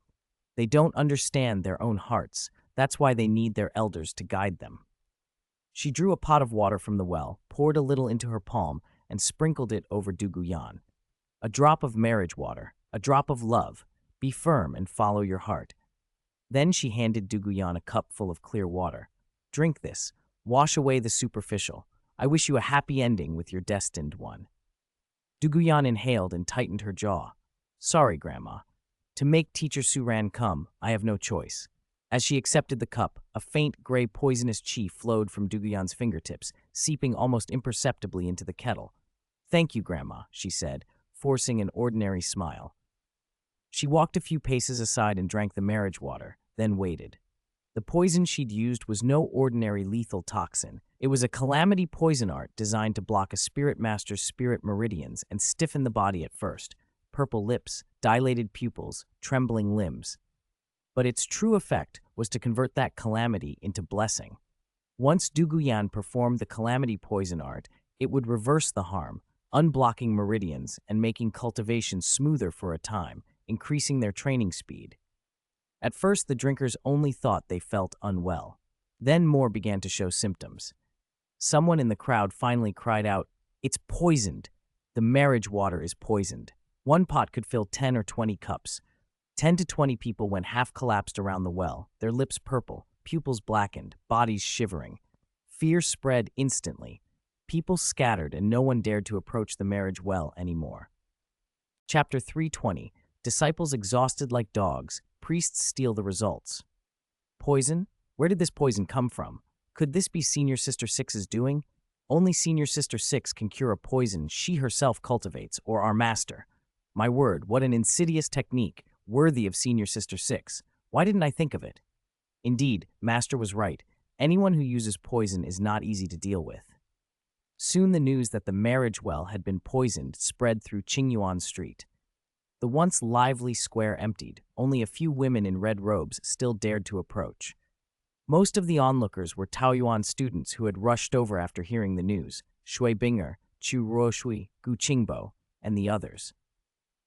They don't understand their own hearts. That's why they need their elders to guide them. She drew a pot of water from the well, poured a little into her palm, and sprinkled it over Zhu Zhuqing. A drop of marriage water, a drop of love. Be firm and follow your heart. Then she handed Zhu Zhuqing a cup full of clear water. Drink this. Wash away the superficial. I wish you a happy ending with your destined one. Zhu Zhuqing inhaled and tightened her jaw. Sorry, Grandma. To make Teacher Suran come, I have no choice. As she accepted the cup, a faint gray poisonous qi flowed from Zhu Zhuqing's fingertips, seeping almost imperceptibly into the kettle. Thank you, Grandma, she said, forcing an ordinary smile. She walked a few paces aside and drank the marriage water, then waited. The poison she'd used was no ordinary lethal toxin. It was a calamity poison art designed to block a spirit master's spirit meridians and stiffen the body at first. Purple lips, dilated pupils, trembling limbs. But its true effect was to convert that calamity into blessing. Once Zhu Zhuqing performed the calamity poison art, it would reverse the harm, unblocking meridians and making cultivation smoother for a time, increasing their training speed. At first, the drinkers only thought they felt unwell. Then more began to show symptoms. Someone in the crowd finally cried out, "It's poisoned! The marriage water is poisoned." One pot could fill 10 or 20 cups. 10 to 20 people went half-collapsed around the well, their lips purple, pupils blackened, bodies shivering. Fear spread instantly. People scattered and no one dared to approach the marriage well anymore. Chapter 320. Disciples exhausted like dogs. Priests steal the results. Poison? Where did this poison come from? Could this be Senior Sister Six's doing? Only Senior Sister Six can cure a poison she herself cultivates, or our master. My word, what an insidious technique, worthy of Senior Sister Six. Why didn't I think of it? Indeed, Master was right. Anyone who uses poison is not easy to deal with. Soon the news that the marriage well had been poisoned spread through Qingyuan Street. The once lively square emptied. Only a few women in red robes still dared to approach. Most of the onlookers were Taoyuan students who had rushed over after hearing the news, Shui Binger, Chu Ruoshui, Gu Qingbo, and the others.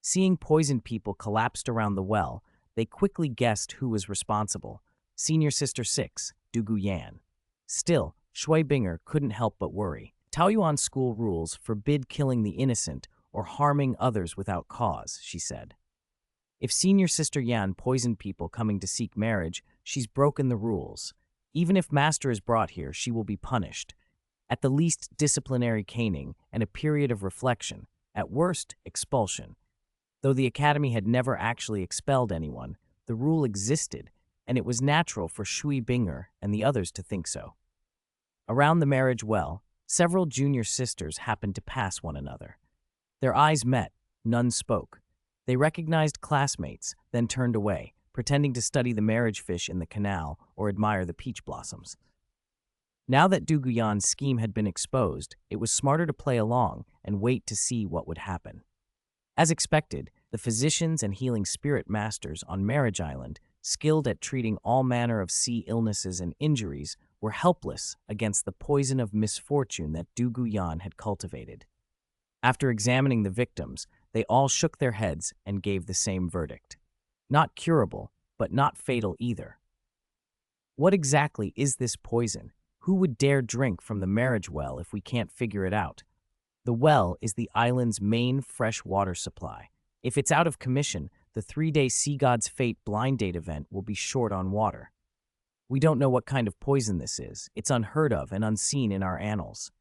Seeing poisoned people collapsed around the well, they quickly guessed who was responsible. Senior Sister Six, Zhu Zhuqing. Still, Shui Binger couldn't help but worry. Taoyuan school rules forbid killing the innocent or harming others without cause, she said. If Senior Sister Yan poisoned people coming to seek marriage, she's broken the rules. Even if Master is brought here, she will be punished. At the least, disciplinary caning and a period of reflection. At worst, expulsion. Though the Academy had never actually expelled anyone, The rule existed, and it was natural for Shui Binger and the others to think so. Around the marriage well, several junior sisters happened to pass one another. Their eyes met, none spoke. They recognized classmates, then turned away, pretending to study the marriage fish in the canal or admire the peach blossoms. Now that Du Guyan's scheme had been exposed, it was smarter to play along and wait to see what would happen. As expected, the physicians and healing spirit masters on Marriage Island, skilled at treating all manner of sea illnesses and injuries, were helpless against the poison of misfortune that Du Guyan had cultivated. After examining the victims, they all shook their heads and gave the same verdict. Not curable, but not fatal either. What exactly is this poison? Who would dare drink from the marriage well if we can't figure it out? The well is the island's main fresh water supply. If it's out of commission, the 3-day Sea God's Fate blind date event will be short on water. We don't know what kind of poison this is. It's unheard of and unseen in our annals.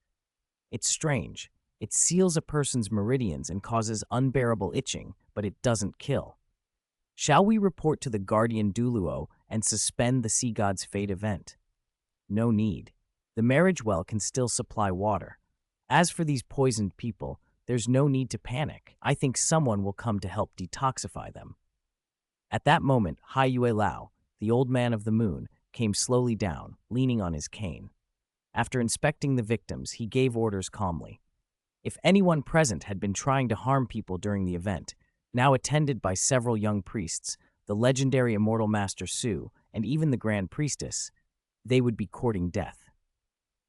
It's strange. It seals a person's meridians and causes unbearable itching, but it doesn't kill. Shall we report to the guardian Douluo and suspend the Sea God's Fate event? No need. The marriage well can still supply water. As for these poisoned people, there's no need to panic. I think someone will come to help detoxify them. At that moment, Hai Yue Lao, the old man of the moon, came slowly down, leaning on his cane. After inspecting the victims, he gave orders calmly. If anyone present had been trying to harm people during the event, now attended by several young priests, the legendary immortal Master Su, and even the Grand Priestess, they would be courting death.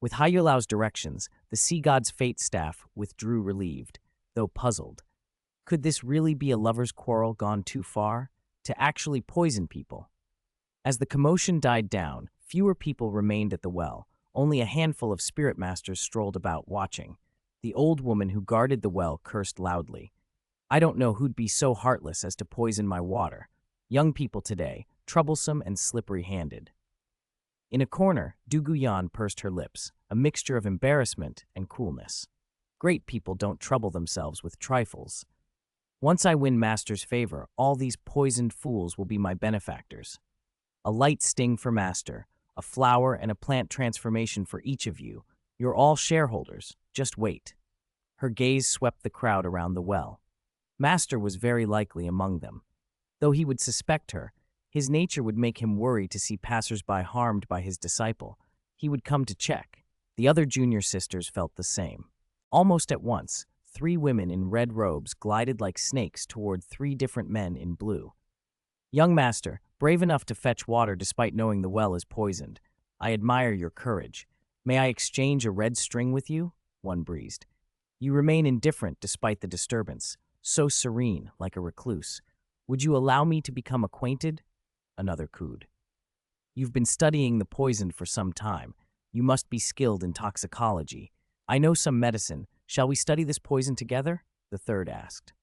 With Hai Yue Lao's directions, the Sea God's Fate staff withdrew relieved, though puzzled. Could this really be a lover's quarrel gone too far? To actually poison people? As the commotion died down, fewer people remained at the well. Only a handful of spirit masters strolled about watching. The old woman who guarded the well cursed loudly. I don't know who'd be so heartless as to poison my water. Young people today, troublesome and slippery-handed. In a corner, Du Guyan pursed her lips, a mixture of embarrassment and coolness. Great people don't trouble themselves with trifles. Once I win Master's favor, all these poisoned fools will be my benefactors. A light sting for Master, a flower and a plant transformation for each of you. You're all shareholders. Just wait. Her gaze swept the crowd around the well. Master was very likely among them. Though he would suspect her, his nature would make him worry to see passers-by harmed by his disciple. He would come to check. The other junior sisters felt the same. Almost at once, 3 women in red robes glided like snakes toward 3 different men in blue. Young Master, brave enough to fetch water despite knowing the well is poisoned. I admire your courage. May I exchange a red string with you? One breezed. You remain indifferent despite the disturbance, so serene like a recluse. Would you allow me to become acquainted? Another cooed. You've been studying the poison for some time. You must be skilled in toxicology. I know some medicine. Shall we study this poison together? The third asked.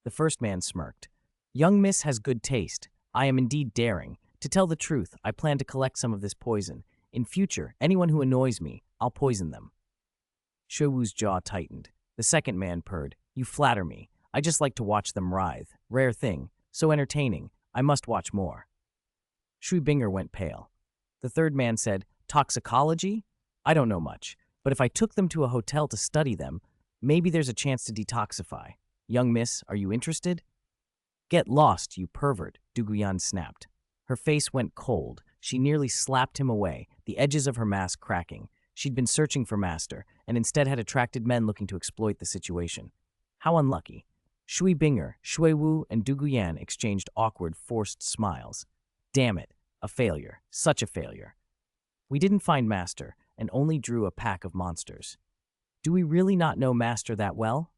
The first man smirked. Young miss has good taste. I am indeed daring. To tell the truth, I plan to collect some of this poison. In future, anyone who annoys me, I'll poison them. Showu's jaw tightened. The second man purred. You flatter me. I just like to watch them writhe. Rare thing. So entertaining. I must watch more. Shui Binger went pale. The third man said, Toxicology? I don't know much, but if I took them to a hotel to study them, maybe there's a chance to detoxify. Young miss, are you interested? Get lost, you pervert, Du Guyan snapped. Her face went cold. She nearly slapped him away, the edges of her mask cracking. She'd been searching for Master, and instead had attracted men looking to exploit the situation. How unlucky. Shui Binger, Shui Wu, and Du Guyan exchanged awkward, forced smiles. Damn it, a failure, such a failure. We didn't find Master, and only drew a pack of monsters. Do we really not know Master that well?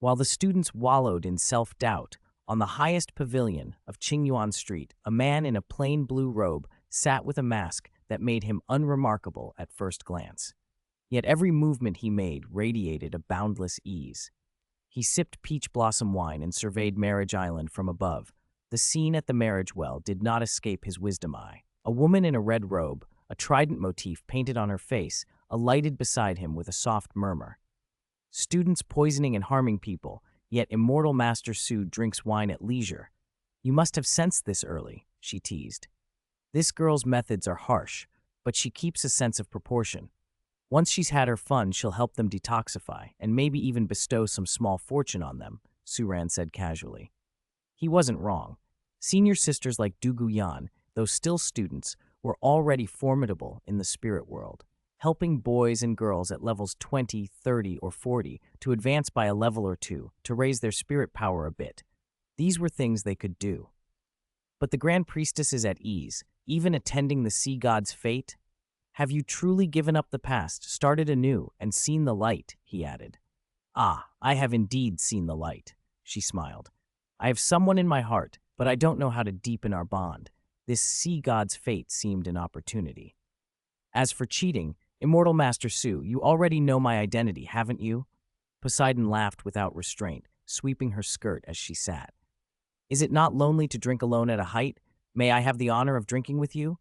While the students wallowed in self-doubt, on the highest pavilion of Qingyuan Street, a man in a plain blue robe sat with a mask that made him unremarkable at first glance. Yet every movement he made radiated a boundless ease. He sipped peach blossom wine and surveyed Marriage Island from above. The scene at the marriage well did not escape his wisdom eye. A woman in a red robe, a trident motif painted on her face, alighted beside him with a soft murmur. Students poisoning and harming people, yet immortal Master Su drinks wine at leisure. You must have sensed this early, she teased. This girl's methods are harsh, but she keeps a sense of proportion. Once she's had her fun, she'll help them detoxify and maybe even bestow some small fortune on them, Suran said casually. He wasn't wrong. Senior sisters like Duguyan, though still students, were already formidable in the spirit world, helping boys and girls at levels 20, 30, or 40 to advance by a level or two to raise their spirit power a bit. These were things they could do. But the Grand Priestess is at ease, even attending the sea god's fate. Have you truly given up the past, started anew, and seen the light? He added. Ah, I have indeed seen the light, she smiled. I have someone in my heart, but I don't know how to deepen our bond. This sea god's fate seemed an opportunity. As for cheating, Immortal Master Su, you already know my identity, haven't you? Poseidon laughed without restraint, sweeping her skirt as she sat. Is it not lonely to drink alone at a height? May I have the honor of drinking with you?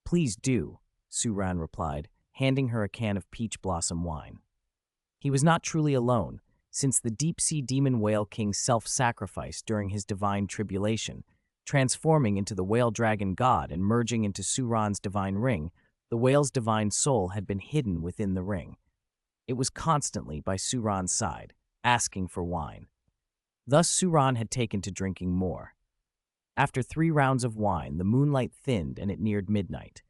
Please do, Suran replied, handing her a can of peach blossom wine. He was not truly alone, since the deep-sea demon whale king self-sacrificed during his divine tribulation, transforming into the whale dragon god and merging into Suran's divine ring. The whale's divine soul had been hidden within the ring. It was constantly by Suran's side, asking for wine. Thus Suran had taken to drinking more. After 3 rounds of wine, the moonlight thinned and it neared midnight.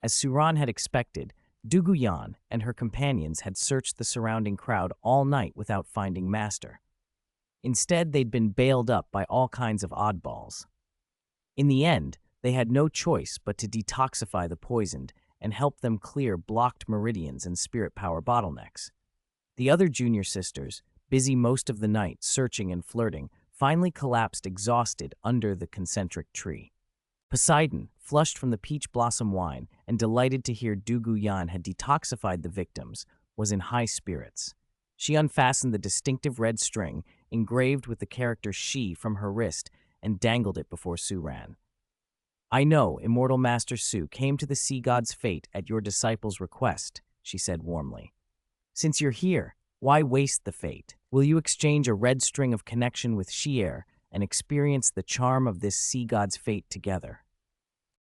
As Suran had expected, Duguyan and her companions had searched the surrounding crowd all night without finding Master. Instead, they'd been bailed up by all kinds of oddballs. In the end, they had no choice but to detoxify the poisoned and help them clear blocked meridians and spirit power bottlenecks. The other junior sisters, busy most of the night searching and flirting, finally collapsed exhausted under the concentric tree. Poseidon, flushed from the peach blossom wine and delighted to hear Duguyan had detoxified the victims, was in high spirits. She unfastened the distinctive red string, engraved with the character she from her wrist, and dangled it before Suran. I know Immortal Master Su came to the sea god's fate at your disciple's request, she said warmly. Since you're here, why waste the fate? Will you exchange a red string of connection with Xier and experience the charm of this sea god's fate together?